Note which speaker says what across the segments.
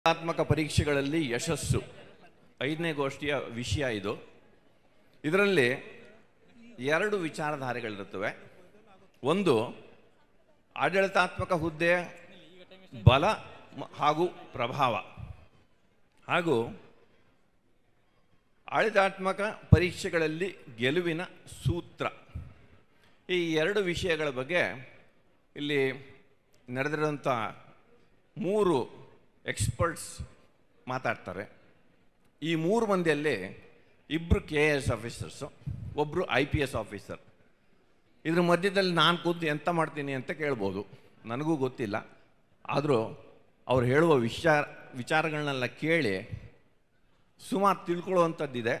Speaker 1: ಸ್ಪರ್ಧಾತ್ಮಕ ಪರೀಕ್ಷೆಗಳಲ್ಲಿ ಯಶಸ್ಸು 5ನೇ ಗೋಷ್ಠಿಯ ವಿಷಯ ಇದು. ಇದರಲ್ಲಿ 2 ವಿಚಾರಧಾರೆಗಳಿರುತ್ತವೆ. ಒಂದು, ಆಡಳಿತಾತ್ಮಕ ಹುದ್ದೆಯ ಬಲ ಹಾಗೂ ಪ್ರಭಾವ, ಹಾಗೂ ಆಡಳಿತಾತ್ಮಕ ಪರೀಕ್ಷೆಗಳಲ್ಲಿ ಗೆಲುವಿನ ಸೂತ್ರ. ಈ 2 ವಿಷಯಗಳ ಬಗ್ಗೆ ಇಲ್ಲಿ ನಡೆದಿರುವಂಥ 3 ಎಕ್ಸ್ಪರ್ಟ್ಸ್ ಮಾತಾಡ್ತಾರೆ. ಈ 3 ಮಂದಿಯಲ್ಲಿ 2 KAS ಆಫೀಸರ್ಸು, ಒಬ್ಬರು IPS ಆಫೀಸರ್. ಇದ್ರ ಮಧ್ಯದಲ್ಲಿ ನಾನು ಕೂತು ಎಂತ ಮಾಡ್ತೀನಿ ಅಂತ ಕೇಳ್ಬೋದು, ನನಗೂ ಗೊತ್ತಿಲ್ಲ. ಆದರೂ ಅವ್ರು ಹೇಳುವ ವಿಚಾರಗಳನ್ನೆಲ್ಲ ಕೇಳಿ ಸುಮಾರು ತಿಳ್ಕೊಳ್ಳುವಂಥದ್ದಿದೆ.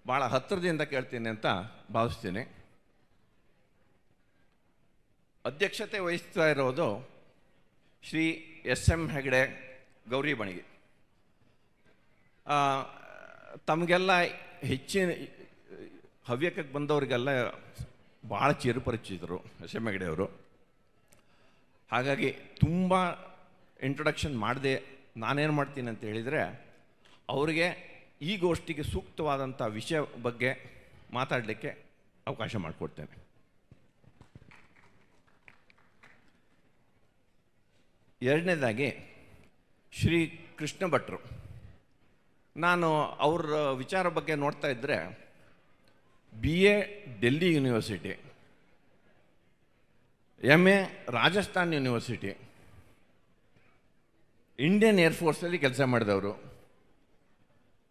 Speaker 1: ಭಾಳ ಹತ್ತಿರದಿಂದ ಕೇಳ್ತೀನಿ ಅಂತ ಭಾವಿಸ್ತೀನಿ. ಅಧ್ಯಕ್ಷತೆ ವಹಿಸ್ತಾ ಇರೋದು ಶ್ರೀ SM ಹೆಗಡೆ ಗೌರಿ ಬಣಗಿ. ತಮಗೆಲ್ಲ ಹೆಚ್ಚಿನ ಹವ್ಯಕ್ಕೆ ಬಂದವರಿಗೆಲ್ಲ ಭಾಳ ಚಿರಪರಿಚಿತರು SM ಹೆಗಡೆ ಅವರು. ಹಾಗಾಗಿ ತುಂಬ ಇಂಟ್ರೊಡಕ್ಷನ್ ಮಾಡದೆ ನಾನೇನು ಮಾಡ್ತೀನಿ ಅಂತ ಹೇಳಿದರೆ, ಅವರಿಗೆ ಈ ಗೋಷ್ಠಿಗೆ ಸೂಕ್ತವಾದಂಥ ವಿಷಯ ಬಗ್ಗೆ ಮಾತಾಡಲಿಕ್ಕೆ ಅವಕಾಶ ಮಾಡಿಕೊಡ್ತೇನೆ. ಎರಡನೇದಾಗಿ ಶ್ರೀ ಕೃಷ್ಣ ಭಟ್ರು. ನಾನು ಅವರ ವಿಚಾರ ಬಗ್ಗೆ ನೋಡ್ತಾ ಇದ್ದರೆ, BA Delhi university, MA Rajasthan university, Indian ಏರ್ಫೋರ್ಸಲ್ಲಿ ಕೆಲಸ ಮಾಡಿದವರು,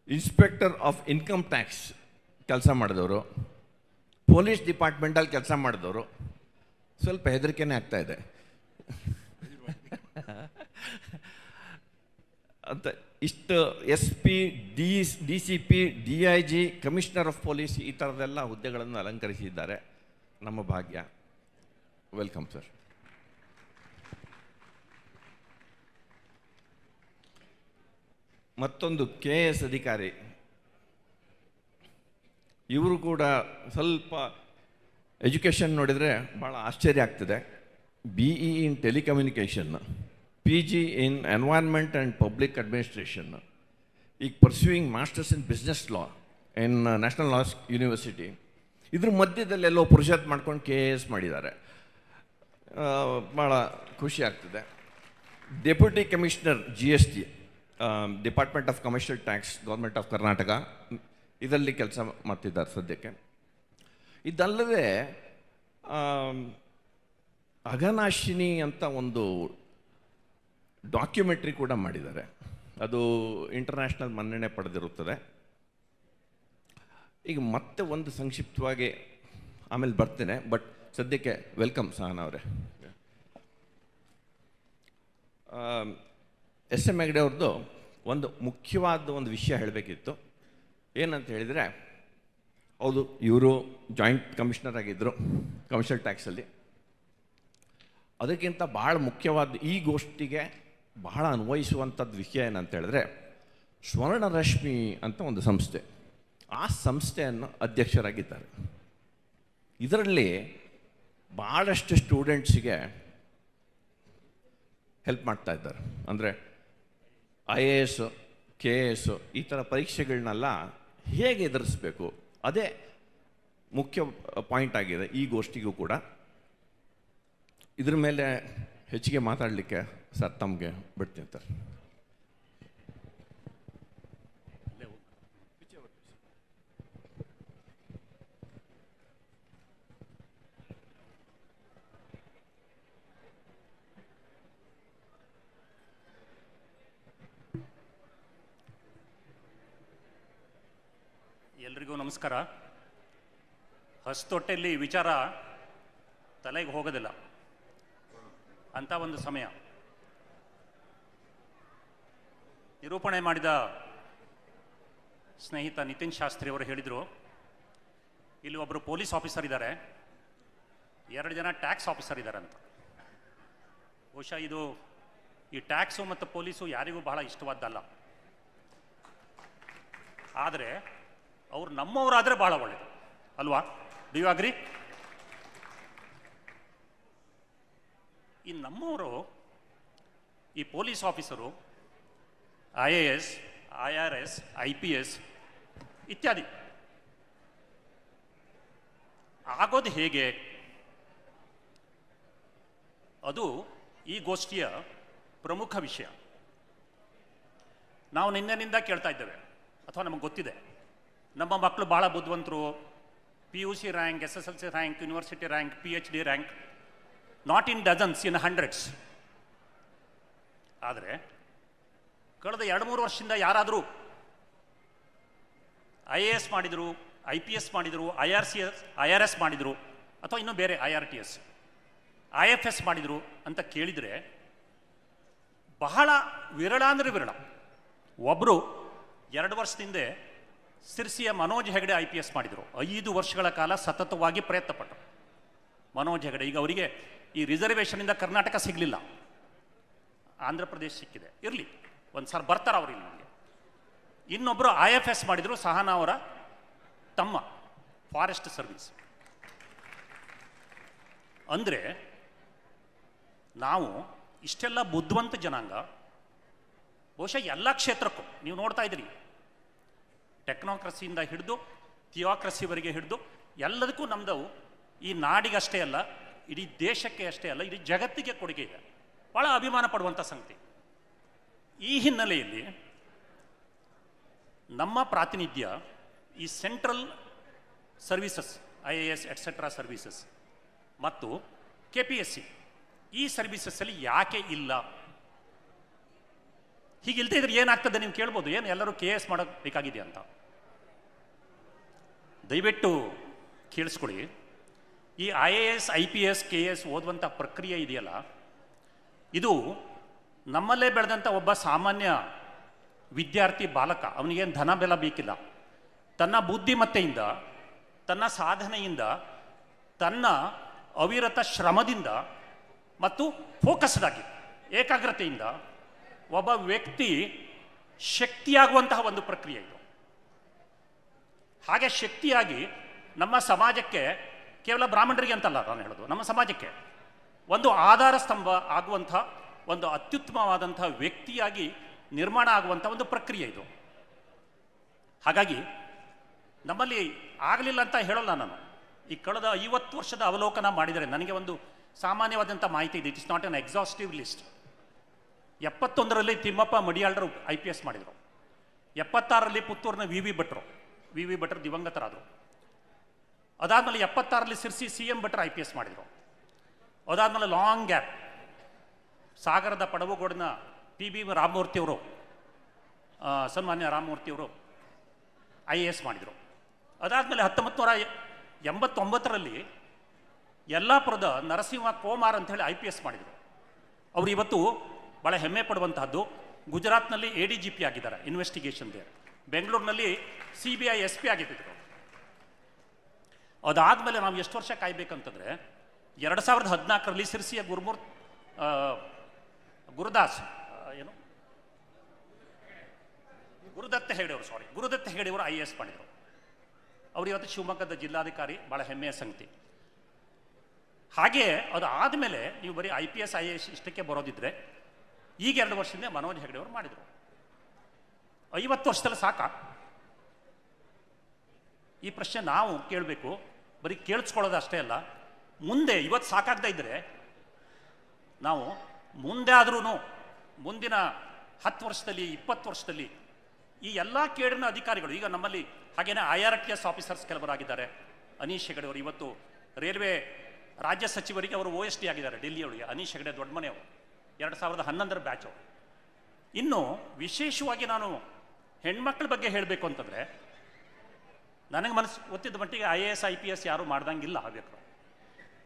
Speaker 1: ಇನ್ಸ್ಪೆಕ್ಟರ್ ಆಫ್ ಇನ್ಕಮ್ ಟ್ಯಾಕ್ಸ್ ಕೆಲಸ ಮಾಡಿದವರು, ಪೊಲೀಸ್ ಡಿಪಾರ್ಟ್ಮೆಂಟಲ್ಲಿ ಕೆಲಸ ಮಾಡಿದವರು. ಸ್ವಲ್ಪ ಹೆದರಿಕೆನೇ ಆಗ್ತಾಯಿದೆ ಅಂತ. ಇಷ್ಟು SP, DCP, DIG, commissioner of police, ಈ ಥರದ್ದೆಲ್ಲ ಹುದ್ದೆಗಳನ್ನು ಅಲಂಕರಿಸಿದ್ದಾರೆ. ನಮ್ಮ ಭಾಗ್ಯ. Welcome sir. ಮತ್ತೊಂದು KAS ಅಧಿಕಾರಿ. ಇವರು ಕೂಡ ಸ್ವಲ್ಪ ಎಜುಕೇಷನ್ ನೋಡಿದರೆ ಭಾಳ ಆಶ್ಚರ್ಯ ಆಗ್ತದೆ. BE in telecommunication, PG in environment and public administration, ಈಗ pursuing masters in business law in national law university. ಇದ್ರ ಮಧ್ಯದಲ್ಲೆಲ್ಲೋ ಪುರುಷಾರ್ಥ ಮಾಡ್ಕೊಂಡು KAS ಮಾಡಿದ್ದಾರೆ. ಭಾಳ ಖುಷಿ ಆಗ್ತದೆ. Deputy commissioner GST, department of commercial tax, government of Karnataka, ಇದರಲ್ಲಿ ಕೆಲಸ ಮಾಡ್ತಿದ್ದಾರೆ ಸದ್ಯಕ್ಕೆ. ಇದಲ್ಲದೆ ಅಘನಾಶಿನಿ ಅಂತ ಒಂದು ಡಾಕ್ಯುಮೆಂಟ್ರಿ ಕೂಡ ಮಾಡಿದ್ದಾರೆ. ಅದು ಇಂಟರ್ನ್ಯಾಷನಲ್ ಮನ್ನಣೆ ಪಡೆದಿರುತ್ತದೆ. ಈಗ ಮತ್ತೆ ಒಂದು ಸಂಕ್ಷಿಪ್ತವಾಗಿ ಆಮೇಲೆ ಬರ್ತೇನೆ, ಬಟ್ ಸದ್ಯಕ್ಕೆ ವೆಲ್ಕಮ್ ಸಹನಾ ಅವರೇ. SM ಹೆಗಡೆ ಅವ್ರದ್ದು ಒಂದು ಮುಖ್ಯವಾದ ಒಂದು ವಿಷಯ ಹೇಳಬೇಕಿತ್ತು. ಏನಂತ ಹೇಳಿದರೆ, ಹೌದು, ಇವರು ಜಾಯಿಂಟ್ ಕಮಿಷನರ್ ಆಗಿದ್ದರು ಕಮರ್ಷಿಯಲ್ ಟ್ಯಾಕ್ಸಲ್ಲಿ. ಅದಕ್ಕಿಂತ ಭಾಳ ಮುಖ್ಯವಾದ ಈ ಗೋಷ್ಠಿಗೆ ಬಹಳ ಅನ್ವಯಿಸುವಂಥದ್ದು ವಿಷಯ ಏನಂತ ಹೇಳಿದ್ರೆ, ಸ್ವರ್ಣರಶ್ಮಿ ಅಂತ ಒಂದು ಸಂಸ್ಥೆ, ಆ ಸಂಸ್ಥೆಯನ್ನು ಅಧ್ಯಕ್ಷರಾಗಿದ್ದಾರೆ. ಇದರಲ್ಲಿ ಭಾಳಷ್ಟು ಸ್ಟೂಡೆಂಟ್ಸಿಗೆ ಹೆಲ್ಪ್ ಮಾಡ್ತಾ ಇದ್ದಾರೆ. ಅಂದರೆ IAS, KAS ಈ ಥರ ಪರೀಕ್ಷೆಗಳನ್ನೆಲ್ಲ ಹೇಗೆ ಎದುರಿಸಬೇಕು, ಅದೇ ಮುಖ್ಯ ಪಾಯಿಂಟ್ ಆಗಿದೆ ಈ ಗೋಷ್ಠಿಗೂ ಕೂಡ. ಇದ್ರ ಮೇಲೆ ಹೆಚ್ಚಿಗೆ ಮಾತಾಡಲಿಕ್ಕೆ ಸರ್ ತಮಗೆ ಬಿಡ್ತೀನಿ ಸರ್.
Speaker 2: ಎಲ್ರಿಗೂ ನಮಸ್ಕಾರ. ಹಸ್ತೊಟ್ಟೆಯಲ್ಲಿ ವಿಚಾರ ತಲೆಗೆ ಹೋಗೋದಿಲ್ಲ ಅಂತ ಒಂದು ಸಮಯ. ನಿರೂಪಣೆ ಮಾಡಿದ ಸ್ನೇಹಿತ ನಿತಿನ್ ಶಾಸ್ತ್ರಿ ಅವರು ಹೇಳಿದರು, ಇಲ್ಲಿ ಒಬ್ಬರು ಪೊಲೀಸ್ ಆಫೀಸರ್ ಇದ್ದಾರೆ, 2 ಜನ ಟ್ಯಾಕ್ಸ್ ಆಫೀಸರ್ ಇದ್ದಾರೆ ಅಂತ. ಬಹುಶಃ ಈ ಟ್ಯಾಕ್ಸು ಮತ್ತು ಪೊಲೀಸು ಯಾರಿಗೂ ಬಹಳ ಇಷ್ಟವಾದ್ದಲ್ಲ. ಆದರೆ ಅವ್ರು ನಮ್ಮವರಾದರೆ ಭಾಳ ಒಳ್ಳೆಯದು ಅಲ್ವಾ? Do you agree? ಈ ನಮ್ಮವರು ಈ police officer IAS, IRS, IPS ಇತ್ಯಾದಿ. ಆಗೋದು ಹೇಗೆ? ಅದು ಈ ಗೋಷ್ಠಿಯ ಪ್ರಮುಖ ವಿಷಯ. ನಾವು ನಿನ್ನೆನಿಂದ ಕೇಳ್ತಾ ಇದ್ದೇವೆ, ಅಥವಾ ನಮಗೆ ಗೊತ್ತಿದೆ, ನಮ್ಮ ಮಕ್ಕಳು ಭಾಳ ಬುದ್ಧಿವಂತರು, PUC rank, SSLC rank, university rank, PhD rank, not in dozens, in hundreds. ಆದರೆ ಕಳೆದ 2-3 ವರ್ಷದಿಂದ ಯಾರಾದರೂ IAS ಮಾಡಿದರು, IPS ಮಾಡಿದರು, IRS ಮಾಡಿದರು, ಅಥವಾ ಇನ್ನೂ ಬೇರೆ IRTS, IFS ಮಾಡಿದರು ಅಂತ ಕೇಳಿದರೆ ಬಹಳ ವಿರಳ ಅಂದರೆ ವಿರಳ. ಒಬ್ಬರು 2 ವರ್ಷದಿಂದ ಸಿರ್ಸಿಯ ಮನೋಜ್ ಹೆಗಡೆ IPS ಮಾಡಿದರು. 5 ವರ್ಷಗಳ ಕಾಲ ಸತತವಾಗಿ ಪ್ರಯತ್ನಪಟ್ಟರು ಮನೋಜ್ ಹೆಗಡೆ. ಈಗ ಅವರಿಗೆ ಈ ರಿಸರ್ವೇಷನಿಂದ ಕರ್ನಾಟಕ ಸಿಗಲಿಲ್ಲ, ಆಂಧ್ರ ಪ್ರದೇಶ ಸಿಕ್ಕಿದೆ. ಇರಲಿ, ಒಂದು ಸಾರಿ ಬರ್ತಾರೆ ಅವರು ಇಲ್ಲಿ. ಇನ್ನೊಬ್ಬರು IFS ಮಾಡಿದರು, ಸಹನಾ ಅವರ ತಮ್ಮ, ಫಾರೆಸ್ಟ್ ಸರ್ವಿಸ್. ಅಂದರೆ ನಾವು ಇಷ್ಟೆಲ್ಲ ಬುದ್ಧಿವಂತ ಜನಾಂಗ ಬಹುಶಃ ಎಲ್ಲ ಕ್ಷೇತ್ರಕ್ಕೂ ನೀವು ನೋಡ್ತಾ ಇದ್ದೀರಿ, ಟೆಕ್ನೋಕ್ರಸಿಯಿಂದ ಹಿಡಿದು ಥಿಯೋಕ್ರಸಿವರೆಗೆ ಹಿಡಿದು ಎಲ್ಲದಕ್ಕೂ ನಮ್ಮದು ಈ ನಾಡಿಗಷ್ಟೇ ಅಲ್ಲ, ಇಡೀ ದೇಶಕ್ಕೆ ಅಷ್ಟೇ ಅಲ್ಲ, ಇಡೀ ಜಗತ್ತಿಗೆ ಕೊಡುಗೆ ಇದೆ. ಭಾಳ ಅಭಿಮಾನ ಪಡುವಂಥ ಸಂಗತಿ. ಈ ಹಿನ್ನೆಲೆಯಲ್ಲಿ ನಮ್ಮ ಪ್ರಾತಿನಿಧ್ಯ ಈ central services, IAS et cetera services ಮತ್ತು KPSC ಈ ಸರ್ವೀಸಸ್ಸಲ್ಲಿ ಯಾಕೆ ಇಲ್ಲ? ಹೀಗಿಲ್ದೇ ಇದ್ರೆ ಏನಾಗ್ತದೆ ನೀವು ಕೇಳ್ಬೋದು, ಏನು ಎಲ್ಲರೂ KS ಮಾಡೋದು ಬೇಕಾಗಿದೆ ಅಂತ. ದಯವಿಟ್ಟು ಕೇಳಿಸ್ಕೊಳ್ಳಿ, ಈ IAS, IPS, KS ಓದುವಂಥ ಪ್ರಕ್ರಿಯೆ ಇದೆಯಲ್ಲ, ಇದು ನಮ್ಮಲ್ಲೇ ಬೆಳೆದಂಥ ಒಬ್ಬ ಸಾಮಾನ್ಯ ವಿದ್ಯಾರ್ಥಿ ಬಾಲಕ, ಅವನಿಗೇನು ಧನ ಬೆಲ ಬೇಕಿಲ್ಲ, ತನ್ನ ಬುದ್ಧಿಮತ್ತೆಯಿಂದ, ತನ್ನ ಸಾಧನೆಯಿಂದ, ತನ್ನ ಅವಿರತ ಶ್ರಮದಿಂದ ಮತ್ತು ಫೋಕಸ್ಡ್ ಆಗಿ ಏಕಾಗ್ರತೆಯಿಂದ ಒಬ್ಬ ವ್ಯಕ್ತಿ ಶಕ್ತಿಯಾಗುವಂತಹ ಒಂದು ಪ್ರಕ್ರಿಯೆ ಇದು. ಹಾಗೆ ಶಕ್ತಿಯಾಗಿ ನಮ್ಮ ಸಮಾಜಕ್ಕೆ, ಕೇವಲ ಬ್ರಾಹ್ಮಣರಿಗೆ ಅಂತಲ್ಲ ನಾನು ಹೇಳೋದು, ನಮ್ಮ ಸಮಾಜಕ್ಕೆ ಒಂದು ಆಧಾರ ಸ್ತಂಭ ಆಗುವಂಥ ಒಂದು ಅತ್ಯುತ್ತಮವಾದಂಥ ವ್ಯಕ್ತಿಯಾಗಿ ನಿರ್ಮಾಣ ಆಗುವಂಥ ಒಂದು ಪ್ರಕ್ರಿಯೆ ಇದು. ಹಾಗಾಗಿ ನಮ್ಮಲ್ಲಿ ಆಗಲಿಲ್ಲ ಅಂತ ಹೇಳಲ್ಲ ನಾನು. ಈ ಕಳೆದ 50 ವರ್ಷದ ಅವಲೋಕನ ಮಾಡಿದರೆ ನನಗೆ ಒಂದು ಸಾಮಾನ್ಯವಾದಂಥ ಮಾಹಿತಿ ಇದೆ. It is not an exhaustive list. 71ರಲ್ಲಿ ತಿಮ್ಮಪ್ಪ ಮಡಿಯಾಳರು IPS ಮಾಡಿದರು. 76ರಲ್ಲಿ ಪುತ್ತೂರಿನ VV ಭಟ್ರು ದಿವಂಗತರಾದರು. ಅದಾದಮೇಲೆ 76ರಲ್ಲಿ ಸಿರ್ಸಿ CM ಭಟ್ರು IPS ಮಾಡಿದರು. ಅದಾದಮೇಲೆ ಲಾಂಗ್ ಗ್ಯಾಪ್, ಸಾಗರದ ಪಡವುಗೋಡಿನ PB ರಾಮಮೂರ್ತಿಯವರು, ಸನ್ಮಾನ್ಯ ರಾಮಮೂರ್ತಿಯವರು IAS ಮಾಡಿದರು. ಅದಾದಮೇಲೆ 1989ರಲ್ಲಿ ಯಲ್ಲಾಪುರದ ನರಸಿಂಹ ಕೋಮಾರ್ ಅಂಥೇಳಿ IPS ಮಾಡಿದರು. ಅವರು ಇವತ್ತು ಭಾಳ ಹೆಮ್ಮೆ ಪಡುವಂತಹದ್ದು, ಗುಜರಾತ್ನಲ್ಲಿ ADGP ಆಗಿದ್ದಾರೆ, ಇನ್ವೆಸ್ಟಿಗೇಷನ್ ದೇ. ಬೆಂಗಳೂರಿನಲ್ಲಿ CBI SP ಆಗಿದ್ದರು. ಅದಾದಮೇಲೆ ನಾವು ಎಷ್ಟು ವರ್ಷ ಕಾಯ್ಬೇಕಂತಂದರೆ 2014ರಲ್ಲಿ ಸಿರ್ಸಿಯ ಗುರುದತ್ತ ಹೆಗಡೆಯವರು IAS ಮಾಡಿದರು. ಅವರು ಇವತ್ತು ಶಿವಮೊಗ್ಗದ ಜಿಲ್ಲಾಧಿಕಾರಿ, ಭಾಳ ಹೆಮ್ಮೆಯ ಸಂಗತಿ. ಹಾಗೆ ಅದು ಆದಮೇಲೆ ನೀವು ಬರೀ IPS IAS ಇಷ್ಟಕ್ಕೆ ಬರೋದಿದ್ರೆ ಈಗ 2 ವರ್ಷದಿಂದ ಮನೋಜ್ ಹೆಗಡೆಯವರು ಮಾಡಿದರು. 50 ವರ್ಷದಲ್ಲಿ ಸಾಕಾ? ಈ ಪ್ರಶ್ನೆ ನಾವು ಕೇಳಬೇಕು. ಬರೀ ಕೇಳಿಸ್ಕೊಳ್ಳೋದು ಅಷ್ಟೇ ಅಲ್ಲ, ಮುಂದೆ ಇವತ್ತು ಸಾಕಾಗದೇ ಇದ್ದರೆ ನಾವು ಮುಂದೆ ಆದ್ರೂ ಮುಂದಿನ 10 ವರ್ಷದಲ್ಲಿ 20 ವರ್ಷದಲ್ಲಿ ಈ ಎಲ್ಲ ಕೇಡಿನ ಅಧಿಕಾರಿಗಳು, ಈಗ ನಮ್ಮಲ್ಲಿ ಹಾಗೇನೆ IRTS ಆಫೀಸರ್ಸ್ ಕೆಲವರಾಗಿದ್ದಾರೆ. ಅನೀಶ್ ಹೆಗಡೆ ಅವರು ಇವತ್ತು ರೈಲ್ವೆ ರಾಜ್ಯ ಸಚಿವರಿಗೆ ಅವರು OSD ಆಗಿದ್ದಾರೆ ಡೆಲ್ಲಿಯೊಳಗೆ. ಅನೀಶ್ ಹೆಗಡೆ ದೊಡ್ಡ ಮನೆಯವರು, 2011ರ ಬ್ಯಾಚ್ ಅವರು. ಇನ್ನು ವಿಶೇಷವಾಗಿ ನಾನು ಹೆಣ್ಮಕ್ಳ ಬಗ್ಗೆ ಹೇಳಬೇಕು ಅಂತಂದರೆ, ನನಗೆ ಮನಸ್ಸು ಗೊತ್ತಿದ್ದ ಮಟ್ಟಿಗೆ IAS IPS ಯಾರು ಮಾಡ್ದಂಗಿಲ್ಲ ಆಗಬೇಕು.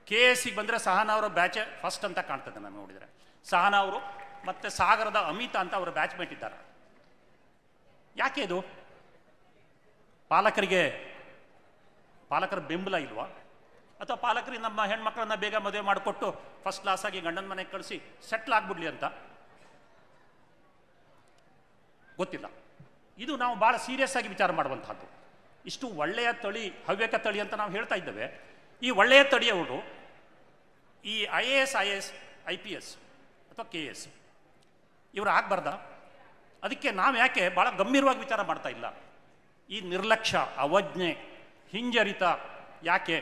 Speaker 2: KSಗೆ ಬಂದರೆ ಸಹನಾ ಅವರ ಬ್ಯಾಚ್ ಫಸ್ಟ್ ಅಂತ ಕಾಣ್ತದೆ ನಾನು ನೋಡಿದರೆ. ಸಹನಾ ಅವರು ಮತ್ತು ಸಾಗರದ ಅಮಿತಾ ಅಂತ ಅವರ ಬ್ಯಾಚ್ಮೇಟ್ ಇದ್ದಾರೆ. ಯಾಕೆ ಇದು? ಪಾಲಕರ ಬೆಂಬಲ ಇಲ್ವಾ? ಅಥವಾ ಪಾಲಕರಿಗೆ ನಮ್ಮ ಹೆಣ್ಮಕ್ಳನ್ನ ಬೇಗ ಮದುವೆ ಮಾಡಿಕೊಟ್ಟು ಫಸ್ಟ್ ಕ್ಲಾಸ್ ಆಗಿ ಗಂಡನ ಮನೆಗೆ ಕಳಿಸಿ ಸೆಟ್ಲ್ ಆಗ್ಬಿಡ್ಲಿ ಅಂತ? ಗೊತ್ತಿಲ್ಲ. ಇದು ನಾವು ಭಾಳ ಸೀರಿಯಸ್ ಆಗಿ ವಿಚಾರ ಮಾಡುವಂತಹದ್ದು. ಇಷ್ಟು ಒಳ್ಳೆಯ ತಳಿ, ಹವ್ಯಕ ತಳಿ ಅಂತ ನಾವು ಹೇಳ್ತಾ ಇದ್ದೇವೆ. ಈ ಒಳ್ಳೆಯ ತಳಿಯವರು ಈ IAS IPS ಅಥವಾ KS ಇವರು ಆಗಬಾರ್ದ? ಅದಕ್ಕೆ ನಾವು ಯಾಕೆ ಭಾಳ ಗಂಭೀರವಾಗಿ ವಿಚಾರ ಮಾಡ್ತಾ ಇಲ್ಲ? ಈ ನಿರ್ಲಕ್ಷ್ಯ, ಅವಜ್ಞೆ, ಹಿಂಜರಿತ ಯಾಕೆ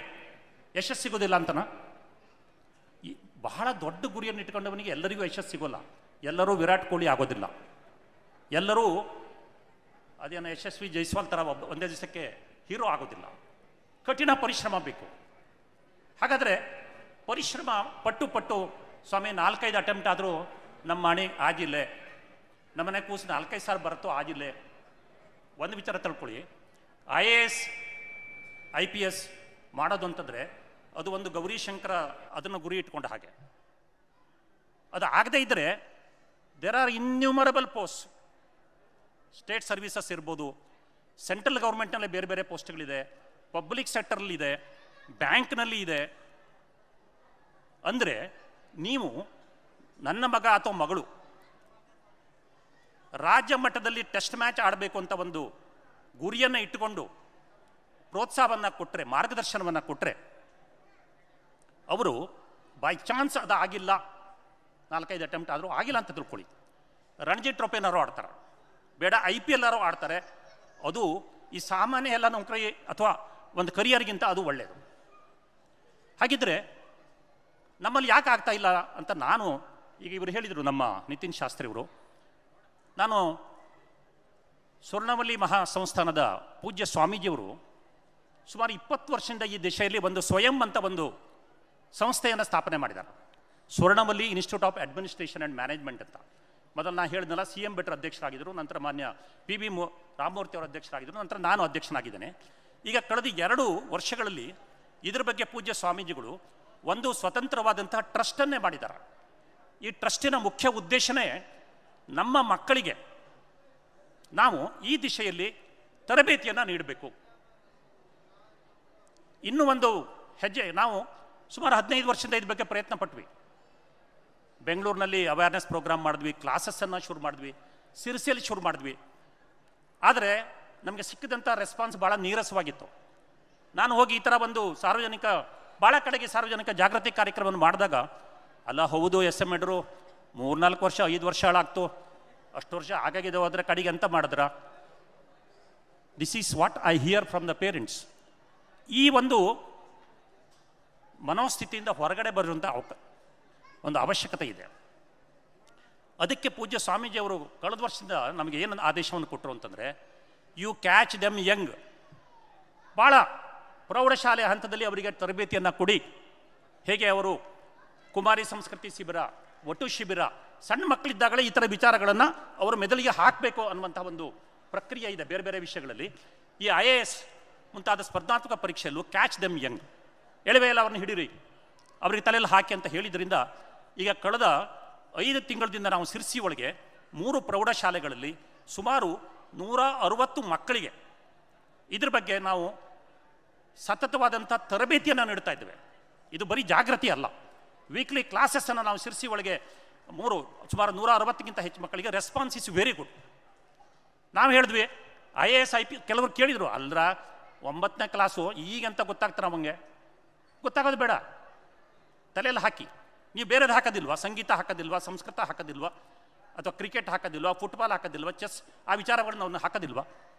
Speaker 2: ಯಶಸ್ಸು ಸಿಗೋದಿಲ್ಲ ಅಂತನಾ? ಈ ಬಹಳ ದೊಡ್ಡ ಗುರಿಯನ್ನು ಇಟ್ಕೊಂಡವನಿಗೆ ಎಲ್ಲರಿಗೂ ಯಶಸ್ಸು ಸಿಗೋಲ್ಲ. ಎಲ್ಲರೂ ವಿರಾಟ್ ಕೊಹ್ಲಿ ಆಗೋದಿಲ್ಲ. ಎಲ್ಲರೂ ಅದೇನೋ ಯಶಸ್ವಿ ಜೈಸ್ವಾಲ್ ಥರ ಒಂದೇ ದಿವಸಕ್ಕೆ ಹೀರೋ ಆಗೋದಿಲ್ಲ. ಕಠಿಣ ಪರಿಶ್ರಮ ಬೇಕು. ಹಾಗಾದರೆ ಪರಿಶ್ರಮ ಪಟ್ಟು ಪಟ್ಟು ಸ್ವಾಮಿ 4-5 ಅಟೆಂಪ್ಟ್ ಆದರೂ ನಮ್ಮ ಮನೆ ಆಗಿಲ್ಲೇ, ನಮ್ಮನೆ ಕೂಸು 4-5 ಸಾರಿ ಬರುತ್ತೋ ಆಗಿಲ್ಲೇ. ಒಂದು ವಿಚಾರ ತಿಳ್ಕೊಳ್ಳಿ, IAS IPS ಮಾಡೋದು ಅಂತಂದರೆ ಅದು ಒಂದು ಗೌರಿಶಂಕರ ಅದನ್ನು ಗುರಿ ಇಟ್ಕೊಂಡ ಹಾಗೆ. ಅದು ಆಗದೇ ಇದ್ದರೆ there are innumerable post. State services ಇರ್ಬೋದು, ಸೆಂಟ್ರಲ್ ಗೌರ್ಮೆಂಟ್ನಲ್ಲೇ ಬೇರೆ ಬೇರೆ ಪೋಸ್ಟ್ಗಳಿದೆ, ಪಬ್ಲಿಕ್ ಸೆಕ್ಟರ್ಲಿದೆ, ಬ್ಯಾಂಕ್ನಲ್ಲಿ ಇದೆ. ಅಂದರೆ ನೀವು ನನ್ನ ಮಗ ಅಥವಾ ಮಗಳು ರಾಜ್ಯ ಮಟ್ಟದಲ್ಲಿ ಟೆಸ್ಟ್ ಮ್ಯಾಚ್ ಆಡಬೇಕು ಅಂತ ಒಂದು ಗುರಿಯನ್ನು ಇಟ್ಟುಕೊಂಡು ಪ್ರೋತ್ಸಾಹವನ್ನು ಕೊಟ್ಟರೆ, ಮಾರ್ಗದರ್ಶನವನ್ನು ಕೊಟ್ಟರೆ, ಅವರು ಬೈ ಚಾನ್ಸ್ ಅದು ಆಗಿಲ್ಲ, 4-5 ಅಟೆಂಪ್ಟ್ ಆದರೂ ಆಗಿಲ್ಲ ಅಂತ ತಿಳ್ಕೊಳ್ಳಿ, ರಣಜಿ ಟ್ರೋಫಿನಾರು ಆಡ್ತಾರೆ, ಬೇಡ IPL ಆಡ್ತಾರೆ. ಅದು ಈ ಸಾಮಾನ್ಯ ಎಲ್ಲ ನೌಕರಿ ಅಥವಾ ಒಂದು ಕರಿಯರ್ಗಿಂತ ಅದು ಒಳ್ಳೆಯದು. ಹಾಗಿದ್ರೆ ನಮ್ಮಲ್ಲಿ ಯಾಕೆ ಆಗ್ತಾ ಇಲ್ಲ ಅಂತ ನಾನು ಈಗ ಇವರು ಹೇಳಿದರು, ನಮ್ಮ ನಿತಿನ್ ಶಾಸ್ತ್ರಿಯವರು. ನಾನು ಸ್ವರ್ಣವಲ್ಲಿ ಮಹಾಸಂಸ್ಥಾನದ ಪೂಜ್ಯ ಸ್ವಾಮೀಜಿಯವರು ಸುಮಾರು 20 ವರ್ಷದಿಂದ ಈ ದಿಶೆಯಲ್ಲಿ ಒಂದು ಸ್ವಯಂ ಅಂತ ಒಂದು ಸಂಸ್ಥೆಯನ್ನು ಸ್ಥಾಪನೆ ಮಾಡಿದ್ದಾರೆ. Swarnavalli institute of administration and management ಅಂತ. ಮೊದಲು ನಾನು ಹೇಳಿದ್ನಲ್ಲ, CM ಭಟ್ರು ಅಧ್ಯಕ್ಷರಾಗಿದ್ದರು, ನಂತರ ಮಾನ್ಯ PB ರಾಮಮೂರ್ತಿ ಅವರು ಅಧ್ಯಕ್ಷರಾಗಿದ್ದರು, ನಂತರ ನಾನು ಅಧ್ಯಕ್ಷನಾಗಿದ್ದೇನೆ. ಈಗ ಕಳೆದ 2 ವರ್ಷಗಳಲ್ಲಿ ಇದರ ಬಗ್ಗೆ ಪೂಜ್ಯ ಸ್ವಾಮೀಜಿಗಳು ಒಂದು ಸ್ವತಂತ್ರವಾದಂತಹ ಟ್ರಸ್ಟನ್ನೇ ಮಾಡಿದ್ದಾರೆ. ಈ ಟ್ರಸ್ಟಿನ ಮುಖ್ಯ ಉದ್ದೇಶನೇ ನಮ್ಮ ಮಕ್ಕಳಿಗೆ ನಾವು ಈ ದಿಶೆಯಲ್ಲಿ ತರಬೇತಿಯನ್ನು ನೀಡಬೇಕು. ಇನ್ನೂ ಒಂದು ಹೆಜ್ಜೆ, ನಾವು ಸುಮಾರು 15 ವರ್ಷದಿಂದ ಇದ್ರ ಬಗ್ಗೆ ಪ್ರಯತ್ನ ಪಟ್ವಿ. ಬೆಂಗಳೂರಿನಲ್ಲಿ ಅವೇರ್ನೆಸ್ ಪ್ರೋಗ್ರಾಮ್ ಮಾಡಿದ್ವಿ, ಕ್ಲಾಸಸ್ಸನ್ನು ಶುರು ಮಾಡಿದ್ವಿ, ಸಿರ್ಸಿಯಲ್ಲಿ ಶುರು ಮಾಡಿದ್ವಿ. ಆದರೆ ನಮಗೆ ಸಿಕ್ಕಿದಂಥ ರೆಸ್ಪಾನ್ಸ್ ಭಾಳ ನೀರಸವಾಗಿತ್ತು. ನಾನು ಹೋಗಿ ಈ ಥರ ಒಂದು ಸಾರ್ವಜನಿಕ, ಭಾಳ ಕಡೆಗೆ ಸಾರ್ವಜನಿಕ ಜಾಗೃತಿ ಕಾರ್ಯಕ್ರಮವನ್ನು ಮಾಡಿದಾಗ, ಅಲ್ಲ ಹೌದು SM ಎಡ್ರು 3-4 ವರ್ಷ 5 ವರ್ಷ ಹಾಳಾಗ್ತು, ಅಷ್ಟು ವರ್ಷ ಆಗಾಗಿದೆ, ಹೋದರೆ ಕಡೆಗೆ ಅಂತ ಮಾಡಿದ್ರ? This is what I here from the parents. ಈ ಒಂದು ಮನೋಸ್ಥಿತಿಯಿಂದ ಹೊರಗಡೆ ಬರುವಂಥ ಒಂದು ಅವಶ್ಯಕತೆ ಇದೆ. ಅದಕ್ಕೆ ಪೂಜ್ಯ ಸ್ವಾಮೀಜಿಯವರು ಕಳೆದ ವರ್ಷದಿಂದ ನಮಗೆ ಏನು ಆದೇಶವನ್ನು ಕೊಟ್ಟರು ಅಂತಂದರೆ, ಯು ಕ್ಯಾಚ್ ದೆಮ್ ಯಂಗ್. ಭಾಳ ಪ್ರೌಢಶಾಲೆ ಹಂತದಲ್ಲಿ ಅವರಿಗೆ ತರಬೇತಿಯನ್ನು ಕೊಡಿ. ಹೇಗೆ ಅವರು ಕುಮಾರಿ ಸಂಸ್ಕೃತಿ ಶಿಬಿರ, ಒಟ್ಟು ಶಿಬಿರ, ಸಣ್ಣ ಮಕ್ಕಳಿದ್ದಾಗಲೇ ಈ ಥರ ವಿಚಾರಗಳನ್ನು ಅವರು ಮೆದುಳಿಗೆ ಹಾಕಬೇಕು ಅನ್ನುವಂಥ ಒಂದು ಪ್ರಕ್ರಿಯೆ ಇದೆ ಬೇರೆ ಬೇರೆ ವಿಷಯಗಳಲ್ಲಿ. ಈ IAS ಮುಂತಾದ ಸ್ಪರ್ಧಾತ್ಮಕ ಪರೀಕ್ಷೆಯಲ್ಲೂ ಕ್ಯಾಚ್ ದೆಮ್ ಯಂಗ್, ಎಳವೆಯಲ್ಲಿ ಅವ್ರನ್ನ ಹಿಡೀರಿ, ಅವ್ರಿಗೆ ತಲೆಯಲ್ಲಿ ಹಾಕಿ ಅಂತ ಹೇಳಿದ್ರಿಂದ ಈಗ ಕಳೆದ 5 ತಿಂಗಳಿಂದ ನಾವು ಸಿರ್ಸಿ ಒಳಗೆ 3 ಪ್ರೌಢಶಾಲೆಗಳಲ್ಲಿ ಸುಮಾರು 160 ಮಕ್ಕಳಿಗೆ ಇದ್ರ ಬಗ್ಗೆ ನಾವು ಸತತವಾದಂಥ ತರಬೇತಿಯನ್ನು ನೀಡ್ತಾ ಇದ್ದೇವೆ. ಇದು ಬರೀ ಜಾಗೃತಿ ಅಲ್ಲ, ವೀಕ್ಲಿ ಕ್ಲಾಸಸ್ಸನ್ನು ನಾವು ಸಿರ್ಸಿ ಒಳಗೆ ಸುಮಾರು 160ಕ್ಕಿಂತ ಹೆಚ್ಚು ಮಕ್ಕಳಿಗೆ ರೆಸ್ಪಾನ್ಸ್ ಇಸ್ ವೆರಿ ಗುಡ್. ನಾವು ಹೇಳಿದ್ವಿ IAS IPS, ಕೆಲವರು ಕೇಳಿದರು, ಅಲ್ರ 9ನೇ ಕ್ಲಾಸು ಈಗಂತ ಗೊತ್ತಾಗ್ತಾರೆ ನಮಗೆ, ಗೊತ್ತಾಗೋದು ಬೇಡ, ತಲೆಯಲ್ಲಿ ಹಾಕಿ. ನೀವು ಬೇರೆದು ಹಾಕೋದಿಲ್ವಾ? ಸಂಗೀತ ಹಾಕೋದಿಲ್ವಾ? ಸಂಸ್ಕೃತ ಹಾಕೋದಿಲ್ವಾ? ಅಥವಾ ಕ್ರಿಕೆಟ್ ಹಾಕೋದಿಲ್ವಾ? ಫುಟ್ಬಾಲ್ ಹಾಕೋದಿಲ್ವಾ? ಚೆಸ್, ಆ ವಿಚಾರಗಳನ್ನ ಅವನ್ನ ಹಾಕೋದಿಲ್ವಾ?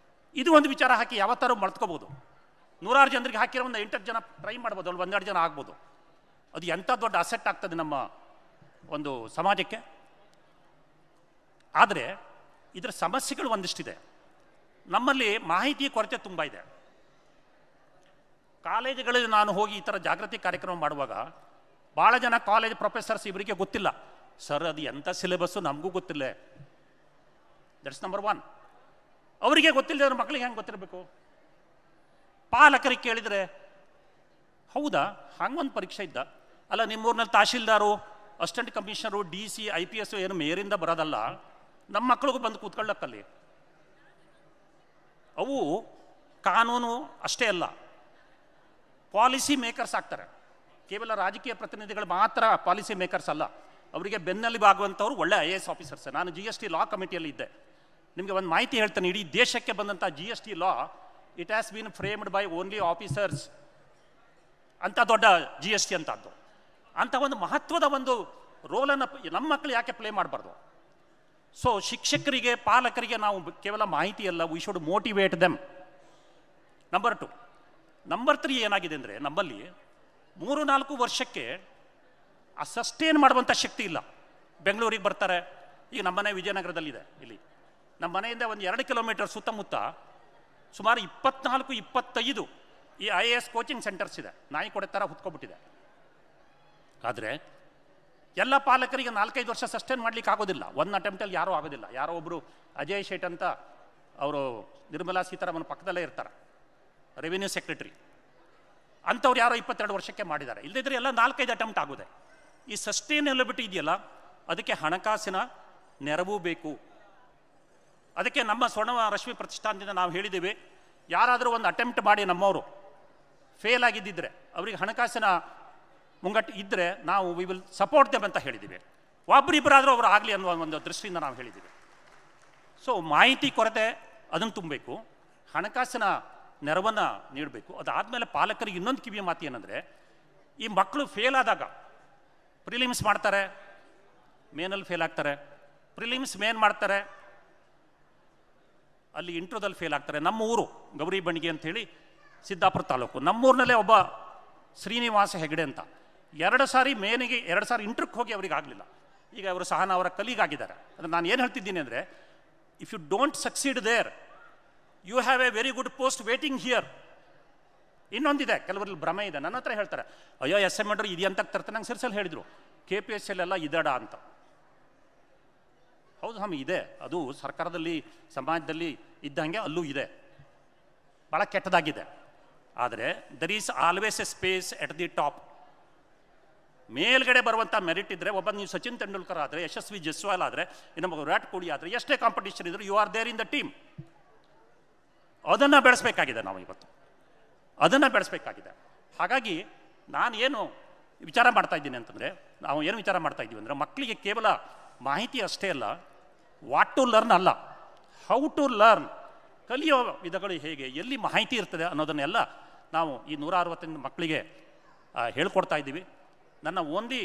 Speaker 2: ಇದು ಒಂದು ವಿಚಾರ ಹಾಕಿ ಯಾವತ್ತಾರು ಮಳ್ತ್ಕೋಬೋದು. 100 ಜನರಿಗೆ ಹಾಕಿರೋ ಒಂದು 8 ಜನ ಟ್ರೈ ಮಾಡ್ಬೋದು, ಅಲ್ಲಿ 1-2 ಜನ ಆಗ್ಬೋದು. ಅದು ಎಂಥ ದೊಡ್ಡ ಅಸೆಟ್ ಆಗ್ತದೆ ನಮ್ಮ ಒಂದು ಸಮಾಜಕ್ಕೆ. ಆದರೆ ಇದರ ಸಮಸ್ಯೆಗಳು ಒಂದಿಷ್ಟಿದೆ. ನಮ್ಮಲ್ಲಿ ಮಾಹಿತಿಯ ಕೊರತೆ ತುಂಬ ಇದೆ. ಕಾಲೇಜುಗಳಲ್ಲಿ ನಾನು ಹೋಗಿ ಈ ಥರ ಜಾಗೃತಿ ಕಾರ್ಯಕ್ರಮ ಮಾಡುವಾಗ ಭಾಳ ಜನ ಕಾಲೇಜ್ ಪ್ರೊಫೆಸರ್ಸ್ ಇವರಿಗೆ ಗೊತ್ತಿಲ್ಲ, ಸರ್ ಅದು ಎಂಥ ಸಿಲೆಬಸ್ಸು ನಮಗೂ ಗೊತ್ತಿಲ್ಲ. That's number 1. ಅವರಿಗೆ ಗೊತ್ತಿಲ್ಲದ ಮಕ್ಕಳಿಗೆ ಹೆಂಗೆ ಗೊತ್ತಿರಬೇಕು? ಪಾಲಕರಿಗೆ ಕೇಳಿದರೆ, ಹೌದಾ ಹಂಗೊಂದು ಪರೀಕ್ಷೆ ಇದ್ದ, ಅಲ್ಲ ನಿಮ್ಮೂರಿನಲ್ಲಿ ತಹಶೀಲ್ದಾರು, ಅಸಿಸ್ಟೆಂಟ್ ಕಮಿಷನರು, DC IPS ಏನು ಮೇಯರಿಂದ ಬರೋದಲ್ಲ, ನಮ್ಮ ಮಕ್ಕಳಿಗೂ ಬಂದು ಕೂತ್ಕೊಳ್ಳಕ್ಕಲ್ಲಿ. ಅವು ಕಾನೂನು ಅಷ್ಟೇ ಅಲ್ಲ, ಪಾಲಿಸಿ ಮೇಕರ್ಸ್ ಆಗ್ತಾರೆ. ಕೇವಲ ರಾಜಕೀಯ ಪ್ರತಿನಿಧಿಗಳು ಮಾತ್ರ ಪಾಲಿಸಿ ಮೇಕರ್ಸ್ ಅಲ್ಲ, ಅವರಿಗೆ ಬೆನ್ನೆಲುಬು ಆಗುವಂಥವ್ರು ಒಳ್ಳೆ IAS ಆಫೀಸರ್ಸ್. ನಾನು GST ಲಾ ಕಮಿಟಿಯಲ್ಲಿ ಇದ್ದೆ. ನಿಮಗೆ ಒಂದು ಮಾಹಿತಿ ಹೇಳ್ತೇನೆ, ಇಡೀ ದೇಶಕ್ಕೆ ಬಂದಂಥ GST law, it has been framed by only officers. ಅಂಥ ದೊಡ್ಡ GST ಅಂತದ್ದು, ಅಂಥ ಒಂದು ಮಹತ್ವದ ಒಂದು ರೋಲನ್ನು ನಮ್ಮ ಮಕ್ಕಳು ಯಾಕೆ ಪ್ಲೇ ಮಾಡಬಾರ್ದು? ಸೊ ಶಿಕ್ಷಕರಿಗೆ, ಪಾಲಕರಿಗೆ ನಾವು ಕೇವಲ ಮಾಹಿತಿ ಅಲ್ಲ, we should motivate them. Number 2. Number 3 ಏನಾಗಿದೆ ಅಂದರೆ, ನಮ್ಮಲ್ಲಿ 3-4 ವರ್ಷಕ್ಕೆ ಆ ಸಸ್ಟೇನ್ ಮಾಡುವಂಥ ಶಕ್ತಿ ಇಲ್ಲ. ಬೆಂಗಳೂರಿಗೆ ಬರ್ತಾರೆ, ಈಗ ನಮ್ಮನೆ ವಿಜಯನಗರದಲ್ಲಿದೆ, ಇಲ್ಲಿ ನಮ್ಮ ಮನೆಯಿಂದ ಒಂದು 2 ಕಿಲೋಮೀಟರ್ ಸುತ್ತಮುತ್ತ ಸುಮಾರು 24-25 ಈ IAS ಕೋಚಿಂಗ್ ಸೆಂಟರ್ಸ್ ಇದೆ. ನಾಯಿ ಕೊಡೆ ಥರ ಹುತ್ಕೊಬಿಟ್ಟಿದೆ. ಆದರೆ ಎಲ್ಲ ಪಾಲಕರಿಗೆ 4-5 ವರ್ಷ ಸಸ್ಟೇನ್ ಮಾಡ್ಲಿಕ್ಕೆ ಆಗೋದಿಲ್ಲ. ಒಂದು ಅಟೆಂಪ್ಟಲ್ಲಿ ಯಾರೂ ಆಗೋದಿಲ್ಲ. ಯಾರೋ ಒಬ್ಬರು ಅಜಯ್ ಶೇಟ್ ಅಂತ, ಅವರು ನಿರ್ಮಲಾ ಸೀತಾರಾಮನ್ ಪಕ್ಕದಲ್ಲೇ ಇರ್ತಾರೆ, ರೆವಿನ್ಯೂ ಸೆಕ್ರೆಟರಿ, ಅಂಥವ್ರು ಯಾರೋ 22 ವರ್ಷಕ್ಕೆ ಮಾಡಿದ್ದಾರೆ. ಇಲ್ಲದಿದ್ದರೆ ಎಲ್ಲ 4-5 ಅಟೆಂಪ್ಟ್ ಆಗೋದೆ. ಈ ಸಸ್ಟೇನಬಿಲಿಟಿ ಇದೆಯಲ್ಲ, ಅದಕ್ಕೆ ಹಣಕಾಸಿನ ನೆರವು ಬೇಕು. ಅದಕ್ಕೆ ನಮ್ಮ ಸ್ವರ್ಣ ರಶ್ಮಿ ಪ್ರತಿಷ್ಠಾನದಿಂದ ನಾವು ಹೇಳಿದ್ದೀವಿ, ಯಾರಾದರೂ ಒಂದು ಅಟೆಂಪ್ಟ್ ಮಾಡಿ ನಮ್ಮವರು ಫೇಲ್ ಆಗಿದ್ದಿದ್ರೆ ಅವರಿಗೆ ಹಣಕಾಸಿನ ಮುಂಗಟ್ಟು ಇದ್ದರೆ ನಾವು ವಿ ವಿಲ್ ಸಪೋರ್ಟ್ ದೆಮ್ ಅಂತ ಹೇಳಿದ್ದೀವಿ. ಒಬ್ಬರಿಬ್ಬರಾದರೂ ಅವರು ಆಗಲಿ ಅನ್ನುವ ಒಂದು ದೃಷ್ಟಿಯಿಂದ ನಾವು ಹೇಳಿದ್ದೀವಿ. ಸೊ ಮಾಹಿತಿ ಕೊರತೆ ಅದನ್ನು ತುಂಬಬೇಕು, ಹಣಕಾಸಿನ ನೆರವನ್ನು ನೀಡಬೇಕು. ಅದಾದಮೇಲೆ ಪಾಲಕರಿಗೆ ಇನ್ನೊಂದು ಕಿವಿಯ ಮಾತು ಏನಂದರೆ, ಈ ಮಕ್ಕಳು ಫೇಲ್ ಆದಾಗ ಪ್ರಿಲಿಮ್ಸ್ ಮಾಡ್ತಾರೆ, ಮೇನಲ್ಲಿ ಫೇಲ್ ಆಗ್ತಾರೆ, ಪ್ರಿಲಿಮ್ಸ್ ಮೇನ್ ಮಾಡ್ತಾರೆ, ಅಲ್ಲಿ ಇಂಟ್ರೋದಲ್ಲಿ ಫೇಲ್ ಆಗ್ತಾರೆ. ನಮ್ಮ ಊರು ಗೌರಿ ಬಣಿಗೆ ಅಂಥೇಳಿ, ಸಿದ್ದಾಪುರ ತಾಲೂಕು, ನಮ್ಮೂರಿನಲ್ಲೇ ಒಬ್ಬ ಶ್ರೀನಿವಾಸ ಹೆಗಡೆ ಅಂತ 2 ಸಾರಿ ಮೇನಿಗೆ 2 ಸಾರಿ ಇಂಟ್ರಕ್ಕೆ ಹೋಗಿ ಅವ್ರಿಗೆ ಆಗಲಿಲ್ಲ. ಈಗ ಅವರು ಸಹನಾ ಅವರ ಕಲೀಗಾಗಿದ್ದಾರೆ. ಅಂದರೆ ನಾನು ಏನು ಹೇಳ್ತಿದ್ದೀನಿ ಅಂದರೆ, if you don't succeed there, you have a very good post waiting here. ಇನ್ನೊಂದಿದೆ, ಕೆಲವರಲ್ಲಿ ಭ್ರಮೆ ಇದೆ. ನನ್ನ ಹತ್ರ ಹೇಳ್ತಾರೆ, ಅಯ್ಯೋ SM ಇದೆಯಂತ ತರ್ತಾರೆ. ನಂಗೆ ಸಿರ್ಸಲ್ಲಿ ಹೇಳಿದರು, KPSL ಎಲ್ಲ ಇದಡ ಅಂತ. ಹೌದು ಸ್ವಾಮಿ, ಇದೆ. ಅದು ಸರ್ಕಾರದಲ್ಲಿ, ಸಮಾಜದಲ್ಲಿ ಇದ್ದಂಗೆ ಅಲ್ಲೂ ಇದೆ, ಭಾಳ ಕೆಟ್ಟದಾಗಿದೆ. ಆದರೆ there is always a space at the top. ಮೇಲ್ಗಡೆ ಬರುವಂಥ ಮೆರಿಟ್ ಇದ್ದರೆ, ಒಬ್ಬ ನೀವು ಸಚಿನ್ ತೆಂಡೂಲ್ಕರ್ ಆದರೆ, ಯಶಸ್ವಿ ಜಸ್ವಾಲ್ ಆದರೆ, ಇನ್ನೊಬ್ಬ ವಿರಾಟ್ ಕೊಹ್ಲಿ ಆದರೆ, ಎಷ್ಟೇ ಕಾಂಪಿಟೇಷನ್ ಇದ್ದರೂ you are there in the team. ಅದನ್ನು ಬೆಳೆಸಬೇಕಾಗಿದೆ ನಾವು ಇವತ್ತು, ಅದನ್ನು ಬೆಳೆಸಬೇಕಾಗಿದೆ. ಹಾಗಾಗಿ ನಾನು ಏನು ವಿಚಾರ ಮಾಡ್ತಾ ಇದ್ದೀನಿ ಅಂತಂದರೆ, ನಾವು ಏನು ವಿಚಾರ ಮಾಡ್ತಾ ಇದ್ದೀವಿ ಅಂದರೆ, ಮಕ್ಕಳಿಗೆ ಕೇವಲ ಮಾಹಿತಿ ಅಷ್ಟೇ ಅಲ್ಲ, ವಾಟ್ ಟು ಲರ್ನ್ ಅಲ್ಲ, ಹೌ ಟು ಲರ್ನ್, ಕಲಿಯೋ ವಿಧಗಳು ಹೇಗೆ, ಎಲ್ಲಿ ಮಾಹಿತಿ ಇರ್ತದೆ ಅನ್ನೋದನ್ನೆಲ್ಲ ನಾವು ಈ 168 ಮಕ್ಕಳಿಗೆ ಹೇಳ್ಕೊಡ್ತಾ ಇದ್ದೀವಿ. ನನ್ನ ಓನ್ಲಿ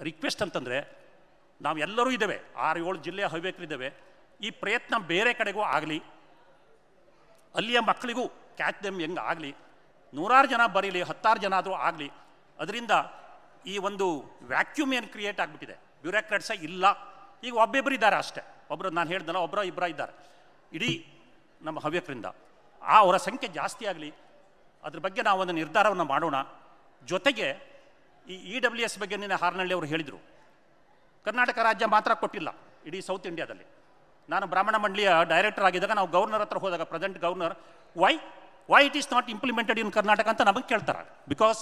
Speaker 2: ರಿಕ್ವೆಸ್ಟ್ ಅಂತಂದರೆ, ನಾವೆಲ್ಲರೂ ಇದ್ದೇವೆ, 6-7 ಜಿಲ್ಲೆಯ ಹವ್ಯಕರಿದ್ದೇವೆ. ಈ ಪ್ರಯತ್ನ ಬೇರೆ ಕಡೆಗೂ ಆಗಲಿ, ಅಲ್ಲಿಯ ಮಕ್ಕಳಿಗೂ ಕ್ಯಾಚ್ ದೆಮ್ ಹೆಂಗೆ ಆಗಲಿ, 100 ಜನ ಬರೀಲಿ, 10 ಜನ ಆದರೂ ಆಗಲಿ. ಅದರಿಂದ ಈ ಒಂದು ವ್ಯಾಕ್ಯೂಮ್ ಏನು ಕ್ರಿಯೇಟ್ ಆಗಿಬಿಟ್ಟಿದೆ, ಬ್ಯೂರೋಕ್ರಾಟ್ಸೇ ಇಲ್ಲ. ಈಗ ಒಬ್ಬೊಬ್ಬರು ಇದ್ದಾರೆ ಅಷ್ಟೇ, ಒಬ್ಬರು ನಾನು ಹೇಳ್ದಲ್ಲ, ಇಬ್ಬರ ಇದ್ದಾರೆ ಇಡೀ ನಮ್ಮ ಹವ್ಯಕರಿಂದ. ಅವರ ಸಂಖ್ಯೆ ಜಾಸ್ತಿ ಆಗಲಿ, ಅದ್ರ ಬಗ್ಗೆ ನಾವು ಒಂದು ನಿರ್ಧಾರವನ್ನು ಮಾಡೋಣ. ಜೊತೆಗೆ ಈ EWS ಬಗ್ಗೆ ನಿನ್ನೆ ಹಾರನಹಳ್ಳಿ ಅವರು ಹೇಳಿದರು, ಕರ್ನಾಟಕ ರಾಜ್ಯ ಮಾತ್ರ ಕೊಟ್ಟಿಲ್ಲ, ಇಡೀ ಸೌತ್ ಇಂಡಿಯಾದಲ್ಲಿ. ನಾನು ಬ್ರಾಹ್ಮಣ ಮಂಡಳಿಯ ಡೈರೆಕ್ಟರ್ ಆಗಿದ್ದಾಗ ನಾವು ಗವರ್ನರ್ ಹತ್ರ ಹೋದಾಗ, present governor, why it is not implemented in Karnataka ಅಂತ ನಮಗೆ ಕೇಳ್ತಾರೆ. ಬಿಕಾಸ್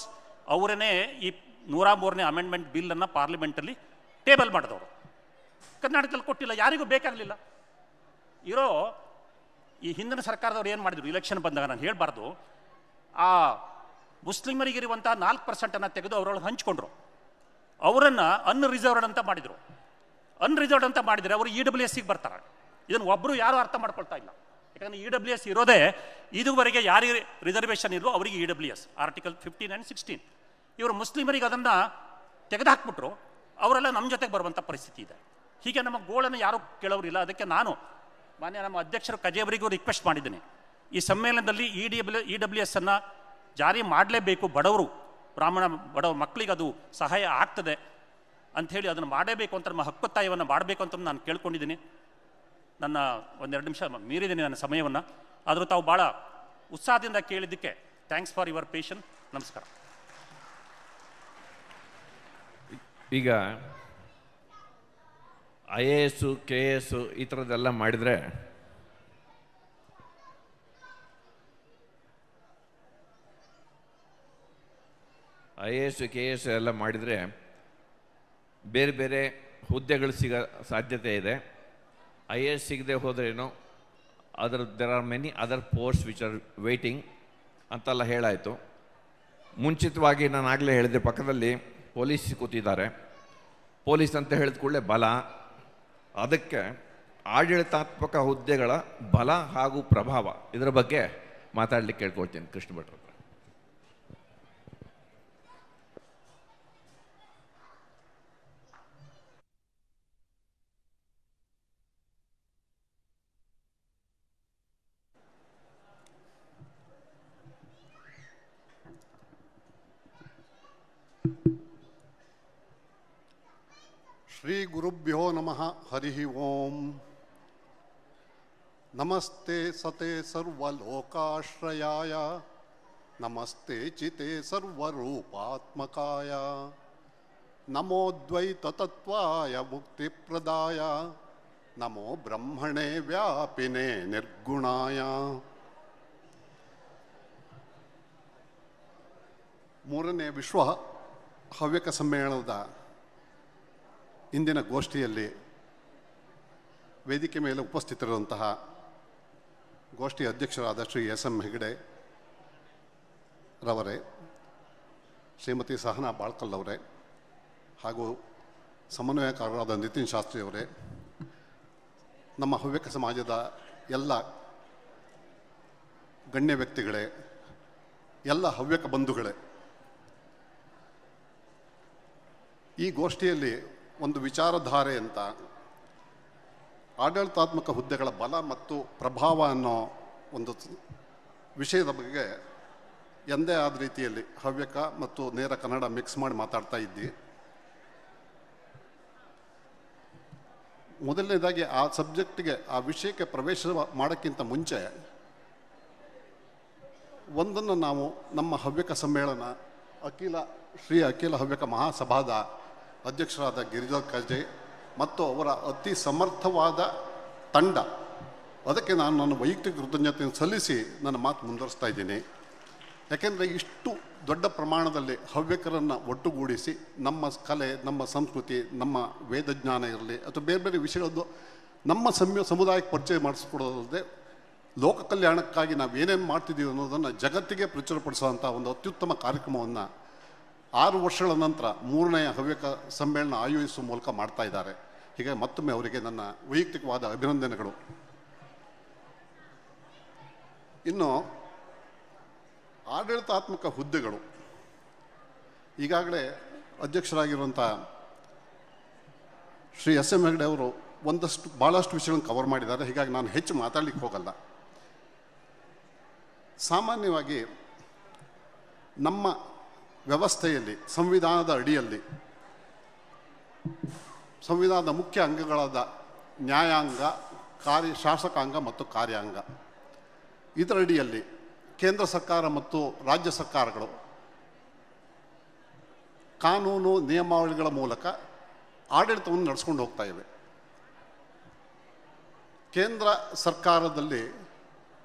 Speaker 2: ಅವರೇ ಈ 103ನೇ ಅಮೆಂಡ್ಮೆಂಟ್ ಬಿಲ್ಲನ್ನು ಪಾರ್ಲಿಮೆಂಟಲ್ಲಿ ಟೇಬಲ್ ಮಾಡಿದವರು. ಕರ್ನಾಟಕದಲ್ಲಿ ಕೊಟ್ಟಿಲ್ಲ, ಯಾರಿಗೂ ಬೇಕಾಗಲಿಲ್ಲ. ಇರೋ ಈ ಹಿಂದಿನ ಸರ್ಕಾರದವ್ರು ಏನು ಮಾಡಿದರು, ಇಲೆಕ್ಷನ್ ಬಂದಾಗ, ನಾನು ಹೇಳಬಾರ್ದು, ಆ ಮುಸ್ಲಿಮರಿಗಿರುವಂಥ 4% ತೆಗೆದು ಅವರೊಳಗೆ ಹಂಚ್ಕೊಂಡ್ರು. ಅವರನ್ನು ಅನ್ರಿಸರ್ವ್ಡ್ ಅಂತ ಮಾಡಿದರು. ಅನ್ರಿಸರ್ವ್ಡ್ ಅಂತ ಮಾಡಿದರೆ ಅವರು EWSಗೆ ಬರ್ತಾರೆ. ಇದನ್ನು ಒಬ್ಬರು ಯಾರೂ ಅರ್ಥ ಮಾಡ್ಕೊಳ್ತಾ ಇಲ್ಲ. ಯಾಕಂದರೆ EWS ಇರೋದೇ, ಇದುವರೆಗೆ ಯಾರಿಗೆ ರಿಸರ್ವೇಷನ್ ಇಲ್ವೋ ಅವರಿಗೆ EWS, ಆರ್ಟಿಕಲ್ 15 and 16. ಇವರು ಮುಸ್ಲಿಮರಿಗೆ ಅದನ್ನು ತೆಗೆದುಹಾಕ್ಬಿಟ್ರು, ಅವರೆಲ್ಲ ನಮ್ಮ ಜೊತೆಗೆ ಬರುವಂಥ ಪರಿಸ್ಥಿತಿ ಇದೆ. ಹೀಗೆ ನಮ್ಮ ಗೋಳನ್ನು ಯಾರೂ ಕೇಳೋರಿಲ್ಲ. ಅದಕ್ಕೆ ನಾನು ಮಾನ್ಯ ನಮ್ಮ ಅಧ್ಯಕ್ಷರು ಕಜೇವರಿಗೂ ರಿಕ್ವೆಸ್ಟ್ ಮಾಡಿದ್ದೀನಿ, ಈ ಸಮ್ಮೇಳನದಲ್ಲಿ EWS ಅನ್ನು ಜಾರಿ ಮಾಡಲೇಬೇಕು. ಬಡವರು, ಬಡವ ಮಕ್ಕಳಿಗೆ ಅದು ಸಹಾಯ ಆಗ್ತದೆ ಅಂಥೇಳಿ ಅದನ್ನು ಮಾಡಲೇಬೇಕು ಅಂತ, ನಮ್ಮ ಹಕ್ಕೊತ್ತಾಯವನ್ನು ಮಾಡಬೇಕು ಅಂತ ನಾನು ಕೇಳ್ಕೊಂಡಿದ್ದೀನಿ. ನನ್ನ 1-2 ನಿಮಿಷ ಮೀರಿದ್ದೀನಿ ನನ್ನ ಸಮಯವನ್ನು. ಆದರೂ ತಾವು ಭಾಳ ಉತ್ಸಾಹದಿಂದ ಕೇಳಿದ್ದಕ್ಕೆ ಥ್ಯಾಂಕ್ಸ್ ಫಾರ್ ಯುವರ್ ಪೇಷನ್. ನಮಸ್ಕಾರ.
Speaker 1: ಈಗ IAS, KS ಈ ಥರದ್ದೆಲ್ಲ ಮಾಡಿದರೆ IAS, KS ಎಲ್ಲ ಮಾಡಿದರೆ ಬೇರೆ ಬೇರೆ ಹುದ್ದೆಗಳು ಸಿಗೋ ಸಾಧ್ಯತೆ ಇದೆ. IAS ಸಿಗದೆ ಹೋದ್ರೇನು, there are many other posts which are waiting ಅಂತೆಲ್ಲ ಹೇಳಾಯಿತು. ಮುಂಚಿತವಾಗಿ ನಾನು ಆಗಲೇ ಹೇಳಿದೆ, ಪಕ್ಕದಲ್ಲಿ ಪೊಲೀಸ್ ಕೂತಿದ್ದಾರೆ. ಪೊಲೀಸ್ ಅಂತ ಹೇಳಿದ ಕೂಡಲೇ ಬಲ, ಅದಕ್ಕೆ ಆಡಳಿತಾತ್ಮಕ ಹುದ್ದೆಗಳ ಬಲ ಹಾಗೂ ಪ್ರಭಾವ, ಇದರ ಬಗ್ಗೆ ಮಾತಾಡಲಿಕ್ಕೆ ಕೇಳ್ಕೊಳ್ತೀನಿ ಕೃಷ್ಣ ಭಟ್ರು.
Speaker 3: ಶ್ರೀ ಗುರುಭ್ಯೋ ನಮಃ ಹರಿ ಓಂ. ನಮಸ್ತೆ ಸತೆ ಸರ್ವಲೋಕಾಶ್ರಯಾಯ ನಮಸ್ತೆ ಚಿತೆ ಸರ್ವರೂಪಾತ್ಮಕಾಯ ನಮೋದ್ವೈತತತ್ವಾಯ ಮುಕ್ತಿಪ್ರದಾಯ ನಮೋ ಬ್ರಹ್ಮಣೇ ವ್ಯಾಪಿನೇ ನಿರ್ಗುಣಾಯ. ಮೂರನೇ ವಿಶ್ವ ಹವ್ಯಕ ಸಮ್ಮೇಳನದ ಇಂದಿನ ಗೋಷ್ಠಿಯಲ್ಲಿ ವೇದಿಕೆ ಮೇಲೆ ಉಪಸ್ಥಿತರಿರುವಂತಹ ಗೋಷ್ಠಿ ಅಧ್ಯಕ್ಷರಾದ ಶ್ರೀ ಎಸ್.ಎಂ. ಹೆಗಡೆ ರವರೇ, ಶ್ರೀಮತಿ ಸಹನಾ ಬಾಳ್ಕಲ್ ಅವರೇ, ಹಾಗೂ ಸಮನ್ವಯಕಾರರಾದ ನಿತಿನ್ ಶಾಸ್ತ್ರಿ ಅವರೇ, ನಮ್ಮ ಹವ್ಯಕ ಸಮಾಜದ ಎಲ್ಲ ಗಣ್ಯ ವ್ಯಕ್ತಿಗಳೇ, ಎಲ್ಲ ಹವ್ಯಕ ಬಂಧುಗಳೇ, ಈ ಗೋಷ್ಠಿಯಲ್ಲಿ ಒಂದು ವಿಚಾರಧಾರೆ ಅಂತ ಆಡಳಿತಾತ್ಮಕ ಹುದ್ದೆಗಳ ಬಲ ಮತ್ತು ಪ್ರಭಾವ ಅನ್ನೋ ಒಂದು ವಿಷಯದ ಬಗ್ಗೆ ಎಂದೇ ಆದ ರೀತಿಯಲ್ಲಿ ಹವ್ಯಕ ಮತ್ತು ನೇರ ಕನ್ನಡ ಮಿಕ್ಸ್ ಮಾಡಿ ಮಾತಾಡ್ತಾ ಇದ್ದಿ. ಮೊದಲನೇದಾಗಿ ಆ ಸಬ್ಜೆಕ್ಟ್ಗೆ, ಆ ವಿಷಯಕ್ಕೆ ಪ್ರವೇಶ ಮಾಡೋಕ್ಕಿಂತ ಮುಂಚೆ ಒಂದನ್ನು ನಾವು ನಮ್ಮ ಹವ್ಯಕ ಸಮ್ಮೇಳನ ಶ್ರೀ ಅಖಿಲ ಹವ್ಯಕ ಮಹಾಸಭಾದ ಅಧ್ಯಕ್ಷರಾದ ಗಿರಿಜಾ ಕಜೆ ಮತ್ತು ಅವರ ಅತಿ ಸಮರ್ಥವಾದ ತಂಡ, ಅದಕ್ಕೆ ನಾನು ನನ್ನ ವೈಯಕ್ತಿಕ ಕೃತಜ್ಞತೆಯನ್ನು ಸಲ್ಲಿಸಿ ನನ್ನ ಮಾತು ಮುಂದುವರಿಸ್ತಾ ಇದ್ದೀನಿ. ಯಾಕೆಂದರೆ ಇಷ್ಟು ದೊಡ್ಡ ಪ್ರಮಾಣದಲ್ಲಿ ಹವ್ಯಕರನ್ನು ಒಟ್ಟುಗೂಡಿಸಿ ನಮ್ಮ ಕಲೆ, ನಮ್ಮ ಸಂಸ್ಕೃತಿ, ನಮ್ಮ ವೇದಜ್ಞಾನ ಇರಲಿ ಅಥವಾ ಬೇರೆ ಬೇರೆ ವಿಷಯಗಳದ್ದು ನಮ್ಮ ಸಮುದಾಯಕ್ಕೆ ಪರಿಚಯ ಮಾಡಿಸ್ಕೊಡೋದಲ್ಲದೆ ಲೋಕ ಕಲ್ಯಾಣಕ್ಕಾಗಿ ನಾವು ಏನೇನು ಮಾಡ್ತಿದ್ದೀವಿ ಅನ್ನೋದನ್ನು ಜಗತ್ತಿಗೆ ಪ್ರಚುರಪಡಿಸುವಂಥ ಒಂದು ಅತ್ಯುತ್ತಮ ಕಾರ್ಯಕ್ರಮವನ್ನು 6 ವರ್ಷಗಳ ನಂತರ 3ನೇ ಹವ್ಯಕ ಸಮ್ಮೇಳನ ಆಯೋಜಿಸುವ ಮೂಲಕ ಮಾಡ್ತಾ ಇದ್ದಾರೆ. ಹೀಗೆ ಮತ್ತೊಮ್ಮೆ ಅವರಿಗೆ ನನ್ನ ವೈಯಕ್ತಿಕವಾದ ಅಭಿನಂದನೆಗಳು. ಇನ್ನು ಆಡಳಿತಾತ್ಮಕ ಹುದ್ದೆಗಳು, ಈಗಾಗಲೇ ಅಧ್ಯಕ್ಷರಾಗಿರುವಂಥ ಶ್ರೀ ಎಸ್.ಎಂ. ಹೆಗಡೆ ಅವರು ಭಾಳಷ್ಟು ವಿಷಯಗಳನ್ನು ಕವರ್ ಮಾಡಿದ್ದಾರೆ. ಹೀಗಾಗಿ ನಾನು ಹೆಚ್ಚು ಮಾತಾಡಲಿಕ್ಕೆ ಹೋಗಲ್ಲ. ಸಾಮಾನ್ಯವಾಗಿ ನಮ್ಮ ವ್ಯವಸ್ಥೆಯಲ್ಲಿ, ಸಂವಿಧಾನದ ಅಡಿಯಲ್ಲಿ, ಸಂವಿಧಾನದ ಮುಖ್ಯ ಅಂಗಗಳಾದ ನ್ಯಾಯಾಂಗ, ಶಾಸಕಾಂಗ ಮತ್ತು ಕಾರ್ಯಾಂಗ, ಇದರ ಅಡಿಯಲ್ಲಿ ಕೇಂದ್ರ ಸರ್ಕಾರ ಮತ್ತು ರಾಜ್ಯ ಸರ್ಕಾರಗಳು ಕಾನೂನು ನಿಯಮಾವಳಿಗಳ ಮೂಲಕ ಆಡಳಿತವನ್ನು ನಡೆಸ್ಕೊಂಡು ಹೋಗ್ತಾ ಇವೆ. ಕೇಂದ್ರ ಸರ್ಕಾರ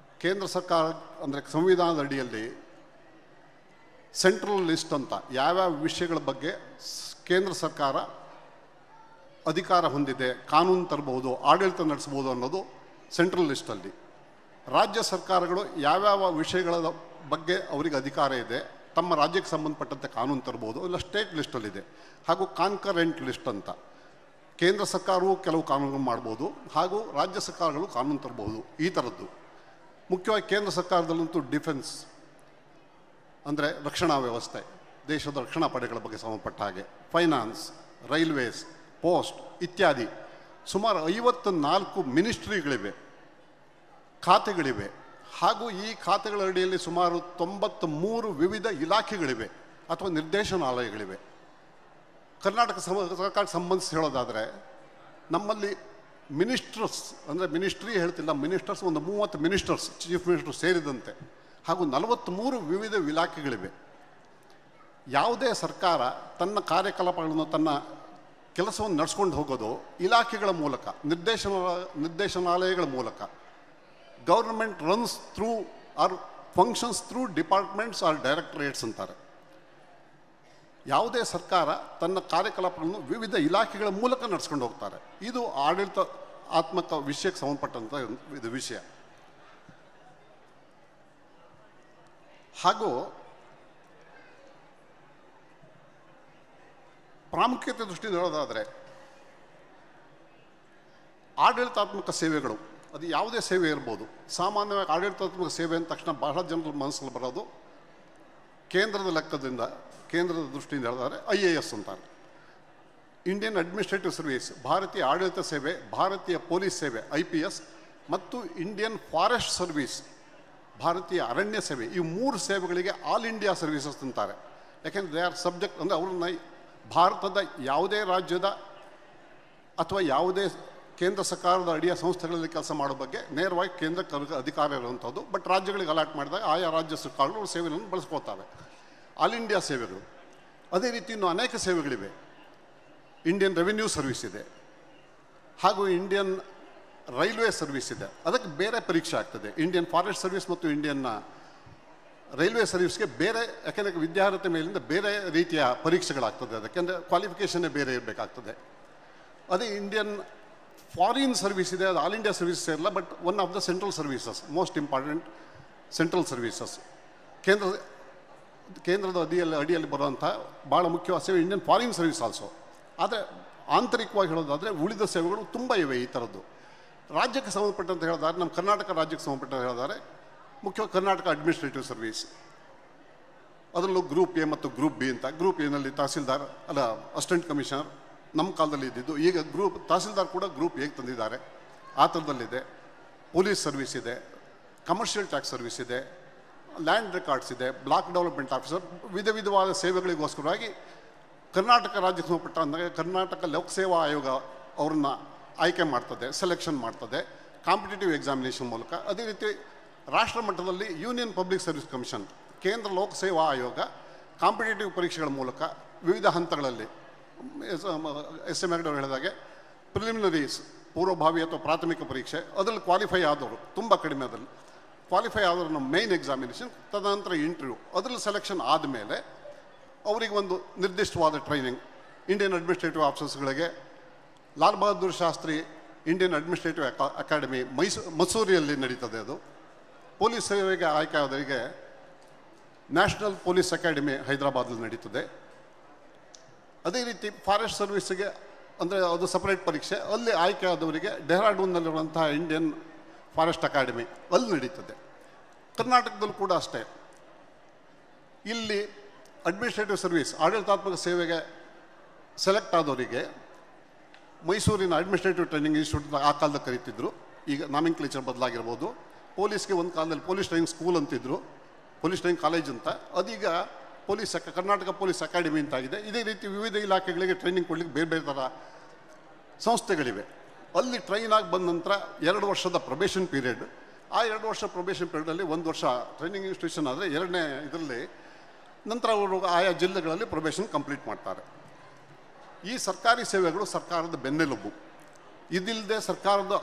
Speaker 3: ಅಂದರೆ ಸಂವಿಧಾನದ ಅಡಿಯಲ್ಲಿ ಸೆಂಟ್ರಲ್ ಲಿಸ್ಟ್ ಅಂತ ಯಾವ್ಯಾವ ವಿಷಯಗಳ ಬಗ್ಗೆ ಕೇಂದ್ರ ಸರ್ಕಾರ ಅಧಿಕಾರ ಹೊಂದಿದೆ, ಕಾನೂನು ತರಬಹುದು, ಆಡಳಿತ ನಡೆಸ್ಬೋದು ಅನ್ನೋದು ಸೆಂಟ್ರಲ್ ಲಿಸ್ಟಲ್ಲಿ. ರಾಜ್ಯ ಸರ್ಕಾರಗಳು ಯಾವ್ಯಾವ ವಿಷಯಗಳ ಬಗ್ಗೆ ಅವರಿಗೆ ಅಧಿಕಾರ ಇದೆ, ತಮ್ಮ ರಾಜ್ಯಕ್ಕೆ ಸಂಬಂಧಪಟ್ಟಂತೆ ಕಾನೂನು ತರಬಹುದು, ಇಲ್ಲ ಸ್ಟೇಟ್ ಲಿಸ್ಟಲ್ಲಿದೆ. ಹಾಗೂ ಕಾನ್ಕರೆಂಟ್ ಲಿಸ್ಟ್ ಅಂತ ಕೇಂದ್ರ ಸರ್ಕಾರವು ಕೆಲವು ಕಾನೂನು ಮಾಡ್ಬೋದು, ಹಾಗೂ ರಾಜ್ಯ ಸರ್ಕಾರಗಳು ಕಾನೂನು ತರಬಹುದು. ಈ ಥರದ್ದು ಮುಖ್ಯವಾಗಿ ಕೇಂದ್ರ ಸರ್ಕಾರದಲ್ಲಂತೂ ಡಿಫೆನ್ಸ್ ಅಂದರೆ ರಕ್ಷಣಾ ವ್ಯವಸ್ಥೆ, ದೇಶದ ರಕ್ಷಣಾ ಪಡೆಗಳ ಬಗ್ಗೆ ಸಂಬಂಧಪಟ್ಟ ಹಾಗೆ, ಫೈನಾನ್ಸ್, ರೈಲ್ವೇಸ್, ಪೋಸ್ಟ್ ಇತ್ಯಾದಿ ಸುಮಾರು 54 ಮಿನಿಸ್ಟ್ರಿಗಳಿವೆ, ಖಾತೆಗಳಿವೆ. ಹಾಗೂ ಈ ಖಾತೆಗಳ ಅಡಿಯಲ್ಲಿ ಸುಮಾರು 93 ವಿವಿಧ ಇಲಾಖೆಗಳಿವೆ ಅಥವಾ ನಿರ್ದೇಶನಾಲಯಗಳಿವೆ. ಕರ್ನಾಟಕ ಸರ್ಕಾರಕ್ಕೆ ಸಂಬಂಧಿಸಿ ಹೇಳೋದಾದರೆ ನಮ್ಮಲ್ಲಿ ಮಿನಿಸ್ಟರ್ಸ್ ಅಂದರೆ ಮಿನಿಸ್ಟ್ರಿ ಹೇಳ್ತಿಲ್ಲ, ಮಿನಿಸ್ಟರ್ಸ್ ಒಂದು 30 ಮಿನಿಸ್ಟರ್ಸ್, ಚೀಫ್ ಮಿನಿಸ್ಟರ್ ಸೇರಿದಂತೆ, ಹಾಗೂ 43 ವಿವಿಧ ಇಲಾಖೆಗಳಿವೆ. ಯಾವುದೇ ಸರ್ಕಾರ ತನ್ನ ಕಾರ್ಯಕಲಾಪಗಳನ್ನು, ತನ್ನ ಕೆಲಸವನ್ನು ನಡೆಸ್ಕೊಂಡು ಹೋಗೋದು ಇಲಾಖೆಗಳ ಮೂಲಕ, ನಿರ್ದೇಶನಾಲಯಗಳ ಮೂಲಕ. Government runs through or functions through departments or directorates ಅಂತಾರೆ. ಯಾವುದೇ ಸರ್ಕಾರ ತನ್ನ ಕಾರ್ಯಕಲಾಪಗಳನ್ನು ವಿವಿಧ ಇಲಾಖೆಗಳ ಮೂಲಕ ನಡೆಸ್ಕೊಂಡು ಹೋಗ್ತಾರೆ. ಇದು ಆಡಳಿತಾತ್ಮಕ ವಿಷಯಕ್ಕೆ ಸಂಬಂಧಪಟ್ಟಂಥ ಇದು ವಿಷಯ. ಹಾಗೂ ಪ್ರಾಮುಖ್ಯತೆ ದೃಷ್ಟಿಯಿಂದ ಹೇಳೋದಾದರೆ ಆಡಳಿತಾತ್ಮಕ ಸೇವೆಗಳು, ಅದು ಯಾವುದೇ ಸೇವೆ ಇರ್ಬೋದು. ಸಾಮಾನ್ಯವಾಗಿ ಆಡಳಿತಾತ್ಮಕ ಸೇವೆ ಅಂದ ತಕ್ಷಣ ಬಹಳ ಜನರ ಮನಸ್ಸಲ್ಲಿ ಬರೋದು ಕೇಂದ್ರದ ದೃಷ್ಟಿಯಿಂದ ಹೇಳಿದರೆ IAS ಅಂತಾರೆ, ಇಂಡಿಯನ್ ಅಡ್ಮಿನಿಸ್ಟ್ರೇಟಿವ್ ಸರ್ವಿಸ್, ಭಾರತೀಯ ಆಡಳಿತ ಸೇವೆ, ಭಾರತೀಯ ಪೊಲೀಸ್ ಸೇವೆ IPS, ಮತ್ತು ಇಂಡಿಯನ್ ಫಾರೆಸ್ಟ್ ಸರ್ವಿಸ್, ಭಾರತೀಯ ಅರಣ್ಯ ಸೇವೆ. ಈ 3 ಸೇವೆಗಳಿಗೆ ಆಲ್ ಇಂಡಿಯಾ ಸರ್ವಿಸಸ್ ಅಂತಾರೆ. ಯಾಕೆಂದರೆ ದೇ ಆರ್ ಸಬ್ಜೆಕ್ಟ್ ಅಂದರೆ ಅವ್ರನ್ನ ಭಾರತದ ಯಾವುದೇ ರಾಜ್ಯದ ಅಥವಾ ಯಾವುದೇ ಕೇಂದ್ರ ಸರ್ಕಾರದ ಅಡಿಯ ಸಂಸ್ಥೆಗಳಲ್ಲಿ ಕೆಲಸ ಮಾಡೋ ಬಗ್ಗೆ ನೇರವಾಗಿ ಕೇಂದ್ರಕ್ಕೆ ಅಧಿಕಾರ ಇರುವಂಥದ್ದು. ಬಟ್ ರಾಜ್ಯಗಳಿಗೆ ಅಲಾಟ್ ಮಾಡಿದಾಗ ಆಯಾ ರಾಜ್ಯ ಸರ್ಕಾರಗಳು ಸೇವೆಗಳನ್ನು ಬಳಸ್ಕೋತಾವೆ. ಆಲ್ ಇಂಡಿಯಾ ಸೇವೆಗಳು. ಅದೇ ರೀತಿ ಇನ್ನೂ ಅನೇಕ ಸೇವೆಗಳಿವೆ. ಇಂಡಿಯನ್ ರೆವಿನ್ಯೂ ಸರ್ವಿಸ್ ಇದೆ, ಹಾಗೂ ಇಂಡಿಯನ್ ರೈಲ್ವೆ ಸರ್ವಿಸ್ ಇದೆ. ಅದಕ್ಕೆ ಬೇರೆ ಪರೀಕ್ಷೆ ಆಗ್ತದೆ. ಇಂಡಿಯನ್ ಫಾರೆಸ್ಟ್ ಸರ್ವಿಸ್ ಮತ್ತು ಇಂಡಿಯನ್ ರೈಲ್ವೆ ಸರ್ವಿಸ್ಗೆ ಬೇರೆ, ಯಾಕೆಂದರೆ ವಿದ್ಯಾರ್ಹತೆ ಮೇಲಿಂದ ಬೇರೆ ರೀತಿಯ ಪರೀಕ್ಷೆಗಳಾಗ್ತದೆ. ಅದಕ್ಕೆಂದರೆ ಕ್ವಾಲಿಫಿಕೇಷನ್ನೇ ಬೇರೆ ಇರಬೇಕಾಗ್ತದೆ. ಅದೇ ಇಂಡಿಯನ್ ಫಾರಿನ್ ಸರ್ವಿಸ್ ಇದೆ, ಅದು ಆಲ್ ಇಂಡಿಯಾ ಸರ್ವಿಸ್ ಇರಲ್ಲ, but one of the central services, most important central services. ಕೇಂದ್ರದ ಅಡಿಯಲ್ಲಿ ಬರುವಂಥ ಭಾಳ ಮುಖ್ಯವಾದ ಸೇವೆ ಇಂಡಿಯನ್ ಫಾರಿನ್ ಸರ್ವಿಸ್ ಆಲ್ಸೋ. ಆದರೆ ಆಂತರಿಕವಾಗಿ ಹೇಳೋದಾದರೆ ಉಳಿದ ಸೇವೆಗಳು ತುಂಬ ಇವೆ ಈ ಥರದ್ದು. ರಾಜ್ಯಕ್ಕೆ ಸಂಬಂಧಪಟ್ಟಂತ ಹೇಳಿದ್ರೆ, ನಮ್ಮ ಕರ್ನಾಟಕ ರಾಜ್ಯಕ್ಕೆ ಸಂಬಂಧಪಟ್ಟಂತ ಹೇಳಿದರೆ ಮುಖ್ಯವಾಗಿ ಕರ್ನಾಟಕ ಅಡ್ಮಿನಿಸ್ಟ್ರೇಟಿವ್ ಸರ್ವಿಸ್, ಅದರಲ್ಲೂ ಗ್ರೂಪ್ ಎ ಮತ್ತು ಗ್ರೂಪ್ ಬಿ ಅಂತ. ಗ್ರೂಪ್ ಎನಲ್ಲಿ ತಹಸೀಲ್ದಾರ್ ಅಸಿಸ್ಟೆಂಟ್ ಕಮಿಷನರ್ ನಮ್ಮ ಕಾಲದಲ್ಲಿ ಇದ್ದಿದ್ದು. ಈಗ ತಹಸೀಲ್ದಾರ್ ಕೂಡ ಗ್ರೂಪ್ ಎಗೆ ತಂದಿದ್ದಾರೆ. ಆ ಥರದಲ್ಲಿದೆ. ಪೊಲೀಸ್ ಸರ್ವಿಸ್ ಇದೆ, ಕಮರ್ಷಿಯಲ್ ಟ್ಯಾಕ್ಸ್ ಸರ್ವಿಸ್ ಇದೆ, ಲ್ಯಾಂಡ್ ರೆಕಾರ್ಡ್ಸ್ ಇದೆ, ಬ್ಲಾಕ್ ಡೆವಲಪ್ಮೆಂಟ್ ಆಫೀಸರ್. ವಿಧವಾದ ಸೇವೆಗಳಿಗೋಸ್ಕರವಾಗಿ ಕರ್ನಾಟಕ ರಾಜ್ಯಕ್ಕೆ ಸಂಬಂಧಪಟ್ಟ ಅಂದರೆ ಕರ್ನಾಟಕ ಲೋಕಸೇವಾ ಆಯೋಗ ಅವ್ರನ್ನ ಆಯ್ಕೆ ಮಾಡ್ತದೆ, ಸೆಲೆಕ್ಷನ್ ಮಾಡ್ತದೆ ಕಾಂಪಿಟೇಟಿವ್ ಎಕ್ಸಾಮಿನೇಷನ್ ಮೂಲಕ. ಅದೇ ರೀತಿ ರಾಷ್ಟ್ರ ಮಟ್ಟದಲ್ಲಿ ಯೂನಿಯನ್ ಪಬ್ಲಿಕ್ ಸರ್ವಿಸ್ ಕಮಿಷನ್, ಕೇಂದ್ರ ಲೋಕಸೇವಾ ಆಯೋಗ ಕಾಂಪಿಟೇಟಿವ್ ಪರೀಕ್ಷೆಗಳ ಮೂಲಕ ವಿವಿಧ ಹಂತಗಳಲ್ಲಿ SM ಅವರು ಹೇಳಿದಾಗೆ ಪ್ರಿಲಿಮಿನರೀಸ್, ಪೂರ್ವಭಾವಿ ಅಥವಾ ಪ್ರಾಥಮಿಕ ಪರೀಕ್ಷೆ, ಅದರಲ್ಲಿ ಕ್ವಾಲಿಫೈ ಆದವರು ತುಂಬ ಕಡಿಮೆ, ಅದರಲ್ಲಿ ಕ್ವಾಲಿಫೈ ಆದವ್ರನ್ನ ಮೇನ್ ಎಕ್ಸಾಮಿನೇಷನ್, ತದನಂತರ ಇಂಟರ್ವ್ಯೂ. ಅದರಲ್ಲಿ ಸೆಲೆಕ್ಷನ್ ಆದಮೇಲೆ ಅವರಿಗೆ ಒಂದು ನಿರ್ದಿಷ್ಟವಾದ ಟ್ರೈನಿಂಗ್. ಇಂಡಿಯನ್ ಅಡ್ಮಿನಿಸ್ಟ್ರೇಟಿವ್ ಆಫೀಸರ್ಸ್ಗಳಿಗೆ Lal Bahadur Shastri Indian administrative academy ಮಸೂರಿಯಲ್ಲಿ ನಡೀತದೆ. ಅದು ಪೊಲೀಸ್ ಸೇವೆಗೆ ಆಯ್ಕೆ ಆದವರಿಗೆ ನ್ಯಾಷನಲ್ ಪೊಲೀಸ್ ಅಕಾಡೆಮಿ ಹೈದರಾಬಾದಲ್ಲಿ ನಡೀತದೆ. ಅದೇ ರೀತಿ ಫಾರೆಸ್ಟ್ ಸರ್ವಿಸ್ಗೆ ಅಂದರೆ ಅದು ಸಪ್ರೇಟ್ ಪರೀಕ್ಷೆ, ಅಲ್ಲಿ ಆಯ್ಕೆ ಆದವರಿಗೆ ಡೆಹ್ರಾಡೂನ್ನಲ್ಲಿರುವಂಥ ಇಂಡಿಯನ್ ಫಾರೆಸ್ಟ್ ಅಕಾಡೆಮಿ ಅಲ್ಲಿ ನಡೀತದೆ. ಕರ್ನಾಟಕದಲ್ಲೂ ಕೂಡ ಅಷ್ಟೇ. ಇಲ್ಲಿ ಅಡ್ಮಿನಿಸ್ಟ್ರೇಟಿವ್ ಸರ್ವಿಸ್, ಆಡಳಿತಾತ್ಮಕ ಸೇವೆಗೆ ಸೆಲೆಕ್ಟ್ ಆದವರಿಗೆ ಮೈಸೂರಿನ ಅಡ್ಮಿನಿಸ್ಟ್ರೇಟಿವ್ ಟ್ರೈನಿಂಗ್ ಇನ್ಸ್ಟಿಟ್ಯೂಟ್ ಆ ಕಾಲದಲ್ಲಿ ಕರೀತಿದ್ರು. ಈಗ ನಾಮಿನ್ಕ್ಲೇಚರ್ ಬದಲಾಗಿರ್ಬೋದು. ಪೊಲೀಸ್ಗೆ ಒಂದು ಕಾಲದಲ್ಲಿ ಪೊಲೀಸ್ ಟ್ರೈನಿಂಗ್ ಸ್ಕೂಲ್ ಅಂತಿದ್ರು, ಪೊಲೀಸ್ ಟ್ರೈನಿಂಗ್ ಕಾಲೇಜ್ ಅಂತ. ಅದೀಗ ಕರ್ನಾಟಕ ಪೊಲೀಸ್ ಅಕಾಡೆಮಿ ಅಂತಾಗಿದೆ. ಇದೇ ರೀತಿ ವಿವಿಧ ಇಲಾಖೆಗಳಿಗೆ ಟ್ರೈನಿಂಗ್ ಕೊಡಲಿಕ್ಕೆ ಬೇರೆ ಬೇರೆ ಥರ ಸಂಸ್ಥೆಗಳಿವೆ. ಅಲ್ಲಿ ಟ್ರೈನ್ ಆಗಿ ಬಂದ ನಂತರ 2 ವರ್ಷದ ಪ್ರೊಬೇಷನ್ ಪೀರಿಯಡ್. ಆ 2 ವರ್ಷ ಪ್ರೊಬೇಷನ್ ಪೀರಿಯಡಲ್ಲಿ 1 ವರ್ಷ ಟ್ರೈನಿಂಗ್ ಇನ್ಸ್ಟಿಟ್ಯೂಷನ್ ಆದರೆ 2ನೇ ಇದರಲ್ಲಿ ನಂತರ ಅವರು ಆಯಾ ಜಿಲ್ಲೆಗಳಲ್ಲಿ ಪ್ರೊಬೇಷನ್ ಕಂಪ್ಲೀಟ್ ಮಾಡ್ತಾರೆ. ಈ ಸರ್ಕಾರಿ ಸೇವೆಗಳು ಸರ್ಕಾರದ ಬೆನ್ನೆಲುಬು. ಇದಿಲ್ಲದೆ ಸರ್ಕಾರದ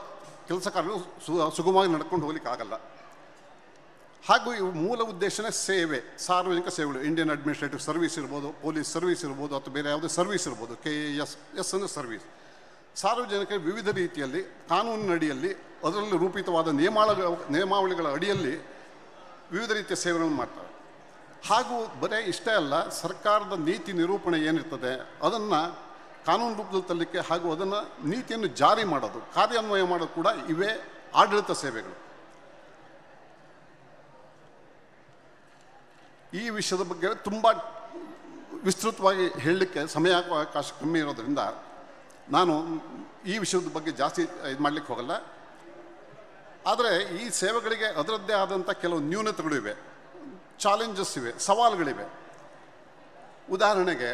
Speaker 3: ಕೆಲಸ ಕಾರ್ಯಗಳು ಸುಗಮವಾಗಿ ನಡ್ಕೊಂಡು ಹೋಗ್ಲಿಕ್ಕೆ ಆಗಲ್ಲ. ಹಾಗೂ ಇವು ಮೂಲ ಉದ್ದೇಶನೇ ಸೇವೆ, ಸಾರ್ವಜನಿಕ ಸೇವೆಗಳು. ಇಂಡಿಯನ್ ಅಡ್ಮಿನಿಸ್ಟ್ರೇಟಿವ್ ಸರ್ವಿಸ್ ಇರ್ಬೋದು, ಪೊಲೀಸ್ ಸರ್ವಿಸ್ ಇರ್ಬೋದು, ಅಥವಾ ಬೇರೆ ಯಾವುದೇ ಸರ್ವಿಸ್ ಇರ್ಬೋದು. KAS ಅಂದರೆ ಸರ್ವಿಸ್. ಸಾರ್ವಜನಿಕ ವಿವಿಧ ರೀತಿಯಲ್ಲಿ ಕಾನೂನಿನಡಿಯಲ್ಲಿ ಅದರಲ್ಲಿ ರೂಪಿತವಾದ ನಿಯಮಾವಳಿಗಳ ಅಡಿಯಲ್ಲಿ ವಿವಿಧ ರೀತಿಯ ಸೇವೆಗಳನ್ನು ಮಾಡ್ತಾರೆ. ಹಾಗೂ ಬರೀ ಇಷ್ಟೇ ಅಲ್ಲ, ಸರ್ಕಾರದ ನೀತಿ ನಿರೂಪಣೆ ಏನಿರ್ತದೆ ಅದನ್ನು ಕಾನೂನು ರೂಪದಲ್ಲಿ ತರಲಿಕ್ಕೆ ಹಾಗೂ ಅದನ್ನು ನೀತಿಯನ್ನು ಜಾರಿ ಮಾಡೋದು, ಕಾರ್ಯಾನ್ವಯ ಮಾಡೋದು ಕೂಡ ಇವೇ ಆಡಳಿತ ಸೇವೆಗಳು. ಈ ವಿಷಯದ ಬಗ್ಗೆ ತುಂಬ ವಿಸ್ತೃತವಾಗಿ ಹೇಳಲಿಕ್ಕೆ ಸಮಯಾವಕಾಶ ಕಮ್ಮಿ ಇರೋದರಿಂದ ನಾನು ಈ ವಿಷಯದ ಬಗ್ಗೆ ಜಾಸ್ತಿ ಇದು ಮಾಡಲಿಕ್ಕೆ ಹೋಗಲ್ಲ. ಆದರೆ ಈ ಸೇವೆಗಳಿಗೆ ಅದರದ್ದೇ ಆದಂಥ ಕೆಲವು ನ್ಯೂನತೆಗಳು ಇವೆ, ಚಾಲೆಂಜಸ್ ಇವೆ, ಸವಾಲುಗಳಿವೆ. ಉದಾಹರಣೆಗೆ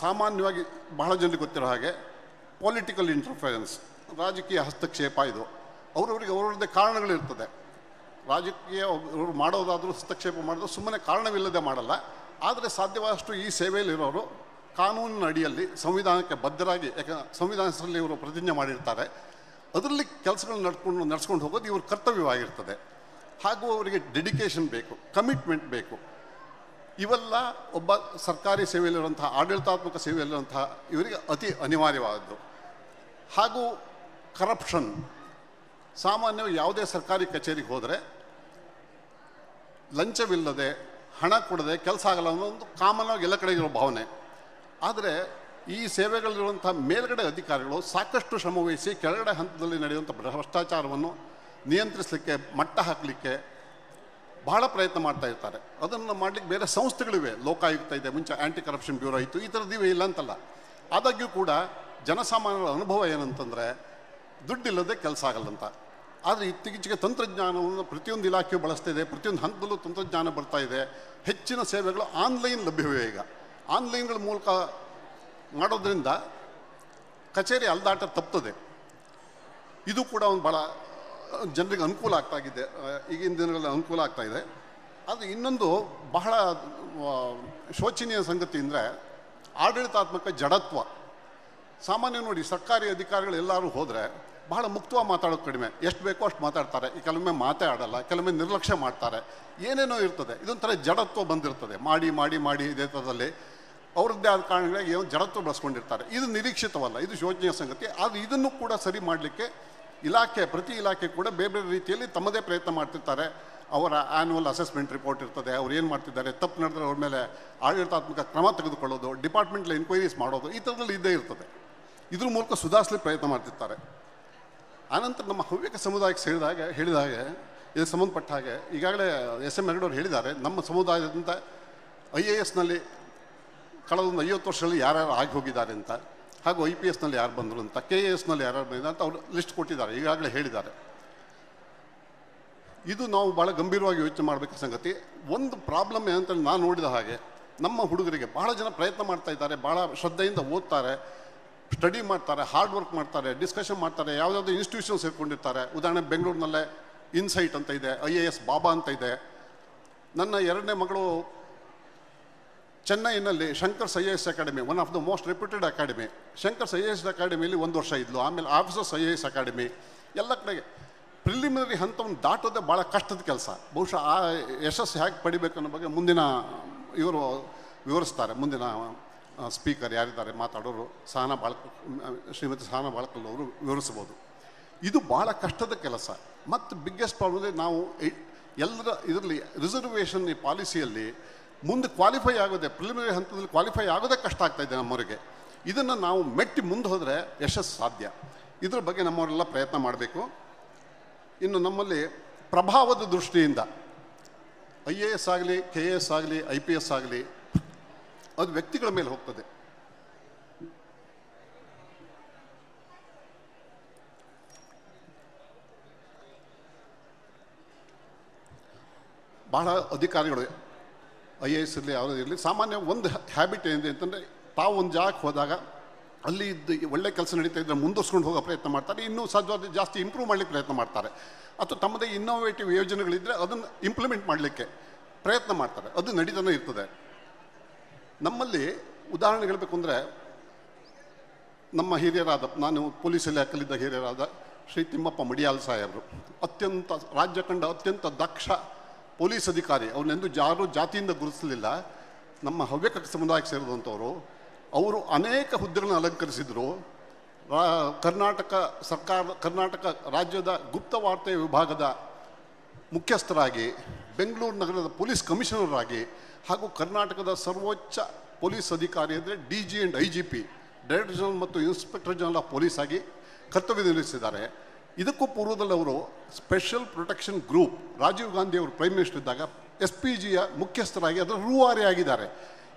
Speaker 3: ಸಾಮಾನ್ಯವಾಗಿ ಬಹಳ ಜನರಿಗೆ ಗೊತ್ತಿರೋ ಹಾಗೆ ಪೊಲಿಟಿಕಲ್ ಇಂಟರ್ಫರೆನ್ಸ್, ರಾಜಕೀಯ ಹಸ್ತಕ್ಷೇಪ, ಇದು ಅವರವರಿಗೆ ಅವರದ್ದೇ ಕಾರಣಗಳಿರ್ತದೆ. ರಾಜಕೀಯ ಅವರು ಮಾಡೋದಾದರೂ ಹಸ್ತಕ್ಷೇಪ ಮಾಡೋದು ಸುಮ್ಮನೆ ಕಾರಣವಿಲ್ಲದೆ ಮಾಡಲ್ಲ. ಆದರೆ ಸಾಧ್ಯವಾದಷ್ಟು ಈ ಸೇವೆಯಲ್ಲಿರೋರು ಕಾನೂನಿನ ಅಡಿಯಲ್ಲಿ ಸಂವಿಧಾನಕ್ಕೆ ಬದ್ಧರಾಗಿ, ಸಂವಿಧಾನದಲ್ಲಿ ಇವರು ಪ್ರತಿಜ್ಞೆ ಮಾಡಿರ್ತಾರೆ, ಅದರಲ್ಲಿ ಕೆಲಸಗಳನ್ನ ನಡ್ಸ್ಕೊಂಡು ಹೋಗೋದು ಇವ್ರ ಕರ್ತವ್ಯವಾಗಿರ್ತದೆ. ಹಾಗೂ ಅವರಿಗೆ ಡೆಡಿಕೇಶನ್ ಬೇಕು, ಕಮಿಟ್ಮೆಂಟ್ ಬೇಕು. ಇವೆಲ್ಲ ಒಬ್ಬ ಸರ್ಕಾರಿ ಸೇವೆಯಲ್ಲಿರುವಂತಹ, ಆಡಳಿತಾತ್ಮಕ ಸೇವೆಯಲ್ಲಿರುವಂತಹ ಇವರಿಗೆ ಅತಿ ಅನಿವಾರ್ಯವಾದದ್ದು. ಹಾಗೂ ಕರಪ್ಷನ್, ಸಾಮಾನ್ಯವಾಗಿ ಯಾವುದೇ ಸರ್ಕಾರಿ ಕಚೇರಿಗೆ ಹೋದರೆ ಲಂಚವಿಲ್ಲದೆ, ಹಣ ಕೊಡದೆ ಕೆಲಸ ಆಗಲ್ಲ ಅನ್ನೋದು ಕಾಮನ್ ಆಗಿ ಎಲ್ಲ ಕಡೆ ಇರೋ ಭಾವನೆ. ಆದರೆ ಈ ಸೇವೆಗಳಿರುವಂಥ ಮೇಲ್ಗಡೆ ಅಧಿಕಾರಿಗಳು ಸಾಕಷ್ಟು ಶ್ರಮವಹಿಸಿ ಕೆಳಗಡೆ ಹಂತದಲ್ಲಿ ನಡೆಯುವಂಥ ಭ್ರಷ್ಟಾಚಾರವನ್ನು ನಿಯಂತ್ರಿಸಲಿಕ್ಕೆ, ಮಟ್ಟ ಹಾಕಲಿಕ್ಕೆ ಬಹಳ ಪ್ರಯತ್ನ ಮಾಡ್ತಾ ಇರ್ತಾರೆ. ಅದನ್ನು ಮಾಡಲಿಕ್ಕೆ ಬೇರೆ ಸಂಸ್ಥೆಗಳಿವೆ. ಲೋಕಾಯುಕ್ತ ಇದೆ, ಮುಂಚೆ ಆ್ಯಂಟಿ ಕರಪ್ಷನ್ ಬ್ಯೂರೋ ಇತ್ತು, ಈ ಥರದ್ದಿವೆ, ಇಲ್ಲ ಅಂತಲ್ಲ. ಆದಾಗ್ಯೂ ಕೂಡ ಜನಸಾಮಾನ್ಯರ ಅನುಭವ ಏನಂತಂದರೆ ದುಡ್ಡಿಲ್ಲದೆ ಕೆಲಸ ಆಗಲ್ಲಂತ. ಆದರೆ ಇತ್ತೀಚೆಗೆ ತಂತ್ರಜ್ಞಾನವನ್ನು ಪ್ರತಿಯೊಂದು ಇಲಾಖೆಯು ಬಳಸ್ತಾ ಇದೆ, ಪ್ರತಿಯೊಂದು ಹಂತದಲ್ಲೂ ತಂತ್ರಜ್ಞಾನ ಬರ್ತಾ ಇದೆ. ಹೆಚ್ಚಿನ ಸೇವೆಗಳು ಆನ್ಲೈನ್ ಲಭ್ಯವಿವೆ. ಈಗ ಆನ್ಲೈನ್ಗಳ ಮೂಲಕ ಮಾಡೋದ್ರಿಂದ ಕಚೇರಿ ಅಲ್ದಾಟ ತಪ್ತದೆ. ಇದು ಕೂಡ ಒಂದು ಭಾಳ ಜನರಿಗೆ ಅನುಕೂಲ ಆಗ್ತಾಗಿದೆ, ಈಗಿನ ದಿನಗಳಲ್ಲಿ ಅನುಕೂಲ ಆಗ್ತಾ ಇದೆ. ಆದರೆ ಇನ್ನೊಂದು ಬಹಳ ಶೋಚನೀಯ ಸಂಗತಿ ಅಂದರೆ ಆಡಳಿತಾತ್ಮಕ ಜಡತ್ವ. ಸಾಮಾನ್ಯ ನೋಡಿ, ಸರ್ಕಾರಿ ಅಧಿಕಾರಿಗಳು ಎಲ್ಲರೂ ಹೋದರೆ ಬಹಳ ಮುಕ್ತವಾಗಿ ಮಾತಾಡೋದು ಕಡಿಮೆ, ಎಷ್ಟು ಬೇಕೋ ಅಷ್ಟು ಮಾತಾಡ್ತಾರೆ, ಕೆಲವೊಮ್ಮೆ ಮಾತೇ ಆಡಲ್ಲ, ಕೆಲವೊಮ್ಮೆ ನಿರ್ಲಕ್ಷ್ಯ ಮಾಡ್ತಾರೆ, ಏನೇನೋ ಇರ್ತದೆ. ಇದೊಂಥರ ಜಡತ್ವ ಬಂದಿರ್ತದೆ, ಮಾಡಿ ಮಾಡಿ ಮಾಡಿ ಇದೇ ಥರದಲ್ಲಿ ಅವ್ರದ್ದೇ ಆದ ಕಾರಣಗಳಿಗೆ ಏನು ಜಡತ್ವ ಬಳಸ್ಕೊಂಡಿರ್ತಾರೆ. ಇದು ನಿರೀಕ್ಷಿತವಲ್ಲ, ಇದು ಶೋಚನೀಯ ಸಂಗತಿ. ಆದರೆ ಇದನ್ನು ಕೂಡ ಸರಿ ಮಾಡಲಿಕ್ಕೆ ಪ್ರತಿ ಇಲಾಖೆ ಕೂಡ ಬೇರೆ ಬೇರೆ ರೀತಿಯಲ್ಲಿ ತಮ್ಮದೇ ಪ್ರಯತ್ನ ಮಾಡ್ತಿರ್ತಾರೆ. ಅವರ ಆ್ಯನ್ಯುವಲ್ ಅಸೆಸ್ಮೆಂಟ್ ರಿಪೋರ್ಟ್ ಇರ್ತದೆ, ಅವ್ರು ಏನು ಮಾಡ್ತಿದ್ದಾರೆ, ತಪ್ಪು ನಡೆದ್ರೆ ಅವ್ರ ಮೇಲೆ ಆಡಳಿತಾತ್ಮಕ ಕ್ರಮ ತೆಗೆದುಕೊಳ್ಳೋದು, ಡಿಪಾರ್ಟ್ಮೆಂಟಲ್ಲಿ ಎನ್ಕ್ವೈರೀಸ್ ಮಾಡೋದು, ಈ ಥರದಲ್ಲಿ ಇದ್ದೇ ಇರ್ತದೆ. ಇದ್ರ ಮೂಲಕ ಸುಧಾರಿಸಲಿಕ್ಕೆ ಪ್ರಯತ್ನ ಮಾಡ್ತಿರ್ತಾರೆ. ಆನಂತರ ನಮ್ಮ ಹವ್ಯಕ ಸಮುದಾಯಕ್ಕೆ ಹೇಳಿದಾಗ ಇದಕ್ಕೆ ಸಂಬಂಧಪಟ್ಟ ಹಾಗೆ ಈಗಾಗಲೇ SM ಹೆಗಡೆ ಹೇಳಿದ್ದಾರೆ, ನಮ್ಮ ಸಮುದಾಯದಿಂದ IASನಲ್ಲಿ ಕಳೆದೊಂದು 50 ವರ್ಷದಲ್ಲಿ ಯಾರ್ಯಾರು ಆಗಿ ಹೋಗಿದ್ದಾರೆ ಅಂತ, ಹಾಗೂ IPSನಲ್ಲಿ ಯಾರು ಬಂದರು ಅಂತ, KASನಲ್ಲಿ ಯಾರ್ಯಾರು ಬಂದಿದ್ದಾರೆ ಅಂತ ಅವರು ಲಿಸ್ಟ್ ಕೊಟ್ಟಿದ್ದಾರೆ, ಈಗಾಗಲೇ ಹೇಳಿದ್ದಾರೆ. ಇದು ನಾವು ಭಾಳ ಗಂಭೀರವಾಗಿ ಯೋಚನೆ ಮಾಡಬೇಕಾದ ಸಂಗತಿ. ಒಂದು ಪ್ರಾಬ್ಲಮ್ ಏನಂತ ನಾನು ನೋಡಿದ ಹಾಗೆ, ನಮ್ಮ ಹುಡುಗರಿಗೆ ಭಾಳ ಜನ ಪ್ರಯತ್ನ ಮಾಡ್ತಾ ಇದ್ದಾರೆ, ಭಾಳ ಶ್ರದ್ಧೆಯಿಂದ ಓದ್ತಾರೆ, ಸ್ಟಡಿ ಮಾಡ್ತಾರೆ, ಹಾರ್ಡ್ ವರ್ಕ್ ಮಾಡ್ತಾರೆ, ಡಿಸ್ಕಷನ್ ಮಾಡ್ತಾರೆ, ಯಾವುದಾದ್ರು ಇನ್ಸ್ಟಿಟ್ಯೂಷನ್ ಸೇರ್ಕೊಂಡಿರ್ತಾರೆ. ಉದಾಹರಣೆ ಬೆಂಗಳೂರಿನಲ್ಲೇ ಇನ್ಸೈಟ್ ಅಂತ ಇದೆ, IAS ಬಾಬಾ ಅಂತ ಇದೆ. ನನ್ನ 2ನೇ ಮಗಳು ಚೆನ್ನೈನಲ್ಲಿ Shankar's IAS academy, one of the most reputed academy, Shankar's IAS ಅಕಾಡೆಮಿಯಲ್ಲಿ 1 ವರ್ಷ ಇದ್ಲು. ಆಮೇಲೆ ಆಫೀಸರ್ಸ್ IAS ಅಕಾಡೆಮಿ, ಎಲ್ಲ ಕಡೆಗೆ ಪ್ರಿಲಿಮಿನರಿ ಹಂತವನ್ನು ದಾಟೋದೇ ಭಾಳ ಕಷ್ಟದ ಕೆಲಸ. ಬಹುಶಃ ಆ ಯಶಸ್ಸು ಹೇಗೆ ಪಡಿಬೇಕು ಅನ್ನೋ ಬಗ್ಗೆ ಮುಂದಿನ ಇವರು ವಿವರಿಸ್ತಾರೆ. ಮುಂದಿನ ಸ್ಪೀಕರ್ ಯಾರಿದ್ದಾರೆ ಮಾತಾಡೋರು, ಶ್ರೀಮತಿ ಸಹನಾ ಬಾಳ್ಕಲ್ ಅವರು ವಿವರಿಸ್ಬೋದು. ಇದು ಭಾಳ ಕಷ್ಟದ ಕೆಲಸ. ಮತ್ತು ಬಿಗ್ಗೆಸ್ಟ್ ಪ್ರಾಬ್ಲಮ್ ಅಂದರೆ ನಾವು ಎಲ್ಲರ ಇದರಲ್ಲಿ ರಿಸರ್ವೇಷನ್ ಈ ಪಾಲಿಸಿಯಲ್ಲಿ ಮುಂದೆ ಕ್ವಾಲಿಫೈ ಆಗೋದೆ, ಪ್ರಿಲಿಮಿನರಿ ಹಂತದಲ್ಲಿ ಕ್ವಾಲಿಫೈ ಆಗೋದೇ ಕಷ್ಟ ಆಗ್ತಾಯಿದೆ ನಮ್ಮವರಿಗೆ. ಇದನ್ನು ನಾವು ಮೆಟ್ಟಿ ಮುಂದೆ ಹೋದರೆ ಯಶಸ್ಸು ಸಾಧ್ಯ. ಇದ್ರ ಬಗ್ಗೆ ನಮ್ಮವರೆಲ್ಲ ಪ್ರಯತ್ನ ಮಾಡಬೇಕು. ಇನ್ನು ನಮ್ಮಲ್ಲಿ ಪ್ರಭಾವದ ದೃಷ್ಟಿಯಿಂದ IAS ಆಗಲಿ, KAS ಆಗಲಿ, IPS ಆಗಲಿ, ಅದು ವ್ಯಕ್ತಿಗಳ ಮೇಲೆ ಹೋಗ್ತದೆ. ಬಹಳ ಅಧಿಕಾರಿಗಳು IAS ಇರಲಿ, ಯಾವುದೇ ಇರಲಿ, ಸಾಮಾನ್ಯ ಒಂದು ಹ್ಯಾಬಿಟ್ ಏನಿದೆ ಅಂತಂದರೆ, ತಾವು ಒಂದು ಜಾಗಕ್ಕೆ ಹೋದಾಗ ಅಲ್ಲಿ ಒಳ್ಳೆ ಕೆಲಸ ನಡೀತಾ ಇದ್ದರೆ ಮುಂದುವರ್ಸ್ಕೊಂಡು ಹೋಗೋ ಪ್ರಯತ್ನ ಮಾಡ್ತಾರೆ, ಇನ್ನೂ ಸಾಧ್ಯವಾದ ಜಾಸ್ತಿ ಇಂಪ್ರೂವ್ ಮಾಡಲಿಕ್ಕೆ ಪ್ರಯತ್ನ ಮಾಡ್ತಾರೆ, ಅಥವಾ ತಮ್ಮದೇ ಇನ್ನೋವೇಟಿವ್ ಯೋಜನೆಗಳಿದ್ದರೆ ಅದನ್ನು ಇಂಪ್ಲಿಮೆಂಟ್ ಮಾಡಲಿಕ್ಕೆ ಪ್ರಯತ್ನ ಮಾಡ್ತಾರೆ. ಅದು ನಡೀತಾನೆ ಇರ್ತದೆ. ನಮ್ಮಲ್ಲಿ ಉದಾಹರಣೆ ಹೇಳಬೇಕು ಅಂದರೆ, ನಮ್ಮ ಹಿರಿಯರಾದ, ನಾನು ಪೊಲೀಸ್ ಇಲಾಖೆಯಲ್ಲಿದ್ದ ಹಿರಿಯರಾದ ಶ್ರೀ ತಿಮ್ಮಪ್ಪ ಮಡಿಯಾಲ್ ಸಾಹೇಬರು, ರಾಜ್ಯ ಕಂಡ ಅತ್ಯಂತ ದಕ್ಷ ಪೊಲೀಸ್ ಅಧಿಕಾರಿ. ಅವ್ರನ್ನೆಂದು ಯಾರೂ ಜಾತಿಯಿಂದ ಗುರುತಿಸಲಿಲ್ಲ. ನಮ್ಮ ಹವ್ಯಕ ಸಮುದಾಯಕ್ಕೆ ಸೇರಿದಂಥವರು. ಅವರು ಅನೇಕ ಹುದ್ದೆಗಳನ್ನು ಅಲಂಕರಿಸಿದರು. ಕರ್ನಾಟಕ ರಾಜ್ಯದ ಗುಪ್ತವಾರ್ತೆ ವಿಭಾಗದ ಮುಖ್ಯಸ್ಥರಾಗಿ, ಬೆಂಗಳೂರು ನಗರದ ಪೊಲೀಸ್ ಕಮಿಷನರ್ ಆಗಿ, ಹಾಗೂ ಕರ್ನಾಟಕದ ಸರ್ವೋಚ್ಚ ಪೊಲೀಸ್ ಅಧಿಕಾರಿ ಅಂದರೆ DG and IGP, director general ಮತ್ತು ಇನ್ಸ್ಪೆಕ್ಟರ್ ಜನರಲ್ ಆಫ್ ಪೊಲೀಸ್ ಆಗಿ ಕರ್ತವ್ಯ ನಿರ್ವಹಿಸಿದ್ದಾರೆ. ಇದಕ್ಕೂ ಪೂರ್ವದಲ್ಲಿ ಅವರು special protection group, Rajiv Gandhi ಅವರು ಪ್ರೈಮ್ ಮಿನಿಸ್ಟರ್ ಇದ್ದಾಗ SPGಯ ಮುಖ್ಯಸ್ಥರಾಗಿ ಅದರ ರೂವಾರಿ ಆಗಿದ್ದಾರೆ.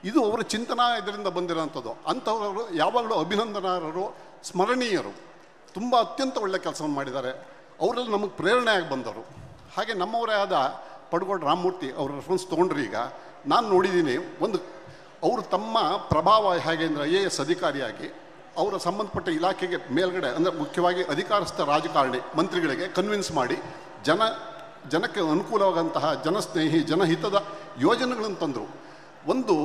Speaker 3: ಇದು ಅವರ ಚಿಂತನಾ ಇದರಿಂದ ಬಂದಿರೋಂಥದ್ದು. ಅಂಥವರು ಯಾವಾಗಲೂ ಅಭಿನಂದನಾರ್ಹರು, ಸ್ಮರಣೀಯರು. ತುಂಬ ಅತ್ಯಂತ ಒಳ್ಳೆಯ ಕೆಲಸವನ್ನು ಮಾಡಿದ್ದಾರೆ. ಅವರಲ್ಲಿ ನಮಗೆ ಪ್ರೇರಣೆಯಾಗಿ ಬಂದವರು. ಹಾಗೆ ನಮ್ಮವರೇ ಆದ ಪಡುಗೋಡು ರಾಮಮೂರ್ತಿ ಅವರ ರೆಫರೆನ್ಸ್ ತೊಗೊಂಡ್ರೆ, ಈಗ ನಾನು ನೋಡಿದ್ದೀನಿ, ಅವರು ತಮ್ಮ ಪ್ರಭಾವ ಹೇಗೆ ಅಂದರೆ IAS ಅಧಿಕಾರಿಯಾಗಿ ಅವರ ಸಂಬಂಧಪಟ್ಟ ಇಲಾಖೆಗೆ ಮೇಲ್ಗಡೆ, ಅಂದರೆ ಮುಖ್ಯವಾಗಿ ಅಧಿಕಾರಸ್ಥ ರಾಜಕಾರಣಿ ಮಂತ್ರಿಗಳಿಗೆ ಕನ್ವಿನ್ಸ್ ಮಾಡಿ ಜನಕ್ಕೆ ಅನುಕೂಲವಾದಂತಹ ಜನಸ್ನೇಹಿ, ಜನಹಿತದ ಯೋಜನೆಗಳನ್ನು ತಂದರು. ಒಂದು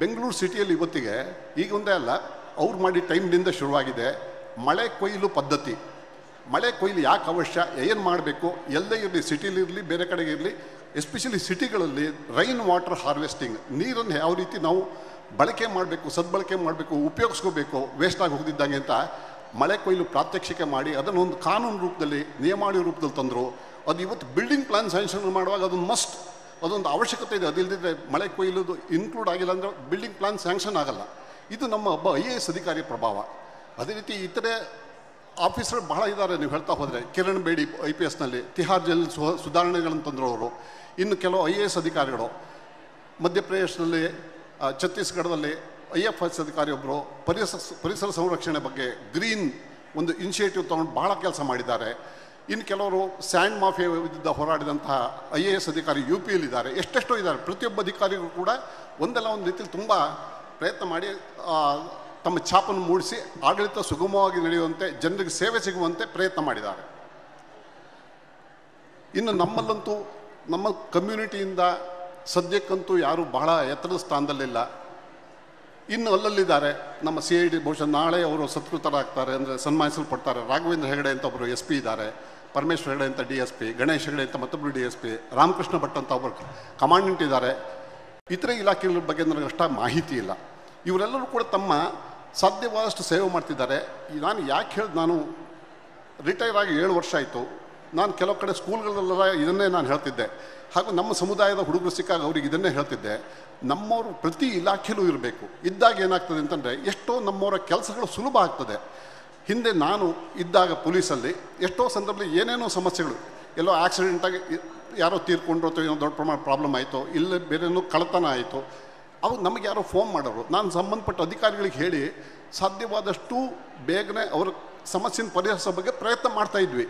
Speaker 3: ಬೆಂಗಳೂರು ಸಿಟಿಯಲ್ಲಿ ಇವತ್ತಿಗೆ ಈಗ ಒಂದೇ ಅಲ್ಲ, ಅವ್ರು ಮಾಡಿ ಟೈಮ್ನಿಂದ ಶುರುವಾಗಿದೆ ಮಳೆ ಕೊಯ್ಲು ಪದ್ಧತಿ. ಮಳೆ ಕೊಯ್ಲು ಯಾಕೆ ಅವಶ್ಯ, ಏನು ಮಾಡಬೇಕು, ಎಲ್ಲೇ ಇರಲಿ, ಸಿಟಿಲಿರಲಿ, ಬೇರೆ ಕಡೆಗೆ ಇರಲಿ, ಎಸ್ಪೆಷಲಿ ಸಿಟಿಗಳಲ್ಲಿ ರೈನ್ ವಾಟರ್ ಹಾರ್ವೆಸ್ಟಿಂಗ್, ನೀರನ್ನು ಯಾವ ರೀತಿ ನಾವು ಬಳಕೆ ಮಾಡಬೇಕು, ಸದ್ಬಳಕೆ ಮಾಡಬೇಕು, ಉಪಯೋಗಿಸ್ಕೋಬೇಕು, ವೇಸ್ಟಾಗಿ ಹೋಗ್ದಿದ್ದಂಗೆ ಅಂತ ಮಳೆ ಕೊಯ್ಲು ಪ್ರಾತ್ಯಕ್ಷಿಕೆ ಮಾಡಿ ಅದನ್ನು ಒಂದು ಕಾನೂನು ರೂಪದಲ್ಲಿ, ನಿಯಮಾವಳಿ ರೂಪದಲ್ಲಿ ತಂದರು. ಅದು ಇವತ್ತು ಬಿಲ್ಡಿಂಗ್ ಪ್ಲಾನ್ ಸ್ಯಾಂಕ್ಷನ್ ಮಾಡುವಾಗ ಅದೊಂದು ಅವಶ್ಯಕತೆ ಇದೆ. ಅದಿಲ್ಲದಿದ್ದರೆ ಮಳೆ ಕೊಯ್ಲುದು ಇನ್ಕ್ಲೂಡ್ ಆಗಿಲ್ಲ ಅಂದರೆ ಬಿಲ್ಡಿಂಗ್ ಪ್ಲಾನ್ ಸ್ಯಾಂಕ್ಷನ್ ಆಗಲ್ಲ. ಇದು ನಮ್ಮ ಒಬ್ಬ IAS ಅಧಿಕಾರಿ ಪ್ರಭಾವ. ಅದೇ ರೀತಿ ಇತರೆ ಆಫೀಸರ್ ಬಹಳ ಇದ್ದಾರೆ. ನೀವು ಹೇಳ್ತಾ ಹೋದರೆ ಕಿರಣ್ ಬೇಡಿ IPSನಲ್ಲಿ ತಿಹಾರ್ ಜೈಲ್ ಸುಧಾರಣೆಗಳನ್ನು ತಂದರು ಅವರು. ಇನ್ನು ಕೆಲವು IAS ಅಧಿಕಾರಿಗಳು ಮಧ್ಯಪ್ರದೇಶದಲ್ಲಿ, ಛತ್ತೀಸ್ಗಢದಲ್ಲಿ IFS ಅಧಿಕಾರಿಯೊಬ್ಬರು ಪರಿಸರ ಸಂರಕ್ಷಣೆ ಬಗ್ಗೆ ಗ್ರೀನ್ ಒಂದು ಇನಿಷಿಯೇಟಿವ್ ತೊಗೊಂಡು ಭಾಳ ಕೆಲಸ ಮಾಡಿದ್ದಾರೆ. ಇನ್ನು ಕೆಲವರು ಸ್ಯಾಂಡ್ ಮಾಫಿಯಾ ವಿರುದ್ಧ ಹೋರಾಡಿದಂತಹ IAS ಅಧಿಕಾರಿ UPಯಲ್ಲಿದ್ದಾರೆ. ಎಷ್ಟೆಷ್ಟೋ ಇದ್ದಾರೆ. ಪ್ರತಿಯೊಬ್ಬ ಅಧಿಕಾರಿಗೂ ಕೂಡ ಒಂದಲ್ಲ ಒಂದು ರೀತಿಯಲ್ಲಿ ತುಂಬ ಪ್ರಯತ್ನ ಮಾಡಿ ತಮ್ಮ ಛಾಪನ್ನು ಮೂಡಿಸಿ ಆಡಳಿತ ಸುಗಮವಾಗಿ ನಡೆಯುವಂತೆ ಜನರಿಗೆ ಸೇವೆ ಸಿಗುವಂತೆ ಪ್ರಯತ್ನ ಮಾಡಿದ್ದಾರೆ. ಇನ್ನು ನಮ್ಮಲ್ಲಂತೂ ನಮ್ಮ ಕಮ್ಯುನಿಟಿಯಿಂದ ಸದ್ಯಕ್ಕಂತೂ ಯಾರು ಬಹಳ ಎತ್ತರದ ಸ್ಥಾನದಲ್ಲಿಲ್ಲ. ಇನ್ನು ಅಲ್ಲಲ್ಲಿದ್ದಾರೆ. ನಮ್ಮ CID ಬಹುಶಃ ನಾಳೆ ಅವರು ಸತ್ಕೃತರಾಗ್ತಾರೆ, ಅಂದರೆ ಸನ್ಮಾನಿಸಲ್ಪಡ್ತಾರೆ. ರಾಘವೇಂದ್ರ ಹೆಗಡೆ ಅಂತ ಒಬ್ಬರು SP ಇದ್ದಾರೆ, ಪರಮೇಶ್ವರ ಹೆಗಡೆ ಅಂತ DSP, ಗಣೇಶ್ ಹೆಗಡೆ ಅಂತ ಮತ್ತೊಬ್ಬರು DSP, ರಾಮಕೃಷ್ಣ ಭಟ್ ಅಂತ ಒಬ್ಬರು ಕಮಾಂಡೆಂಟ್ ಇದ್ದಾರೆ. ಇತರೆ ಇಲಾಖೆಗಳ ಬಗ್ಗೆ ನನಗೆ ಅಷ್ಟ ಮಾಹಿತಿ ಇಲ್ಲ. ಇವರೆಲ್ಲರೂ ಕೂಡ ತಮ್ಮ ಸಾಧ್ಯವಾದಷ್ಟು ಸೇವೆ ಮಾಡ್ತಿದ್ದಾರೆ. ನಾನು ಯಾಕೆ ಹೇಳಿ, ನಾನು ರಿಟೈರ್ ಆಗಿ 7 ವರ್ಷ ಆಯಿತು. ನಾನು ಕೆಲವು ಕಡೆ ಸ್ಕೂಲ್ಗಳಲ್ಲೆಲ್ಲ ಇದನ್ನೇ ನಾನು ಹೇಳ್ತಿದ್ದೆ. ಹಾಗೂ ನಮ್ಮ ಸಮುದಾಯದ ಹುಡುಗರು ಸಿಕ್ಕಾಗ ಅವ್ರಿಗೆ ಇದನ್ನೇ ಹೇಳ್ತಿದ್ದೆ, ನಮ್ಮವರು ಪ್ರತಿ ಇಲಾಖೆಯಲ್ಲೂ ಇರಬೇಕು. ಇದ್ದಾಗ ಏನಾಗ್ತದೆ ಅಂತಂದರೆ ಎಷ್ಟೋ ನಮ್ಮವರ ಕೆಲಸಗಳು ಸುಲಭ ಆಗ್ತದೆ. ಹಿಂದೆ ನಾನು ಇದ್ದಾಗ ಪೊಲೀಸಲ್ಲಿ ಎಷ್ಟೋ ಸಂದರ್ಭದಲ್ಲಿ ಏನೇನೋ ಸಮಸ್ಯೆಗಳು, ಎಲ್ಲೋ ಆಕ್ಸಿಡೆಂಟಾಗಿ ಯಾರೋ ತೀರ್ಕೊಂಡ್ರು ಅಥವಾ ಏನೋ ದೊಡ್ಡ ಪ್ರಮಾಣ ಪ್ರಾಬ್ಲಮ್ ಆಯಿತು, ಇಲ್ಲ ಬೇರೇನೋ ಕಳ್ಳತನ ಆಯಿತು, ಅವಾಗ ನಮಗೆ ಯಾರೋ ಫೋನ್ ಮಾಡೋರು. ನಾನು ಸಂಬಂಧಪಟ್ಟ ಅಧಿಕಾರಿಗಳಿಗೆ ಹೇಳಿ ಸಾಧ್ಯವಾದಷ್ಟು ಬೇಗನೆ ಅವ್ರ ಸಮಸ್ಯೆನ ಪರಿಹರಿಸೋ ಬಗ್ಗೆ ಪ್ರಯತ್ನ ಮಾಡ್ತಾಯಿದ್ವಿ.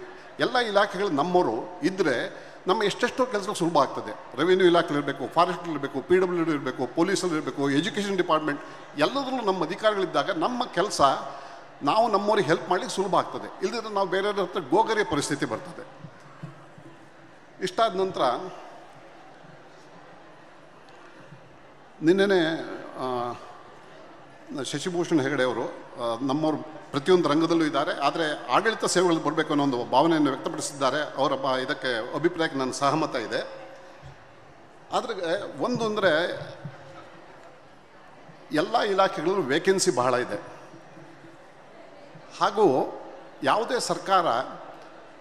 Speaker 3: ಎಲ್ಲ ಇಲಾಖೆಗಳು ನಮ್ಮವರು ಇದ್ದರೆ ನಮ್ಮ ಎಷ್ಟೆಷ್ಟೋ ಕೆಲಸಗಳು ಸುಲಭ ಆಗ್ತದೆ. ರೆವಿನ್ಯೂ ಇಲಾಖೆಲಿರಬೇಕು, ಫಾರೆಸ್ಟ್ಲಿರಬೇಕು, PWD ಇರಬೇಕು, ಪೊಲೀಸಲ್ಲಿರಬೇಕು, ಎಜುಕೇಷನ್ ಡಿಪಾರ್ಟ್ಮೆಂಟ್, ಎಲ್ಲದರಲ್ಲೂ ನಮ್ಮ ಅಧಿಕಾರಿಗಳಿದ್ದಾಗ ನಮ್ಮ ಕೆಲಸ ನಾವು ನಮ್ಮವ್ರಿಗೆ ಹೆಲ್ಪ್ ಮಾಡಲಿಕ್ಕೆ ಸುಲಭ ಆಗ್ತದೆ. ಇಲ್ಲದಿದ್ದರೆ ನಾವು ಬೇರೆಯವ್ರ ಹತ್ರ ಗೋಗರಿಯ ಪರಿಸ್ಥಿತಿ ಬರ್ತದೆ. ಇಷ್ಟಾದ ನಂತರ ನಿನ್ನೆನೇ ಶಶಿಭೂಷಣ್ ಹೆಗಡೆ ಅವರು ನಮ್ಮವರು ಪ್ರತಿಯೊಂದು ರಂಗದಲ್ಲೂ ಇದ್ದಾರೆ, ಆದರೆ ಆಡಳಿತ ಸೇವೆಗಳು ಬರಬೇಕು ಅನ್ನೋ ಒಂದು ಭಾವನೆಯನ್ನು ವ್ಯಕ್ತಪಡಿಸಿದ್ದಾರೆ. ಅವರ ಇದಕ್ಕೆ ಅಭಿಪ್ರಾಯಕ್ಕೆ ನನ್ನ ಸಹಮತ ಇದೆ. ಆದರೆ ಒಂದು ಅಂದರೆ ಎಲ್ಲ ಇಲಾಖೆಗಳಲ್ಲೂ ವೇಕೆನ್ಸಿ ಬಹಳ ಇದೆ. ಹಾಗೂ ಯಾವುದೇ ಸರ್ಕಾರ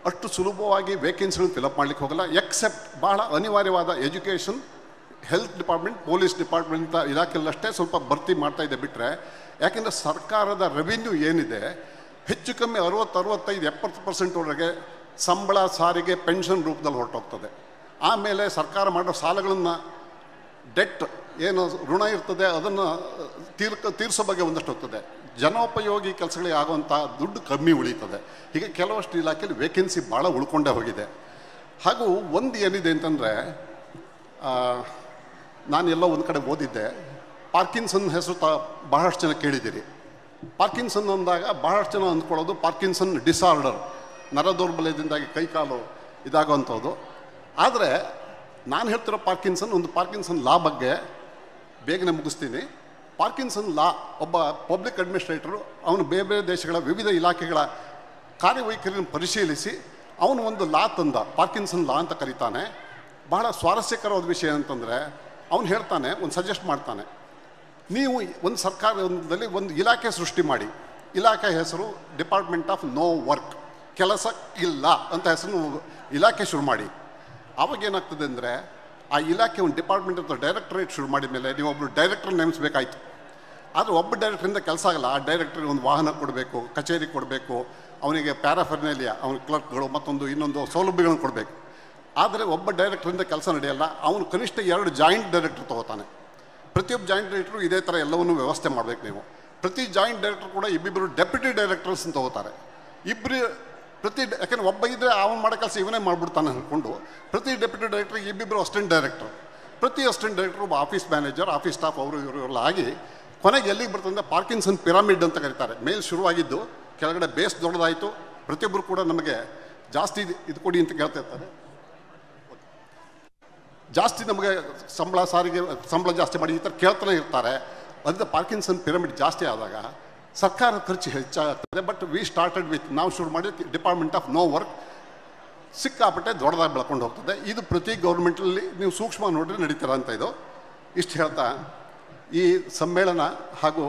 Speaker 3: ಅಷ್ಟು ಸುಲಭವಾಗಿ ವೇಕೆನ್ಸಿಗಳನ್ನು ಫಿಲಪ್ ಮಾಡಲಿಕ್ಕೆ ಹೋಗಲ್ಲ. ಎಕ್ಸೆಪ್ಟ್ ಭಾಳ ಅನಿವಾರ್ಯವಾದ education, health department, police department ಇಲಾಖೆಯಲ್ಲಷ್ಟೇ ಸ್ವಲ್ಪ ಭರ್ತಿ ಮಾಡ್ತಾಯಿದೆ ಬಿಟ್ಟರೆ, ಯಾಕೆಂದರೆ ಸರ್ಕಾರದ ರೆವಿನ್ಯೂ ಏನಿದೆ ಹೆಚ್ಚು ಕಮ್ಮಿ 60-65-70% ಸಂಬಳ, ಸಾರಿಗೆ, ಪೆನ್ಷನ್ ರೂಪದಲ್ಲಿ ಹೊರಟೋಗ್ತದೆ. ಆಮೇಲೆ ಸರ್ಕಾರ ಮಾಡೋ ಸಾಲಗಳನ್ನು, ಡೆಟ್ ಏನು ಋಣ ಇರ್ತದೆ ಅದನ್ನು ತೀರಿಸೋ ಬಗ್ಗೆ ಒಂದಷ್ಟು ಹೋಗ್ತದೆ. ಜನೋಪಯೋಗಿ ಕೆಲಸಗಳಿಗೆ ಆಗುವಂಥ ದುಡ್ಡು ಕಮ್ಮಿ ಉಳೀತದೆ. ಹೀಗೆ ಕೆಲವಷ್ಟು ಇಲಾಖೆಯಲ್ಲಿ ವೇಕೆನ್ಸಿ ಭಾಳ ಉಳ್ಕೊಂಡೇ ಹೋಗಿದೆ. ಹಾಗೂ ಒಂದು ಏನಿದೆ ಅಂತಂದರೆ, ನಾನು ಎಲ್ಲೋ ಒಂದು ಕಡೆ ಓದಿದ್ದೆ, ಪಾರ್ಕಿನ್ಸನ್ ಹೆಸರು ಬಹಳಷ್ಟು ಜನ ಕೇಳಿದ್ದೀರಿ. ಪಾರ್ಕಿನ್ಸನ್ ಅಂದಾಗ ಬಹಳಷ್ಟು ಜನ ಅಂದ್ಕೊಳ್ಳೋದು ಪಾರ್ಕಿನ್ಸನ್ ಡಿಸಾರ್ಡರ್, ನರ ದೌರ್ಬಲ್ಯದಿಂದಾಗಿ ಕೈಕಾಲು ಇದಾಗುವಂಥದ್ದು. ಆದರೆ ನಾನು ಹೇಳ್ತಿರೋ ಪಾರ್ಕಿನ್ಸನ್, ಒಂದು ಪಾರ್ಕಿನ್ಸನ್ ಲಾ ಬಗ್ಗೆ ಬೇಗನೆ ಮುಗಿಸ್ತೀನಿ. ಪಾರ್ಕಿನ್ಸನ್ ಲಾ ಒಬ್ಬ ಪಬ್ಲಿಕ್ ಅಡ್ಮಿನಿಸ್ಟ್ರೇಟರು ಅವನು ಬೇರೆ ಬೇರೆ ದೇಶಗಳ ವಿವಿಧ ಇಲಾಖೆಗಳ ಕಾರ್ಯವೈಖರಿಯನ್ನು ಪರಿಶೀಲಿಸಿ ಅವನು ಒಂದು ಲಾ ತಂದ, ಪಾರ್ಕಿನ್ಸನ್ ಲಾ ಅಂತ ಕರೀತಾನೆ. ಬಹಳ ಸ್ವಾರಸ್ಯಕರವಾದ ವಿಷಯ ಅಂತಂದರೆ ಅವನು ಹೇಳ್ತಾನೆ, ಒಂದು ಸಜೆಸ್ಟ್ ಮಾಡ್ತಾನೆ, ನೀವು ಒಂದು ಸರ್ಕಾರದಲ್ಲಿ ಒಂದು ಇಲಾಖೆ ಸೃಷ್ಟಿ ಮಾಡಿ. ಇಲಾಖೆ ಹೆಸರು ಡಿಪಾರ್ಟ್ಮೆಂಟ್ ಆಫ್ ನೋ ವರ್ಕ್, ಕೆಲಸ ಇಲ್ಲ ಅಂತ ಹೆಸರು ಇಲಾಖೆ ಶುರು ಮಾಡಿ. ಆವಾಗ ಏನಾಗ್ತದೆ ಅಂದರೆ ಆ ಇಲಾಖೆ ಒಂದು ಡಿಪಾರ್ಟ್ಮೆಂಟ್ ಅಥವಾ ಡೈರೆಕ್ಟರೇಟ್ ಶುರು ಮಾಡಿದ ಮೇಲೆ ನೀವು ಒಬ್ಬರು ಡೈರೆಕ್ಟರ್ ನೇಮಿಸಬೇಕಾಯ್ತು. ಆದರೆ ಒಬ್ಬ ಡೈರೆಕ್ಟ್ರಿಂದ ಕೆಲಸ ಆಗಲ್ಲ. ಆ ಡೈರೆಕ್ಟರ್ಗೆ ಒಂದು ವಾಹನ ಕೊಡಬೇಕು, ಕಚೇರಿ ಕೊಡಬೇಕು, ಅವನಿಗೆ ಪ್ಯಾರಾಫರ್ನೇಲಿಯಾ, ಅವನ ಕ್ಲರ್ಕ್ಗಳು, ಮತ್ತೊಂದು ಇನ್ನೊಂದು ಸೌಲಭ್ಯಗಳನ್ನು ಕೊಡಬೇಕು. ಆದರೆ ಒಬ್ಬ ಡೈರೆಕ್ಟ್ರಿಂದ ಕೆಲಸ ನಡೆಯಲ್ಲ. ಅವನು ಕನಿಷ್ಠ 2 ಜಾಯಿಂಟ್ ಡೈರೆಕ್ಟರ್ ತೊಗೋತಾನೆ. ಪ್ರತಿಯೊಬ್ಬ ಜಾಯಿಂಟ್ ಡೈರೆಕ್ಟ್ರು ಇದೇ ಥರ ಎಲ್ಲವನ್ನೂ ವ್ಯವಸ್ಥೆ ಮಾಡಬೇಕು ನೀವು. ಪ್ರತಿ ಜಾಯಿಂಟ್ ಡೈರೆಕ್ಟರ್ ಕೂಡ ಇಬ್ಬಿಬ್ಬರು ಡೆಪ್ಯೂಟಿ ಡೈರೆಕ್ಟರ್ಸ್ ಅಂತ ತೊಗೋತಾರೆ. ಯಾಕೆಂದರೆ ಒಬ್ಬ ಇದ್ದರೆ ಅವನು ಮಾಡೋ ಕೆಲಸ ಇವನೇ ಮಾಡಿಬಿಡ್ತಾನೆ ಅಂದ್ಕೊಂಡು ಪ್ರತಿ ಡೆಪ್ಯೂಟಿ ಡೈರೆಕ್ಟ್ರಿಗೆ ಇಬ್ಬಿಬ್ಬರು ಅಸಿಸ್ಟೆಂಟ್ ಡೈರೆಕ್ಟರ್, ಪ್ರತಿ ಅಸಿಸ್ಟೆಂಟ್ ಡೈರೆಕ್ಟರ್ ಒಬ್ಬ ಆಫೀಸ್ ಮ್ಯಾನೇಜರ್, ಆಫೀಸ್ ಸ್ಟಾಫ್, ಅವರು ಇವರೆಲ್ಲ ಆಗಿ ಕೊನೆಗೆ ಎಲ್ಲಿಗೆ ಬರ್ತಂದರೆ ಪಾರ್ಕಿನ್ಸನ್ ಪಿರಾಮಿಡ್ ಅಂತ ಕರೀತಾರೆ. ಮೇಲ್ ಶುರುವಾಗಿದ್ದು ಕೆಳಗಡೆ ಬೇಸ್ ದೊಡ್ಡದಾಯಿತು. ಪ್ರತಿಯೊಬ್ಬರು ಕೂಡ ನಮಗೆ ಜಾಸ್ತಿ ಇದು ಕೊಡಿ ಅಂತ ಕೇಳ್ತಾ ಇರ್ತಾರೆ. ಜಾಸ್ತಿ ನಮಗೆ ಸಂಬಳ, ಸಾರಿಗೆ ಸಂಬಳ ಜಾಸ್ತಿ ಮಾಡಿ ಈ ಥರ ಕೇಳ್ತಾನೆ ಇರ್ತಾರೆ. ಅದರಿಂದ ಪಾರ್ಕಿನ್ಸನ್ ಪಿರಮಿಡ್ ಜಾಸ್ತಿ ಆದಾಗ ಸರ್ಕಾರದ ಖರ್ಚು ಹೆಚ್ಚಾಗ್ತದೆ. ಬಟ್ ವಿ ಸ್ಟಾರ್ಟೆಡ್ ವಿತ್, ನಾವು ಶುರು ಮಾಡಿ ಡಿಪಾರ್ಟ್ಮೆಂಟ್ ಆಫ್ ನೋ ವರ್ಕ್, ಸಿಕ್ಕಾಪಟ್ಟೆ ದೊಡ್ಡದಾಗಿ ಬೆಳ್ಕೊಂಡು ಹೋಗ್ತದೆ. ಇದು ಪ್ರತಿ ಗೌರ್ಮೆಂಟಲ್ಲಿ ನೀವು ಸೂಕ್ಷ್ಮ ನೋಡ್ರಿ ನಡೀತೀರ ಅಂತ. ಇದು ಇಷ್ಟು ಹೇಳ್ತಾ ಈ ಸಮ್ಮೇಳನ ಹಾಗೂ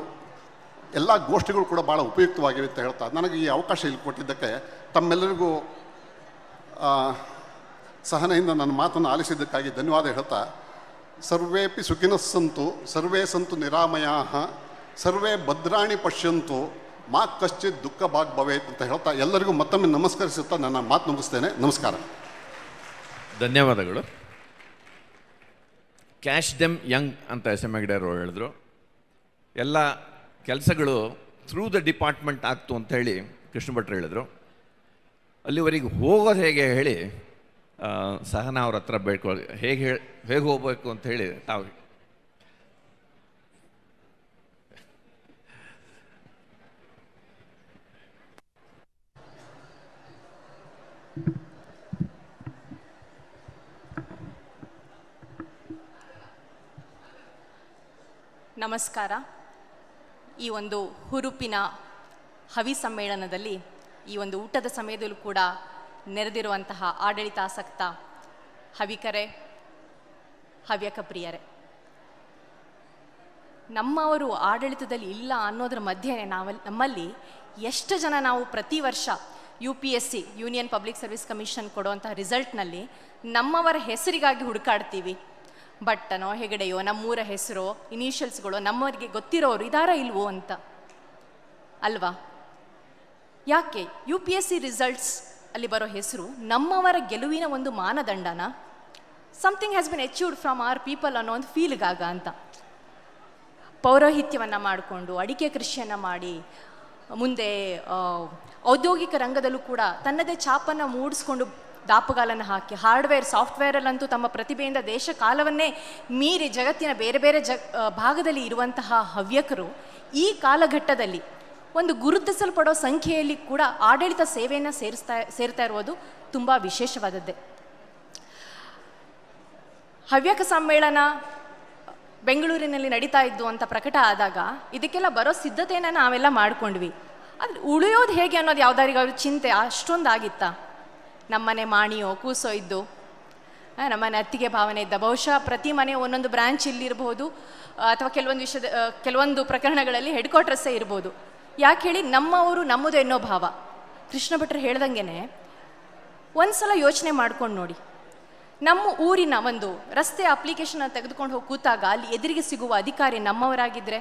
Speaker 3: ಎಲ್ಲ ಗೋಷ್ಠಿಗಳು ಕೂಡ ಭಾಳ ಉಪಯುಕ್ತವಾಗಿವೆ ಅಂತ ಹೇಳ್ತಾ ನನಗೆ ಈ ಅವಕಾಶ ಇಲ್ಲಿ ಕೊಟ್ಟಿದ್ದಕ್ಕೆ ತಮ್ಮೆಲ್ಲರಿಗೂ ಸಹನೆಯಿಂದ ನನ್ನ ಮಾತನ್ನು ಆಲಿಸಿದ್ದಕ್ಕಾಗಿ ಧನ್ಯವಾದ ಹೇಳ್ತಾ, ಸರ್ವೇಪಿ ಸುಖಿನಸ್ಸಂತು ಸರ್ವೇ ಸಂತು ನಿರಾಮಯಾಃ ಸರ್ವೇ ಭದ್ರಾಣಿ ಪಶ್ಯಂತು ಮಾ ಕಶ್ಚಿತ್ ದುಃಖ ಭಾಗ್ ಭವೇತ್ ಅಂತ ಹೇಳ್ತಾ ಎಲ್ಲರಿಗೂ ಮತ್ತೊಮ್ಮೆ ನಮಸ್ಕರಿಸುತ್ತಾ ನನ್ನ ಮಾತು ಮುಗಿಸ್ತೇನೆ. ನಮಸ್ಕಾರ.
Speaker 1: ಧನ್ಯವಾದಗಳು. ಕ್ಯಾಶ್ ದೆಮ್ ಯಂಗ್ ಅಂತ SM ಹೆಗ್ಡೆ ಅವರು ಹೇಳಿದ್ರು. ಎಲ್ಲ ಕೆಲಸಗಳು ಥ್ರೂ ದ ಡಿಪಾರ್ಟ್ಮೆಂಟ್ ಆಗ್ತು ಅಂತ ಹೇಳಿ ಕೃಷ್ಣ ಭಟ್ರು ಹೇಳಿದರು. ಅಲ್ಲಿವರೆಗೆ ಹೋಗೋದು ಹೇಗೆ ಹೇಳಿ ಸಹನಾ ಅವ್ರ ಹತ್ರ ಬೇಡ್ಕೊಳ್ಳಿ, ಹೇಗೆ ಹೋಗಬೇಕು ಅಂತ ಹೇಳಿ ತಾವು
Speaker 4: ನಮಸ್ಕಾರ. ಈ ಒಂದು ಹುರುಪಿನ ಹವಿ ಸಮ್ಮೇಳನದಲ್ಲಿ ಈ ಒಂದು ಊಟದ ಸಮಯದಲ್ಲೂ ಕೂಡ ನೆರೆದಿರುವಂತಹ ಆಡಳಿತಾಸಕ್ತ ಹವಿಕರೆ, ಹವ್ಯಕ ಪ್ರಿಯರೇ, ನಮ್ಮವರು ಆಡಳಿತದಲ್ಲಿ ಇಲ್ಲ ಅನ್ನೋದ್ರ ಮಧ್ಯೆ ನಮ್ಮಲ್ಲಿ ಎಷ್ಟು ಜನ ನಾವು ಪ್ರತಿ ವರ್ಷ UPSC union public service commission ಕೊಡುವಂತಹ ರಿಸಲ್ಟ್ನಲ್ಲಿ ನಮ್ಮವರ ಹೆಸರಿಗಾಗಿ ಹುಡುಕಾಡ್ತೀವಿ. ಭಟ್ಟನೋ ಹೆಗಡೆಯೋ ನಮ್ಮೂರ ಹೆಸರೋ ಇನಿಷಿಯಲ್ಸ್ಗಳು ನಮ್ಮವರಿಗೆ ಗೊತ್ತಿರೋರು ಇದಾರ ಇಲ್ವೋ ಅಂತ ಅಲ್ವಾ? ಯಾಕೆ UPSC ರಿಸಲ್ಟ್ಸ್ ಅಲ್ಲಿ ಬರೋ ಹೆಸರು ನಮ್ಮವರ ಗೆಲುವಿನ ಒಂದು ಮಾನದಂಡನ? Something has been achieved from our people ಅನ್ನೋ ಒಂದು ಫೀಲ್ಗಾಗ ಅಂತ. ಪೌರೋಹಿತ್ಯವನ್ನು ಮಾಡಿಕೊಂಡು ಅಡಿಕೆ ಕೃಷಿಯನ್ನು ಮಾಡಿ ಮುಂದೆ ಔದ್ಯೋಗಿಕ ರಂಗದಲ್ಲೂ ಕೂಡ ತನ್ನದೇ ಛಾಪನ್ನು ಮೂಡಿಸ್ಕೊಂಡು ದಾಪುಗಾಲನ್ನು ಹಾಕಿ ಹಾರ್ಡ್ವೇರ್ ಸಾಫ್ಟ್ವೇರಲ್ಲಂತೂ ತಮ್ಮ ಪ್ರತಿಭೆಯಿಂದ ದೇಶ ಕಾಲವನ್ನೇ ಮೀರಿ ಜಗತ್ತಿನ ಬೇರೆ ಬೇರೆ ಭಾಗದಲ್ಲಿ ಇರುವಂತಹ ಹವ್ಯಕರು ಈ ಕಾಲಘಟ್ಟದಲ್ಲಿ ಒಂದು ಗುರುತಿಸಲ್ಪಡೋ ಸಂಖ್ಯೆಯಲ್ಲಿ ಕೂಡ ಆಡಳಿತ ಸೇವೆಯನ್ನು ಸೇರ್ತಾ ಇರುವುದು ತುಂಬ ವಿಶೇಷವಾದದ್ದೇ. ಹವ್ಯಕ ಸಮ್ಮೇಳನ ಬೆಂಗಳೂರಿನಲ್ಲಿ ನಡೀತಾ ಇದ್ದು ಅಂತ ಪ್ರಕಟ ಆದಾಗ ಇದಕ್ಕೆಲ್ಲ ಬರೋ ಸಿದ್ಧತೆಯನ್ನು ನಾವೆಲ್ಲ ಮಾಡ್ಕೊಂಡ್ವಿ. ಆದರೆ ಉಳಿಯೋದು ಹೇಗೆ ಅನ್ನೋದು ಯಾವುದಾರಿಗಾದ್ರೂ ಚಿಂತೆ ಅಷ್ಟೊಂದಾಗಿತ್ತಾ? ನಮ್ಮನೆ ಮಾಣಿಯೋ ಕೂಸೋ ಇದ್ದು, ನಮ್ಮನೆ ಅತ್ತಿಗೆ ಭಾವನೆ ಇದ್ದ, ಬಹುಶಃ ಪ್ರತಿ ಮನೆ ಒಂದೊಂದು ಬ್ರಾಂಚ್ ಇಲ್ಲಿರ್ಬೋದು, ಅಥವಾ ಕೆಲವೊಂದು ಪ್ರಕರಣಗಳಲ್ಲಿ ಹೆಡ್ ಕ್ವಾರ್ಟರ್ಸೇ ಇರ್ಬೋದು. ಯಾಕೆ ಹೇಳಿ, ನಮ್ಮವರು ನಮ್ಮದು ಎನ್ನೋ ಭಾವ. ಕೃಷ್ಣ ಭಟ್ರು ಹೇಳ್ದಂಗೆ ಒಂದ್ಸಲ ಯೋಚನೆ ಮಾಡ್ಕೊಂಡು ನೋಡಿ, ನಮ್ಮ ಊರಿನ ಒಂದು ರಸ್ತೆ ಅಪ್ಲಿಕೇಶನ್ ತೆಗೆದುಕೊಂಡು ಹೋಗಿ ಕೂತಾಗ ಅಲ್ಲಿ ಎದುರಿಗೆ ಸಿಗುವ ಅಧಿಕಾರಿ ನಮ್ಮವರಾಗಿದ್ದರೆ,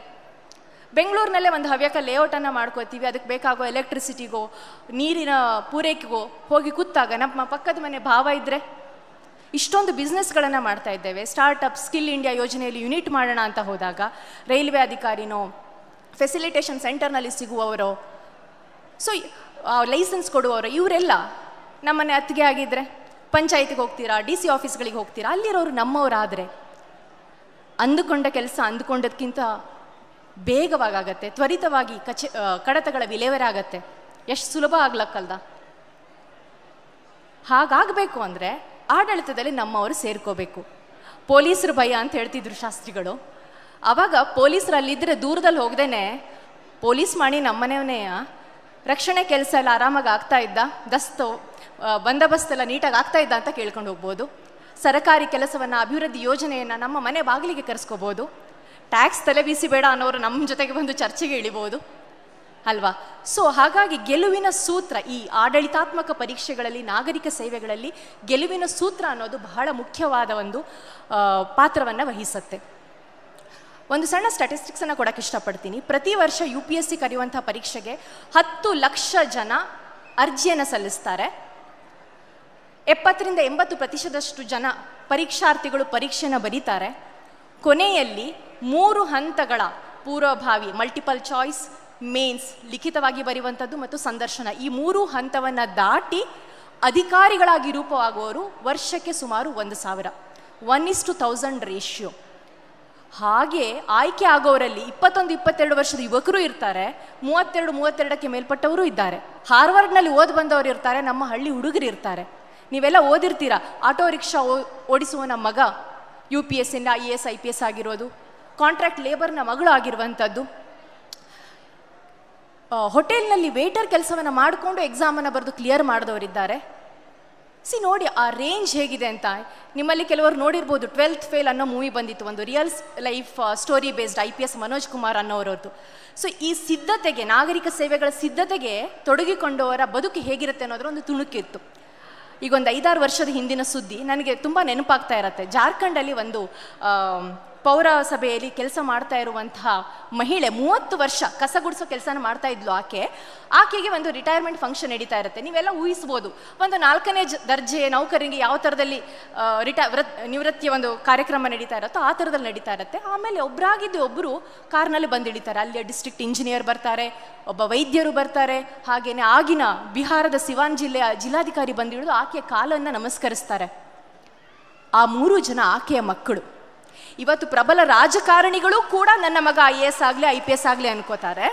Speaker 4: ಬೆಂಗಳೂರಿನಲ್ಲೇ ಒಂದು ಹವ್ಯಕ ಲೇಔಟನ್ನು ಮಾಡ್ಕೋತೀವಿ, ಅದಕ್ಕೆ ಬೇಕಾಗೋ ಎಲೆಕ್ಟ್ರಿಸಿಟಿಗೋ ನೀರಿನ ಪೂರೈಕೆಗೋ ಹೋಗಿ ಕೂತಾಗ ನಮ್ಮ ಪಕ್ಕದ ಮನೆ ಭಾವ ಇದ್ದರೆ, ಇಷ್ಟೊಂದು ಬಿಸ್ನೆಸ್ಗಳನ್ನು ಮಾಡ್ತಾ ಇದ್ದೇವೆ. ಸ್ಟಾರ್ಟಪ್ ಸ್ಕಿಲ್ ಇಂಡಿಯಾ ಯೋಜನೆಯಲ್ಲಿ ಯೂನಿಟ್ ಮಾಡೋಣ ಅಂತ ಹೋದಾಗ ರೈಲ್ವೆ ಅಧಿಕಾರಿನೋ ಫೆಸಿಲಿಟೇಷನ್ ಸೆಂಟರ್ನಲ್ಲಿ ಸಿಗುವವರೋ, ಸೊ ಲೈಸೆನ್ಸ್ ಕೊಡುವವರು, ಇವರೆಲ್ಲ ನಮ್ಮನೆ ಅತ್ತಿಗೆ ಆಗಿದ್ದರೆ ಪಂಚಾಯತಿಗೆ ಹೋಗ್ತೀರಾ, DC ಆಫೀಸ್ಗಳಿಗೆ ಹೋಗ್ತೀರಾ, ಅಲ್ಲಿರೋರು ನಮ್ಮವರಾದರೆ ಅಂದುಕೊಂಡ ಕೆಲಸ ಅಂದುಕೊಂಡದಕ್ಕಿಂತ ಬೇಗವಾಗತ್ತೆ, ತ್ವರಿತವಾಗಿ ಕಡತಗಳ ವಿಲೇವಾರಾಗತ್ತೆ. ಎಷ್ಟು ಸುಲಭ ಆಗ್ಲಕ್ಕಲ್ದ? ಹಾಗಾಗಬೇಕು ಅಂದರೆ ಆಡಳಿತದಲ್ಲಿ ನಮ್ಮವರು ಸೇರ್ಕೋಬೇಕು. ಪೊಲೀಸರು ಭಯ ಅಂತ ಹೇಳ್ತಿದ್ರು ಶಾಸ್ತ್ರಿಗಳು. ಆವಾಗ ಪೊಲೀಸರು ಅಲ್ಲಿದ್ದರೆ ದೂರದಲ್ಲಿ ಹೋಗ್ದೇನೆ, ಪೊಲೀಸ್ ಮಾಡಿ ನಮ್ಮನೆಯವನೇ ರಕ್ಷಣೆ ಕೆಲಸ ಎಲ್ಲ ಆರಾಮಾಗಿ ಆಗ್ತಾ ಇದ್ದ, ಬಂದೋಬಸ್ತೆಲ್ಲ ನೀಟಾಗಿ ಆಗ್ತಾ ಇದ್ದ ಅಂತ ಕೇಳ್ಕೊಂಡು ಹೋಗ್ಬೋದು. ಸರಕಾರಿ ಕೆಲಸವನ್ನು, ಅಭಿವೃದ್ಧಿ ಯೋಜನೆಯನ್ನು ನಮ್ಮ ಮನೆ ಬಾಗಿಲಿಗೆ ಕರೆಸ್ಕೋಬೋದು. ಟ್ಯಾಕ್ಸ್ ತಲೆ ಬೀಸಿ ಬೇಡ ಅನ್ನೋರು ನಮ್ಮ ಜೊತೆಗೆ ಬಂದು ಚರ್ಚೆಗೆ ಇಳಿಬೋದು ಅಲ್ವಾ? ಸೊ ಹಾಗಾಗಿ ಗೆಲುವಿನ ಸೂತ್ರ ಈ ಆಡಳಿತಾತ್ಮಕ ಪರೀಕ್ಷೆಗಳಲ್ಲಿ, ನಾಗರಿಕ ಸೇವೆಗಳಲ್ಲಿ ಗೆಲುವಿನ ಸೂತ್ರ ಅನ್ನೋದು ಬಹಳ ಮುಖ್ಯವಾದ ಒಂದು ಪಾತ್ರವನ್ನು ವಹಿಸುತ್ತೆ. ಒಂದು ಸಣ್ಣ ಸ್ಟ್ಯಾಟಿಸ್ಟಿಕ್ಸನ್ನು ಕೊಡೋಕ್ಕೆ ಇಷ್ಟಪಡ್ತೀನಿ. ಪ್ರತಿ ವರ್ಷ UPSC ಕರೆಯುವಂಥ ಪರೀಕ್ಷೆಗೆ 10 ಲಕ್ಷ ಜನ ಅರ್ಜಿಯನ್ನು ಸಲ್ಲಿಸ್ತಾರೆ. 70ರಿಂದ 80% ಜನ ಪರೀಕ್ಷಾರ್ಥಿಗಳು ಪರೀಕ್ಷೆಯನ್ನು ಬರೀತಾರೆ. ಕೊನೆಯಲ್ಲಿ 3 ಹಂತಗಳ ಪೂರ್ವಭಾವಿ, ಮಲ್ಟಿಪಲ್ ಚಾಯ್ಸ್, ಮೇನ್ಸ್, ಲಿಖಿತವಾಗಿ ಬರೆಯುವಂಥದ್ದು ಮತ್ತು ಸಂದರ್ಶನ, ಈ 3 ಹಂತವನ್ನು ದಾಟಿ ಅಧಿಕಾರಿಗಳಾಗಿ ರೂಪವಾಗುವವರು ವರ್ಷಕ್ಕೆ ಸುಮಾರು 1000, 1:1000 ರೇಷಿಯೋ. ಹಾಗೆ ಆಯ್ಕೆ ಆಗೋರಲ್ಲಿ 21-22 ವರ್ಷದ ಯುವಕರು ಇರ್ತಾರೆ, 32-32ಕ್ಕೆ ಮೇಲ್ಪಟ್ಟವರು ಇದ್ದಾರೆ. ಹಾರ್ವರ್ಡ್ನಲ್ಲಿ ಓದಿ ಬಂದವರು ಇರ್ತಾರೆ, ನಮ್ಮ ಹಳ್ಳಿ ಹುಡುಗರು ಇರ್ತಾರೆ. ನೀವೆಲ್ಲ ಓದಿರ್ತೀರ, ಆಟೋ ರಿಕ್ಷಾ ಓಡಿಸುವನ ಮಗ UPSCಯಿಂದ IAS IPS ಆಗಿರೋದು, ಕಾಂಟ್ರಾಕ್ಟ್ ಲೇಬರ್ನ ಮಗಳು ಆಗಿರುವಂಥದ್ದು, ಹೋಟೆಲ್ನಲ್ಲಿ ವೇಟರ್ ಕೆಲಸವನ್ನು ಮಾಡಿಕೊಂಡು ಎಕ್ಸಾಮನ್ನು ಬರೆದು ಕ್ಲಿಯರ್ ಮಾಡಿದವರಿದ್ದಾರೆ. ನೋಡಿ ಆ ರೇಂಜ್ ಹೇಗಿದೆ ಅಂತ. ನಿಮ್ಮಲ್ಲಿ ಕೆಲವರು ನೋಡಿರ್ಬೋದು, 12th ಫೇಲ್ ಅನ್ನೋ ಮೂವಿ ಬಂದಿತ್ತು, ಒಂದು real life story based, IPS Manoj Kumar ಅನ್ನೋರದ್ದು. ಸೊ ಈ ಸಿದ್ಧತೆಗೆ, ನಾಗರಿಕ ಸೇವೆಗಳ ಸಿದ್ಧತೆಗೆ ತೊಡಗಿಕೊಂಡವರ ಬದುಕು ಹೇಗಿರುತ್ತೆ ಅನ್ನೋದ್ರ ಒಂದು ತುಣುಕಿತ್ತು. ಈಗ ಒಂದು 5-6 ವರ್ಷದ ಹಿಂದಿನ ಸುದ್ದಿ ನನಗೆ ತುಂಬ ನೆನಪಾಗ್ತಾ ಇರತ್ತೆ. ಜಾರ್ಖಂಡಲ್ಲಿ ಒಂದು ಪೌರಸಭೆಯಲ್ಲಿ ಕೆಲಸ ಮಾಡ್ತಾ ಇರುವಂತಹ ಮಹಿಳೆ, 30 ವರ್ಷ ಕಸ ಗುಡಿಸೋ ಕೆಲಸನ ಮಾಡ್ತಾ ಇದ್ಲು. ಆಕೆಗೆ ಒಂದು ರಿಟೈರ್ಮೆಂಟ್ ಫಂಕ್ಷನ್ ನಡೀತಾ ಇರುತ್ತೆ. ನೀವೆಲ್ಲ ಊಹಿಸ್ಬೋದು, ಒಂದು 4ನೇ ದರ್ಜೆ ನೌಕರರಿಗೆ ಯಾವ ಥರದಲ್ಲಿ ನಿವೃತ್ತಿಯ ಒಂದು ಕಾರ್ಯಕ್ರಮ ನಡೀತಾ ಇರುತ್ತೋ ಆ ಥರದಲ್ಲಿ ನಡೀತಾ ಇರುತ್ತೆ. ಆಮೇಲೆ ಒಬ್ಬರು ಕಾರ್ನಲ್ಲಿ ಬಂದು ಹಿಡಿತಾರೆ. ಅಲ್ಲಿ ಡಿಸ್ಟ್ರಿಕ್ಟ್ ಇಂಜಿನಿಯರ್ ಬರ್ತಾರೆ, ಒಬ್ಬ ವೈದ್ಯರು ಬರ್ತಾರೆ, ಹಾಗೇನೆ ಆಗಿನ ಬಿಹಾರದ ಸಿವಾನ್ ಜಿಲ್ಲೆಯ ಜಿಲ್ಲಾಧಿಕಾರಿ ಬಂದು ಹಿಡಿದು ಆಕೆಯ ಕಾಲನ್ನು ನಮಸ್ಕರಿಸ್ತಾರೆ. ಆ 3 ಜನ ಆಕೆಯ ಮಕ್ಕಳು. ಇವತ್ತು ಪ್ರಬಲ ರಾಜಕಾರಣಿಗಳು ಕೂಡ ನನ್ನ ಮಗ IAS ಆಗಲಿ IPS ಆಗಲಿ ಅನ್ಕೋತಾರೆ.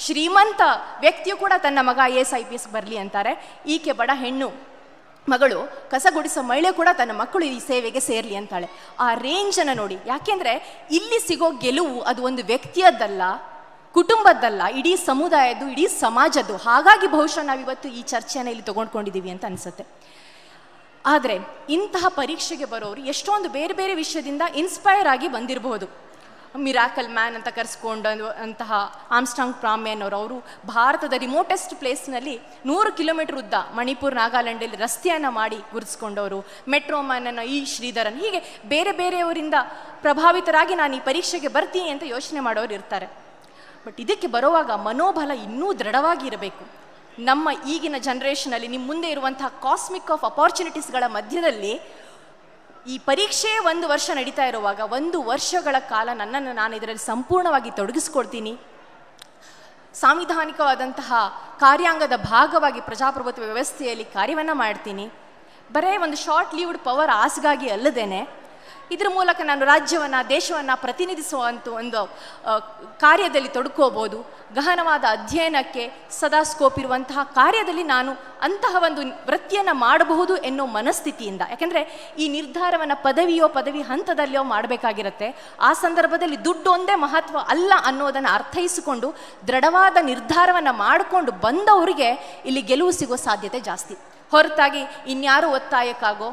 Speaker 4: ಶ್ರೀಮಂತ ವ್ಯಕ್ತಿಯು ಕೂಡ ತನ್ನ ಮಗ IAS IPS ಬರಲಿ ಅಂತಾರೆ. ಈಕೆ ಬಡ ಹೆಣ್ಣು, ಮಗಳು ಕಸ ಗುಡಿಸೋ ಮಹಿಳೆ ಕೂಡ ತನ್ನ ಮಕ್ಕಳು ಈ ಸೇವೆಗೆ ಸೇರಲಿ ಅಂತಾಳೆ. ಆ ರೇಂಜನ್ನು ನೋಡಿ. ಯಾಕೆಂದರೆ ಇಲ್ಲಿ ಸಿಗೋ ಗೆಲುವು ಅದು ಒಂದು ವ್ಯಕ್ತಿಯದ್ದಲ್ಲ, ಕುಟುಂಬದ್ದಲ್ಲ, ಇಡೀ ಸಮುದಾಯದ್ದು, ಇಡೀ ಸಮಾಜದ್ದು. ಹಾಗಾಗಿ ಬಹುಶಃ ನಾವಿವತ್ತು ಈ ಚರ್ಚೆಯನ್ನು ಇಲ್ಲಿ ತೊಗೊಂಡ್ಕೊಂಡಿದ್ದೀವಿ ಅಂತ ಅನಿಸುತ್ತೆ. ಆದರೆ ಇಂತಹ ಪರೀಕ್ಷೆಗೆ ಬರೋರು ಎಷ್ಟೊಂದು ಬೇರೆ ಬೇರೆ ವಿಷಯದಿಂದ ಇನ್ಸ್ಪೈರ್ ಆಗಿ ಬಂದಿರಬಹುದು. ಮಿರಾಕಲ್ ಮ್ಯಾನ್ ಅಂತ ಕರೆಸ್ಕೊಂಡು ಅಂತಹ ಆಮ್ಸ್ಟ್ರಾಂಗ್ ಪ್ರಾಮ್ಯಾನ್ ಅವರು ಭಾರತದ ರಿಮೋಟೆಸ್ಟ್ ಪ್ಲೇಸ್ನಲ್ಲಿ 100 ಕಿಲೋಮೀಟರ್ ಉದ್ದ ಮಣಿಪುರ್ ನಾಗಾಲ್ಯಾಂಡಲ್ಲಿ ರಸ್ತೆಯನ್ನು ಮಾಡಿ ಗುರುತಿಸ್ಕೊಂಡವರು, ಮೆಟ್ರೋ ಮ್ಯಾನ್ ಅನ್ನೋ ಈ ಶ್ರೀಧರನ್, ಹೀಗೆ ಬೇರೆ ಬೇರೆಯವರಿಂದ ಪ್ರಭಾವಿತರಾಗಿ ನಾನು ಈ ಪರೀಕ್ಷೆಗೆ ಬರ್ತೀನಿ ಅಂತ ಯೋಚನೆ ಮಾಡೋರು ಇರ್ತಾರೆ. ಬಟ್ ಇದಕ್ಕೆ ಬರುವಾಗ ಮನೋಬಲ ಇನ್ನೂ ದೃಢವಾಗಿರಬೇಕು. ನಮ್ಮ ಈಗಿನ ಜನ್ರೇಷನಲ್ಲಿ ನಿಮ್ಮ ಮುಂದೆ ಇರುವಂತಹ ಕಾಸ್ಮಿಕ್ ಆಫ್ ಅಪಾರ್ಚುನಿಟೀಸ್ಗಳ ಮಧ್ಯದಲ್ಲಿ ಈ ಪರೀಕ್ಷೆ 1 ವರ್ಷ ನಡೀತಾ ಇರುವಾಗ 1 ವರ್ಷಗಳ ಕಾಲ ನನ್ನನ್ನು ನಾನು ಇದರಲ್ಲಿ ಸಂಪೂರ್ಣವಾಗಿ ತೊಡಗಿಸ್ಕೊಳ್ತೀನಿ. ಸಾಂವಿಧಾನಿಕವಾದಂತಹ ಕಾರ್ಯಾಂಗದ ಭಾಗವಾಗಿ ಪ್ರಜಾಪ್ರಭುತ್ವ ವ್ಯವಸ್ಥೆಯಲ್ಲಿ ಕಾರ್ಯವನ್ನು ಮಾಡ್ತೀನಿ. ಬರೇ ಒಂದು ಶಾರ್ಟ್ ಲೀವ್ಡ್ ಪವರ್ ಆಸೆಗಾಗಿ ಅಲ್ಲದೇನೆ ಇದರ ಮೂಲಕ ನಾನು ರಾಜ್ಯವನ್ನು, ದೇಶವನ್ನು ಪ್ರತಿನಿಧಿಸುವಂಥ ಒಂದು ಕಾರ್ಯದಲ್ಲಿ ತೊಡ್ಕೋಬೋದು. ಗಹನವಾದ ಅಧ್ಯಯನಕ್ಕೆ ಸದಾ ಸ್ಕೋಪ್ ಇರುವಂತಹ ಕಾರ್ಯದಲ್ಲಿ ನಾನು ಅಂತಹ ಒಂದು ವೃತ್ತಿಯನ್ನು ಮಾಡಬಹುದು ಎನ್ನೋ ಮನಸ್ಥಿತಿಯಿಂದ, ಯಾಕೆಂದರೆ ಈ ನಿರ್ಧಾರವನ್ನು ಪದವಿ ಹಂತದಲ್ಲಿಯೋ ಮಾಡಬೇಕಾಗಿರುತ್ತೆ. ಆ ಸಂದರ್ಭದಲ್ಲಿ ದುಡ್ಡು ಒಂದೇ ಮಹತ್ವ ಅಲ್ಲ ಅನ್ನೋದನ್ನು ಅರ್ಥೈಸಿಕೊಂಡು ದೃಢವಾದ ನಿರ್ಧಾರವನ್ನು ಮಾಡಿಕೊಂಡು ಬಂದವರಿಗೆ ಇಲ್ಲಿ ಗೆಲುವು ಸಿಗೋ ಸಾಧ್ಯತೆ ಜಾಸ್ತಿ. ಹೊರತಾಗಿ ಇನ್ಯಾರು ಒತ್ತಾಯಕ್ಕಾಗೋ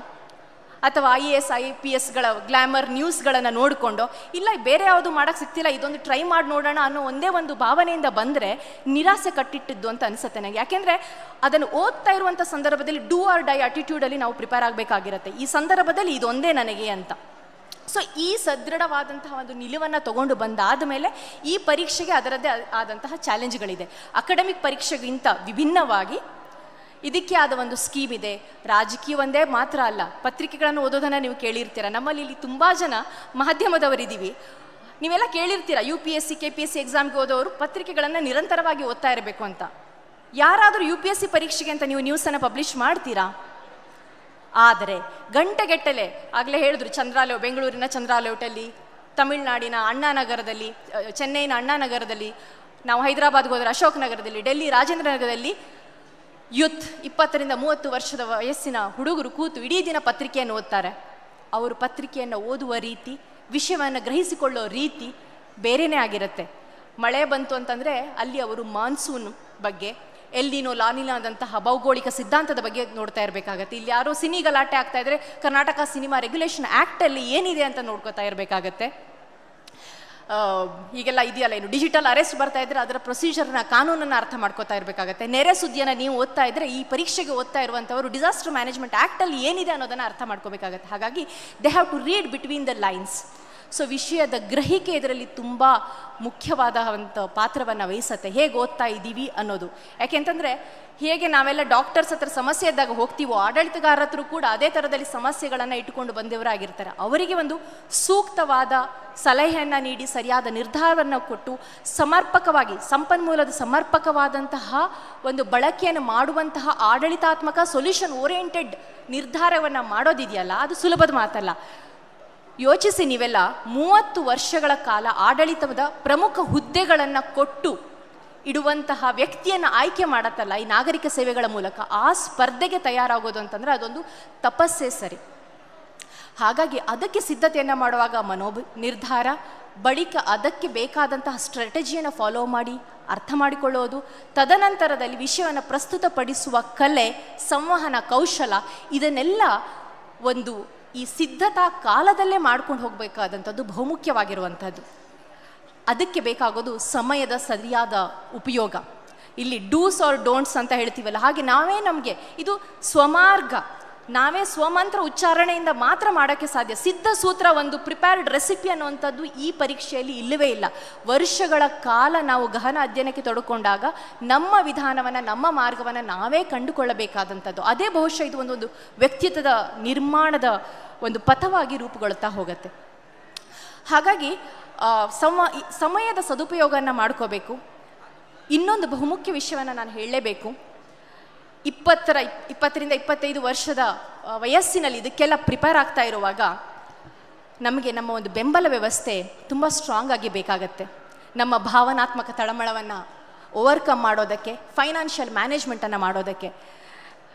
Speaker 4: ಅಥವಾ IAS IPSಗಳ ಗ್ಲಾಮರ್ ನ್ಯೂಸ್ಗಳನ್ನು ನೋಡಿಕೊಂಡು ಇಲ್ಲ ಬೇರೆ ಯಾವುದು ಮಾಡೋಕ್ಕೆ ಸಿಗ್ತಿಲ್ಲ, ಇದೊಂದು ಟ್ರೈ ಮಾಡಿ ನೋಡೋಣ ಅನ್ನೋ ಒಂದೇ ಒಂದು ಭಾವನೆಯಿಂದ ಬಂದರೆ ನಿರಾಸೆ ಕಟ್ಟಿಟ್ಟಿದ್ದು ಅಂತ ಅನಿಸುತ್ತೆ ನನಗೆ. ಯಾಕೆಂದರೆ ಅದನ್ನು ಓದ್ತಾ ಇರುವಂಥ ಸಂದರ್ಭದಲ್ಲಿ ಡೂ ಆರ್ ಡೈ ಅಟಿಟ್ಯೂಡಲ್ಲಿ ನಾವು ಪ್ರಿಪೇರ್ ಆಗಬೇಕಾಗಿರುತ್ತೆ. ಈ ಸಂದರ್ಭದಲ್ಲಿ ಇದೊಂದೇ ನನಗೆ ಅಂತ. ಸೊ ಈ ಸದೃಢವಾದಂತಹ ಒಂದು ನಿಲುವನ್ನು ತಗೊಂಡು ಬಂದಾದ ಮೇಲೆ ಈ ಪರೀಕ್ಷೆಗೆ ಅದರದ್ದೇ ಆದಂತಹ ಚಾಲೆಂಜ್ಗಳಿದೆ. ಅಕಾಡೆಮಿಕ್ ಪರೀಕ್ಷೆಗಿಂತ ವಿಭಿನ್ನವಾಗಿ ಇದಕ್ಕೆ ಆದ ಒಂದು ಸ್ಕೀಮ್ ಇದೆ. ರಾಜಕೀಯ ಒಂದೇ ಮಾತ್ರ ಅಲ್ಲ, ಪತ್ರಿಕೆಗಳನ್ನು ಓದೋದನ್ನು ನೀವು ಕೇಳಿರ್ತೀರ. ನಮ್ಮಲ್ಲಿ ಇಲ್ಲಿ ತುಂಬ ಜನ ಮಾಧ್ಯಮದವರಿದ್ದೀವಿ. ನೀವೆಲ್ಲ ಕೇಳಿರ್ತೀರ UPSC KPSC ಎಕ್ಸಾಮ್ಗೆ ಓದೋರು ಪತ್ರಿಕೆಗಳನ್ನು ನಿರಂತರವಾಗಿ ಓದ್ತಾ ಇರಬೇಕು ಅಂತ. ಯಾರಾದರೂ UPSC ಪರೀಕ್ಷೆಗೆ ಅಂತ ನೀವು ನ್ಯೂಸನ್ನು ಪಬ್ಲಿಷ್ ಮಾಡ್ತೀರಾ? ಆದರೆ ಗಂಟೆಗೆಟ್ಟಲೆ ಆಗಲೇ ಹೇಳಿದ್ರು, ಬೆಂಗಳೂರಿನ ಚಂದ್ರಾಲೇಔಟಲ್ಲಿ, ತಮಿಳುನಾಡಿನ ಅಣ್ಣಾನಗರದಲ್ಲಿ, ಚೆನ್ನೈನ ಅಣ್ಣಾನಗರದಲ್ಲಿ, ನಾವು ಹೈದರಾಬಾದ್ಗೆ ಹೋದರೆ ಅಶೋಕ್ ನಗರದಲ್ಲಿ, ಡೆಲ್ಲಿ ರಾಜೇಂದ್ರ ನಗರದಲ್ಲಿ ಯೂತ್ 20 ರಿಂದ 30 ವರ್ಷದ ವಯಸ್ಸಿನ ಹುಡುಗರು ಕೂತು ಇಡೀ ದಿನ ಪತ್ರಿಕೆಯನ್ನು ಓದ್ತಾರೆ. ಅವರು ಪತ್ರಿಕೆಯನ್ನು ಓದುವ ರೀತಿ, ವಿಷಯವನ್ನು ಗ್ರಹಿಸಿಕೊಳ್ಳೋ ರೀತಿ ಬೇರೆಯೇ ಆಗಿರುತ್ತೆ. ಮಳೆ ಬಂತು ಅಂತಂದರೆ ಅಲ್ಲಿ ಅವರು ಮಾನ್ಸೂನ್ ಬಗ್ಗೆ, ಎಲ್ನಿನೋ ಲಾನಿನಾದಂತಹ ಭೌಗೋಳಿಕ ಸಿದ್ಧಾಂತದ ಬಗ್ಗೆ ನೋಡ್ತಾ ಇರಬೇಕಾಗತ್ತೆ. ಇಲ್ಲಿ ಯಾರೋ ಸಿನಿ ಗಲಾಟೆ ಆಗ್ತಾ ಇದ್ರೆ ಕರ್ನಾಟಕ ಸಿನಿಮಾ ರೆಗ್ಯುಲೇಷನ್ ಆ್ಯಕ್ಟಲ್ಲಿ ಏನಿದೆ ಅಂತ ನೋಡ್ಕೋತಾ ಇರಬೇಕಾಗತ್ತೆ. ಹೀಗೆಲ್ಲ ಇದೆಯಲ್ಲ, ಏನು ಡಿಜಿಟಲ್ ಅರೆಸ್ಟ್ ಬರ್ತಾ ಇದ್ರೆ ಅದರ ಪ್ರೊಸೀಜರ್ನ, ಕಾನೂನನ್ನು ಅರ್ಥ ಮಾಡ್ಕೋತಾ ಇರಬೇಕಾಗತ್ತೆ. ನೆರೆ ಸುದ್ದಿಯನ್ನು ನೀವು ಓದ್ತಾ ಇದ್ರೆ ಈ ಪರೀಕ್ಷೆಗೆ ಓದ್ತಾ ಇರುವಂಥವರು ಡಿಸಾಸ್ಟರ್ ಮ್ಯಾನೇಜ್ಮೆಂಟ್ ಆ್ಯಕ್ಟಲ್ಲಿ ಏನಿದೆ ಅನ್ನೋದನ್ನು ಅರ್ಥ ಮಾಡ್ಕೋಬೇಕಾಗತ್ತೆ. ಹಾಗಾಗಿ they have to read between the lines. So ವಿಷಯದ ಗ್ರಹಿಕೆ ಇದರಲ್ಲಿ ತುಂಬ ಮುಖ್ಯವಾದಂಥ ಪಾತ್ರವನ್ನು ವಹಿಸುತ್ತೆ, ಹೇಗೆ ಓದ್ತಾ ಇದ್ದೀವಿ ಅನ್ನೋದು. ಯಾಕೆಂತಂದರೆ ಹೇಗೆ ನಾವೆಲ್ಲ ಡಾಕ್ಟರ್ಸ್ ಹತ್ರ ಸಮಸ್ಯೆ ಇದ್ದಾಗ ಹೋಗ್ತೀವೋ, ಆಡಳಿತಗಾರರ ಹತ್ರ ಕೂಡ ಅದೇ ಥರದಲ್ಲಿ ಸಮಸ್ಯೆಗಳನ್ನು ಇಟ್ಟುಕೊಂಡು ಬಂದವರಾಗಿರ್ತಾರೆ. ಅವರಿಗೆ ಒಂದು ಸೂಕ್ತವಾದ ಸಲಹೆಯನ್ನು ನೀಡಿ ಸರಿಯಾದ ನಿರ್ಧಾರವನ್ನು ಕೊಟ್ಟು ಸಮರ್ಪಕವಾಗಿ, ಸಂಪನ್ಮೂಲದ ಸಮರ್ಪಕವಾದಂತಹ ಒಂದು ಬಳಕೆಯನ್ನು ಮಾಡುವಂತಹ ಆಡಳಿತಾತ್ಮಕ ಸೊಲ್ಯೂಷನ್ ಓರಿಯೆಂಟೆಡ್ ನಿರ್ಧಾರವನ್ನು ಮಾಡೋದಿದೆಯಲ್ಲ, ಅದು ಸುಲಭದ ಮಾತಲ್ಲ. ಯೋಚಿಸಿ, ನೀವೆಲ್ಲ 30 ವರ್ಷಗಳ ಕಾಲ ಆಡಳಿತದ ಪ್ರಮುಖ ಹುದ್ದೆಗಳನ್ನು ಕೊಟ್ಟು ಇಡುವಂತಹ ವ್ಯಕ್ತಿಯನ್ನು ಆಯ್ಕೆ ಮಾಡತ್ತಲ್ಲ ಈ ನಾಗರಿಕ ಸೇವೆಗಳ ಮೂಲಕ, ಆ ಸ್ಪರ್ಧೆಗೆ ತಯಾರಾಗೋದು ಅಂತಂದರೆ ಅದೊಂದು ತಪಸ್ಸೇ ಸರಿ. ಹಾಗಾಗಿ ಅದಕ್ಕೆ ಸಿದ್ಧತೆಯನ್ನು ಮಾಡುವಾಗ ನಿರ್ಧಾರ, ಬಳಿಕ ಅದಕ್ಕೆ ಬೇಕಾದಂತಹ ಸ್ಟ್ರಾಟಜಿಯನ್ನು ಫಾಲೋ ಮಾಡಿ ಅರ್ಥ ಮಾಡಿಕೊಳ್ಳೋದು, ತದನಂತರದಲ್ಲಿ ವಿಷಯವನ್ನು ಪ್ರಸ್ತುತಪಡಿಸುವ ಕಲೆ, ಸಂವಹನ ಕೌಶಲ, ಇದನ್ನೆಲ್ಲ ಒಂದು ಈ ಸಿದ್ಧತಾ ಕಾಲದಲ್ಲೇ ಮಾಡ್ಕೊಂಡು ಹೋಗಬೇಕಾದಂಥದ್ದು ಬಹುಮುಖ್ಯವಾಗಿರುವಂಥದ್ದು. ಅದಕ್ಕೆ ಬೇಕಾಗೋದು ಸಮಯದ ಸರಿಯಾದ ಉಪಯೋಗ. ಇಲ್ಲಿ ಡೂಸ್ ಆರ್ ಡೋಂಟ್ಸ್ ಅಂತ ಹೇಳ್ತೀವಲ್ಲ, ಹಾಗೆ ನಮಗೆ ಇದು ಸ್ವಮಾರ್ಗ, ನಾವೇ ಸ್ವಮಂತ್ರ ಉಚ್ಚಾರಣೆಯಿಂದ ಮಾತ್ರ ಮಾಡೋಕ್ಕೆ ಸಾಧ್ಯ. ಸಿದ್ಧ ಸೂತ್ರ, ಒಂದು ಪ್ರಿಪೇರ್ಡ್ ರೆಸಿಪಿ ಅನ್ನುವಂಥದ್ದು ಈ ಪರೀಕ್ಷೆಯಲ್ಲಿ ಇಲ್ಲವೇ ಇಲ್ಲ. ವರ್ಷಗಳ ಕಾಲ ನಾವು ಗಹನ ಅಧ್ಯಯನಕ್ಕೆ ತೊಡಕೊಂಡಾಗ ನಮ್ಮ ವಿಧಾನವನ್ನು, ನಮ್ಮ ಮಾರ್ಗವನ್ನು ನಾವೇ ಕಂಡುಕೊಳ್ಳಬೇಕಾದಂಥದ್ದು. ಅದೇ ಬಹುಶಃ ಇದು ಒಂದು ವ್ಯಕ್ತಿತ್ವದ ನಿರ್ಮಾಣದ ಒಂದು ಪಥವಾಗಿ ರೂಪುಗೊಳ್ಳುತ್ತಾ ಹೋಗುತ್ತೆ. ಹಾಗಾಗಿ ಸಮಯದ ಸದುಪಯೋಗವನ್ನು ಮಾಡ್ಕೋಬೇಕು. ಇನ್ನೊಂದು ಬಹುಮುಖ್ಯ ವಿಷಯವನ್ನು ನಾನು ಹೇಳಲೇಬೇಕು. 20 ರಿಂದ 25 ವರ್ಷದ ವಯಸ್ಸಿನಲ್ಲಿ ಇದಕ್ಕೆಲ್ಲ ಪ್ರಿಪೇರ್ ಆಗ್ತಾ ಇರುವಾಗ ನಮಗೆ ನಮ್ಮ ಒಂದು ಬೆಂಬಲ ವ್ಯವಸ್ಥೆ ತುಂಬ ಸ್ಟ್ರಾಂಗ್ ಆಗಿ ಬೇಕಾಗತ್ತೆ. ನಮ್ಮ ಭಾವನಾತ್ಮಕ ತಳಮಳವನ್ನು ಓವರ್ಕಮ್ ಮಾಡೋದಕ್ಕೆ, ಫೈನಾನ್ಷಿಯಲ್ ಮ್ಯಾನೇಜ್ಮೆಂಟನ್ನು ಮಾಡೋದಕ್ಕೆ.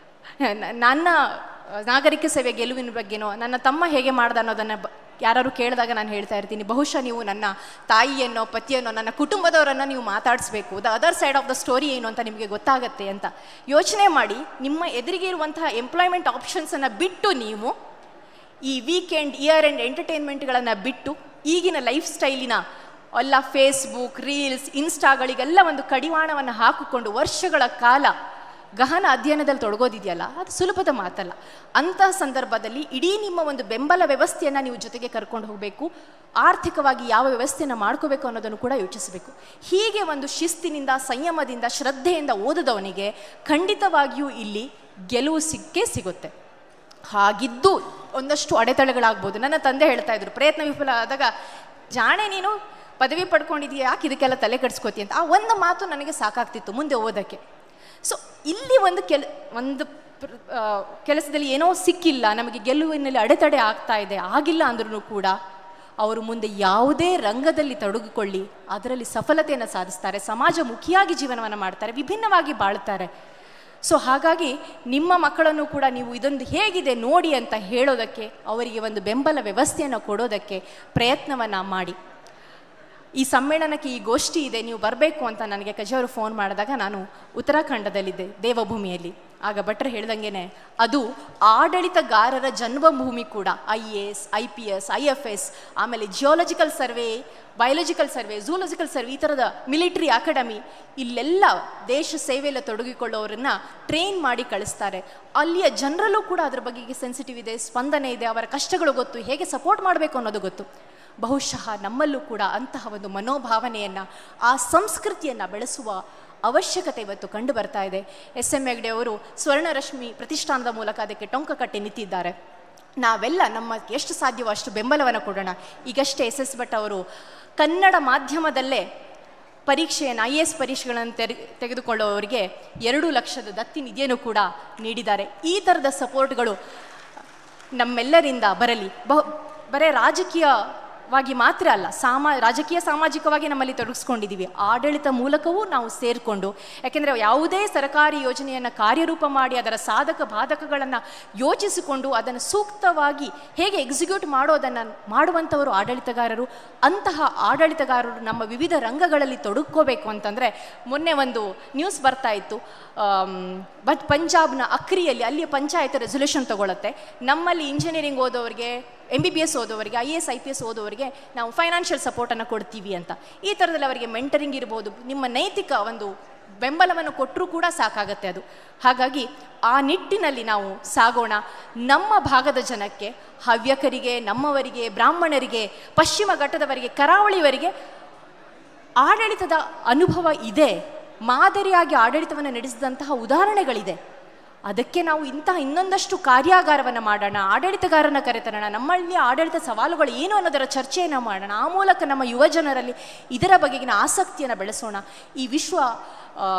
Speaker 4: ನನ್ನ ನಾಗರಿಕ ಸೇವೆ ಗೆಲುವಿನ ಬಗ್ಗೆನೋ ನನ್ನ ತಮ್ಮ ಹೇಗೆ ಮಾಡ್ದ ಅನ್ನೋದನ್ನು ಯಾರು ಕೇಳಿದಾಗ ನಾನು ಹೇಳ್ತಾ ಇರ್ತೀನಿ, ಬಹುಶಃ ನೀವು ನನ್ನ ತಾಯಿಯನ್ನೋ ಪತಿಯನ್ನೋ ನನ್ನ ಕುಟುಂಬದವರನ್ನು ನೀವು ಮಾತಾಡಿಸ್ಬೇಕು, the other side of the story ಏನು ಅಂತ ನಿಮಗೆ ಗೊತ್ತಾಗತ್ತೆ ಅಂತ ಯೋಚನೆ ಮಾಡಿ ನಿಮ್ಮ ಎದುರಿಗೆ ಇರುವಂತಹ ಎಂಪ್ಲಾಯ್ಮೆಂಟ್ ಆಪ್ಷನ್ಸನ್ನು ಬಿಟ್ಟು ನೀವು ಈ ವೀಕೆಂಡ್ ಇಯರ್ ಎಂಡ್ ಎಂಟರ್ಟೈನ್ಮೆಂಟ್ಗಳನ್ನು ಬಿಟ್ಟು ಈಗಿನ ಲೈಫ್ ಸ್ಟೈಲಿನ ಎಲ್ಲ ಫೇಸ್ಬುಕ್, ರೀಲ್ಸ್, ಇನ್ಸ್ಟಾಗಳಿಗೆಲ್ಲ ಒಂದು ಕಡಿವಾಣವನ್ನು ಹಾಕಿಕೊಂಡು ವರ್ಷಗಳ ಕಾಲ ಗಹನ ಅಧ್ಯಯನದಲ್ಲಿ ತೊಡಗೋದಿದೆಯಲ್ಲ, ಅದು ಸುಲಭದ ಮಾತಲ್ಲ. ಅಂತಹ ಸಂದರ್ಭದಲ್ಲಿ ಇಡೀ ನಿಮ್ಮ ಒಂದು ಬೆಂಬಲ ವ್ಯವಸ್ಥೆಯನ್ನು ನೀವು ಜೊತೆಗೆ ಕರ್ಕೊಂಡು ಹೋಗಬೇಕು. ಆರ್ಥಿಕವಾಗಿ ಯಾವ ವ್ಯವಸ್ಥೆಯನ್ನು ಮಾಡ್ಕೋಬೇಕು ಅನ್ನೋದನ್ನು ಕೂಡ ಯೋಚಿಸಬೇಕು. ಹೀಗೆ ಒಂದು ಶಿಸ್ತಿನಿಂದ, ಸಂಯಮದಿಂದ, ಶ್ರದ್ಧೆಯಿಂದ ಓದಿದವನಿಗೆ ಖಂಡಿತವಾಗಿಯೂ ಇಲ್ಲಿ ಗೆಲುವು ಸಿಗುತ್ತೆ. ಹಾಗಿದ್ದು ಒಂದಷ್ಟು ಅಡೆತಡೆಗಳಾಗ್ಬೋದು. ನನ್ನ ತಂದೆ ಹೇಳ್ತಾ ಇದ್ರು, ಪ್ರಯತ್ನ ವಿಫಲ ಆದಾಗ, ಜಾಣೆ ನೀನು ಪದವಿ ಪಡ್ಕೊಂಡಿದ್ದೀಯ, ಯಾಕೆ ಇದಕ್ಕೆಲ್ಲ ತಲೆ ಕೆಡಿಸ್ಕೋತಿ ಅಂತ. ಆ ಒಂದು ಮಾತು ನನಗೆ ಸಾಕಾಗ್ತಿತ್ತು ಮುಂದೆ ಓದೋಕ್ಕೆ. ಸೊ ಇಲ್ಲಿ ಒಂದು ಕೆಲಸದಲ್ಲಿ ಏನೋ ಸಿಕ್ಕಿಲ್ಲ, ನಮಗೆ ಗೆಲುವಿನಲ್ಲಿ ಅಡೆತಡೆ ಆಗ್ತಾ ಇದೆ, ಆಗಿಲ್ಲ ಅಂದ್ರೂ ಕೂಡ ಅವರು ಮುಂದೆ ಯಾವುದೇ ರಂಗದಲ್ಲಿ ತೊಡಗಿಕೊಳ್ಳಿ ಅದರಲ್ಲಿ ಸಫಲತೆಯನ್ನು ಸಾಧಿಸ್ತಾರೆ, ಸಮಾಜಮುಖಿಯಾಗಿ ಜೀವನವನ್ನು ಮಾಡ್ತಾರೆ, ವಿಭಿನ್ನವಾಗಿ ಬಾಳ್ತಾರೆ. ಸೊ ಹಾಗಾಗಿ ನಿಮ್ಮ ಮಕ್ಕಳನ್ನು ಕೂಡ ನೀವು ಇದೊಂದು ಹೇಗಿದೆ ನೋಡಿ ಅಂತ ಹೇಳೋದಕ್ಕೆ, ಅವರಿಗೆ ಒಂದು ಬೆಂಬಲ ವ್ಯವಸ್ಥೆಯನ್ನು ಕೊಡೋದಕ್ಕೆ ಪ್ರಯತ್ನವನ್ನು ಮಾಡಿ. ಈ ಸಮ್ಮೇಳನಕ್ಕೆ ಈ ಗೋಷ್ಠಿ ಇದೆ, ನೀವು ಬರಬೇಕು ಅಂತ ನನಗೆ ಕಜವರು ಫೋನ್ ಮಾಡಿದಾಗ ನಾನು ಉತ್ತರಾಖಂಡದಲ್ಲಿದ್ದೆ, ದೇವಭೂಮಿಯಲ್ಲಿ. ಆಗ ಭಟ್ರು ಹೇಳ್ದಂಗೆ ಅದು ಆಡಳಿತಗಾರರ ಜನ್ಮಭೂಮಿ ಕೂಡ. IAS, IPS, IFS, ಆಮೇಲೆ geological survey, biological survey, zoological survey, ಈ ಥರದ ಮಿಲಿಟರಿ ಅಕಾಡೆಮಿ, ಇಲ್ಲೆಲ್ಲ ದೇಶ ಸೇವೆಯಲ್ಲಿ ತೊಡಗಿಕೊಳ್ಳೋರನ್ನ ಟ್ರೈನ್ ಮಾಡಿ ಕಳಿಸ್ತಾರೆ. ಅಲ್ಲಿಯ ಜನರಲ್ಲೂ ಕೂಡ ಅದ್ರ ಬಗ್ಗೆ ಸೆನ್ಸಿಟಿವ್ ಇದೆ, ಸ್ಪಂದನೆ ಇದೆ, ಅವರ ಕಷ್ಟಗಳು ಗೊತ್ತು, ಹೇಗೆ ಸಪೋರ್ಟ್ ಮಾಡಬೇಕು ಅನ್ನೋದು ಗೊತ್ತು. ಬಹುಶಃ ನಮ್ಮಲ್ಲೂ ಕೂಡ ಅಂತಹ ಒಂದು ಮನೋಭಾವನೆಯನ್ನು, ಆ ಸಂಸ್ಕೃತಿಯನ್ನು ಬೆಳೆಸುವ ಅವಶ್ಯಕತೆ ಇವತ್ತು ಕಂಡು ಬರ್ತಾ ಇದೆ. SM ಹೆಗ್ಡೆ ಅವರು ಸ್ವರ್ಣರಶ್ಮಿ ಪ್ರತಿಷ್ಠಾನದ ಮೂಲಕ ಅದಕ್ಕೆ ಟೊಂಕ ಕಟ್ಟಿ ನಿಂತಿದ್ದಾರೆ. ನಾವೆಲ್ಲ ನಮ್ಮ ಎಷ್ಟು ಸಾಧ್ಯವೋ ಅಷ್ಟು ಬೆಂಬಲವನ್ನು ಕೊಡೋಣ. ಈಗಷ್ಟೇ SS ಭಟ್ ಅವರು ಕನ್ನಡ ಮಾಧ್ಯಮದಲ್ಲೇ ಪರೀಕ್ಷೆಯನ್ನು, IAS ಪರೀಕ್ಷೆಗಳನ್ನು ತೆಗೆದುಕೊಳ್ಳುವವರಿಗೆ 2 ಲಕ್ಷದ ದತ್ತಿ ನಿಧಿಯನ್ನು ಕೂಡ ನೀಡಿದ್ದಾರೆ. ಈ ಥರದ ಸಪೋರ್ಟ್ಗಳು ನಮ್ಮೆಲ್ಲರಿಂದ ಬರಲಿ. ಬರೀ ರಾಜಕೀಯವಾಗಿ ಮಾತ್ರ ಅಲ್ಲ, ರಾಜಕೀಯ ಸಾಮಾಜಿಕವಾಗಿ ನಮ್ಮಲ್ಲಿ ತೊಡಗಿಸ್ಕೊಂಡಿದ್ದೀವಿ. ಆಡಳಿತ ಮೂಲಕವೂ ನಾವು ಸೇರಿಕೊಂಡು, ಯಾಕೆಂದರೆ ಯಾವುದೇ ಸರ್ಕಾರಿ ಯೋಜನೆಯನ್ನು ಕಾರ್ಯರೂಪ ಮಾಡಿ ಅದರ ಸಾಧಕ ಬಾಧಕಗಳನ್ನು ಯೋಚಿಸಿಕೊಂಡು ಅದನ್ನು ಸೂಕ್ತವಾಗಿ ಹೇಗೆ ಎಕ್ಸಿಕ್ಯೂಟ್ ಮಾಡೋದನ್ನು ಮಾಡುವಂಥವರು ಆಡಳಿತಗಾರರು. ಅಂತಹ ಆಡಳಿತಗಾರರು ನಮ್ಮ ವಿವಿಧ ರಂಗಗಳಲ್ಲಿ ತೊಡಗ್ಕೋಬೇಕು ಅಂತಂದರೆ, ಮೊನ್ನೆ ಒಂದು ನ್ಯೂಸ್ ಬರ್ತಾ ಇತ್ತು, ಪಂಜಾಬ್ನ ಅಕ್ರಿಯಲ್ಲಿ ಅಲ್ಲಿಯ ಪಂಚಾಯತ್ ರೆಸೊಲ್ಯೂಷನ್ ತಗೊಳುತ್ತೆ, ನಮ್ಮಲ್ಲಿ ಇಂಜಿನಿಯರಿಂಗ್ ಓದೋರಿಗೆ, MBBS ಓದೋವರಿಗೆ, IAS IPS ಓದೋವರಿಗೆ ನಾವು ಫೈನಾನ್ಷಿಯಲ್ ಸಪೋರ್ಟನ್ನು ಕೊಡ್ತೀವಿ ಅಂತ. ಈ ಥರದಲ್ಲಿ ಅವರಿಗೆ ಮೆಂಟರಿಂಗ್ ಇರ್ಬೋದು, ನಿಮ್ಮ ನೈತಿಕ ಒಂದು ಬೆಂಬಲವನ್ನು ಕೊಟ್ಟರೂ ಕೂಡ ಸಾಕಾಗತ್ತೆ ಅದು. ಹಾಗಾಗಿ ಆ ನಿಟ್ಟಿನಲ್ಲಿ ನಾವು ಸಾಗೋಣ. ನಮ್ಮ ಭಾಗದ ಜನಕ್ಕೆ, ಹವ್ಯಕರಿಗೆ, ನಮ್ಮವರಿಗೆ, ಬ್ರಾಹ್ಮಣರಿಗೆ, ಪಶ್ಚಿಮ ಘಟ್ಟದವರಿಗೆ, ಕರಾವಳಿಯವರಿಗೆ ಆಡಳಿತದ ಅನುಭವ ಇದೆ, ಮಾದರಿಯಾಗಿ ಆಡಳಿತವನ್ನು ನಡೆಸಿದಂತಹ ಉದಾಹರಣೆಗಳಿದೆ. ಅದಕ್ಕೆ ನಾವು ಇನ್ನೊಂದಷ್ಟು ಕಾರ್ಯಾಗಾರವನ್ನು ಮಾಡೋಣ, ಆಡಳಿತಗಾರನ ಕರೆತರೋಣ, ನಮ್ಮಲ್ಲಿ ಆಡಳಿತ ಸವಾಲುಗಳು ಏನು ಅನ್ನೋದರ ಚರ್ಚೆಯನ್ನು ಮಾಡೋಣ. ಆ ಮೂಲಕ ನಮ್ಮ ಯುವ ಜನರಲ್ಲಿ ಇದರ ಬಗೆಗಿನ ಆಸಕ್ತಿಯನ್ನು ಬೆಳೆಸೋಣ. ಈ ವಿಶ್ವ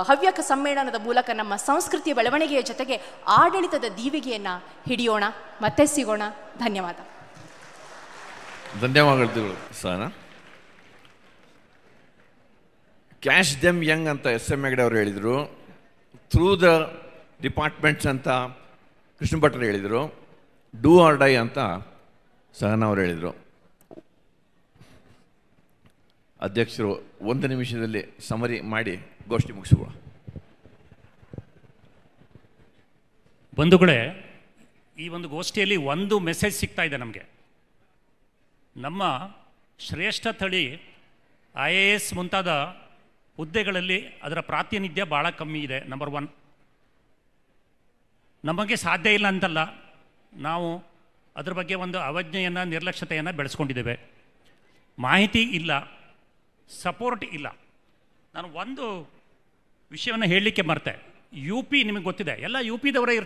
Speaker 4: ಹವ್ಯಕ ಸಮ್ಮೇಳನದ ಮೂಲಕ ನಮ್ಮ ಸಂಸ್ಕೃತಿಯ ಬೆಳವಣಿಗೆಯ ಜೊತೆಗೆ ಆಡಳಿತದ ದೀವಿಗೆಯನ್ನು ಹಿಡಿಯೋಣ. ಮತ್ತೆ ಸಿಗೋಣ.
Speaker 1: ಧನ್ಯವಾದಗಳು ಸರ್. ಕ್ಯಾಶ್ ದೆಮ್ ಯಂಗ್ ಅಂತ SM ಹೆಗ್ಡೆ ಅವರು ಹೇಳಿದರು. ಥ್ರೂ ದ ಡಿಪಾರ್ಟ್ಮೆಂಟ್ಸ್ ಅಂತ ಕೃಷ್ಣ ಭಟ್ರು ಹೇಳಿದರು. ಡೂ ಆರ್ ಡೈ ಅಂತ ಸಹನಾ ಅವರು ಹೇಳಿದರು. ಅಧ್ಯಕ್ಷರು 1 ನಿಮಿಷದಲ್ಲಿ ಸಮರಿ ಮಾಡಿ ಗೋಷ್ಠಿ ಮುಗಿಸುವ.
Speaker 2: ಬಂಧುಗಳೇ, ಈ ಒಂದು ಗೋಷ್ಠಿಯಲ್ಲಿ ಒಂದು ಮೆಸೇಜ್ ಸಿಗ್ತಾ ಇದೆ ನಮಗೆ. ನಮ್ಮ ಶ್ರೇಷ್ಠ ತಳಿ IAS ಮುಂತಾದ ಹುದ್ದೆಗಳಲ್ಲಿ ಅದರ ಪ್ರಾತಿನಿಧ್ಯ ಭಾಳ ಕಮ್ಮಿ ಇದೆ. ನಂಬರ್ 1, ನಮಗೆ ಸಾಧ್ಯ ಇಲ್ಲ ಅಂತಲ್ಲ, ನಾವು ಅದರ ಬಗ್ಗೆ ಒಂದು ಅವಜ್ಞೆಯನ್ನು, ನಿರ್ಲಕ್ಷ್ಯತೆಯನ್ನು ಬೆಳೆಸ್ಕೊಂಡಿದ್ದೇವೆ. ಮಾಹಿತಿ ಇಲ್ಲ, ಸಪೋರ್ಟ್ ಇಲ್ಲ. ನಾನು ಒಂದು ವಿಷಯವನ್ನು ಹೇಳಲಿಕ್ಕೆ ಮರ್ತೆ. UP ನಿಮಗೆ ಗೊತ್ತಿದೆ, ಎಲ್ಲ UP ದವರೇ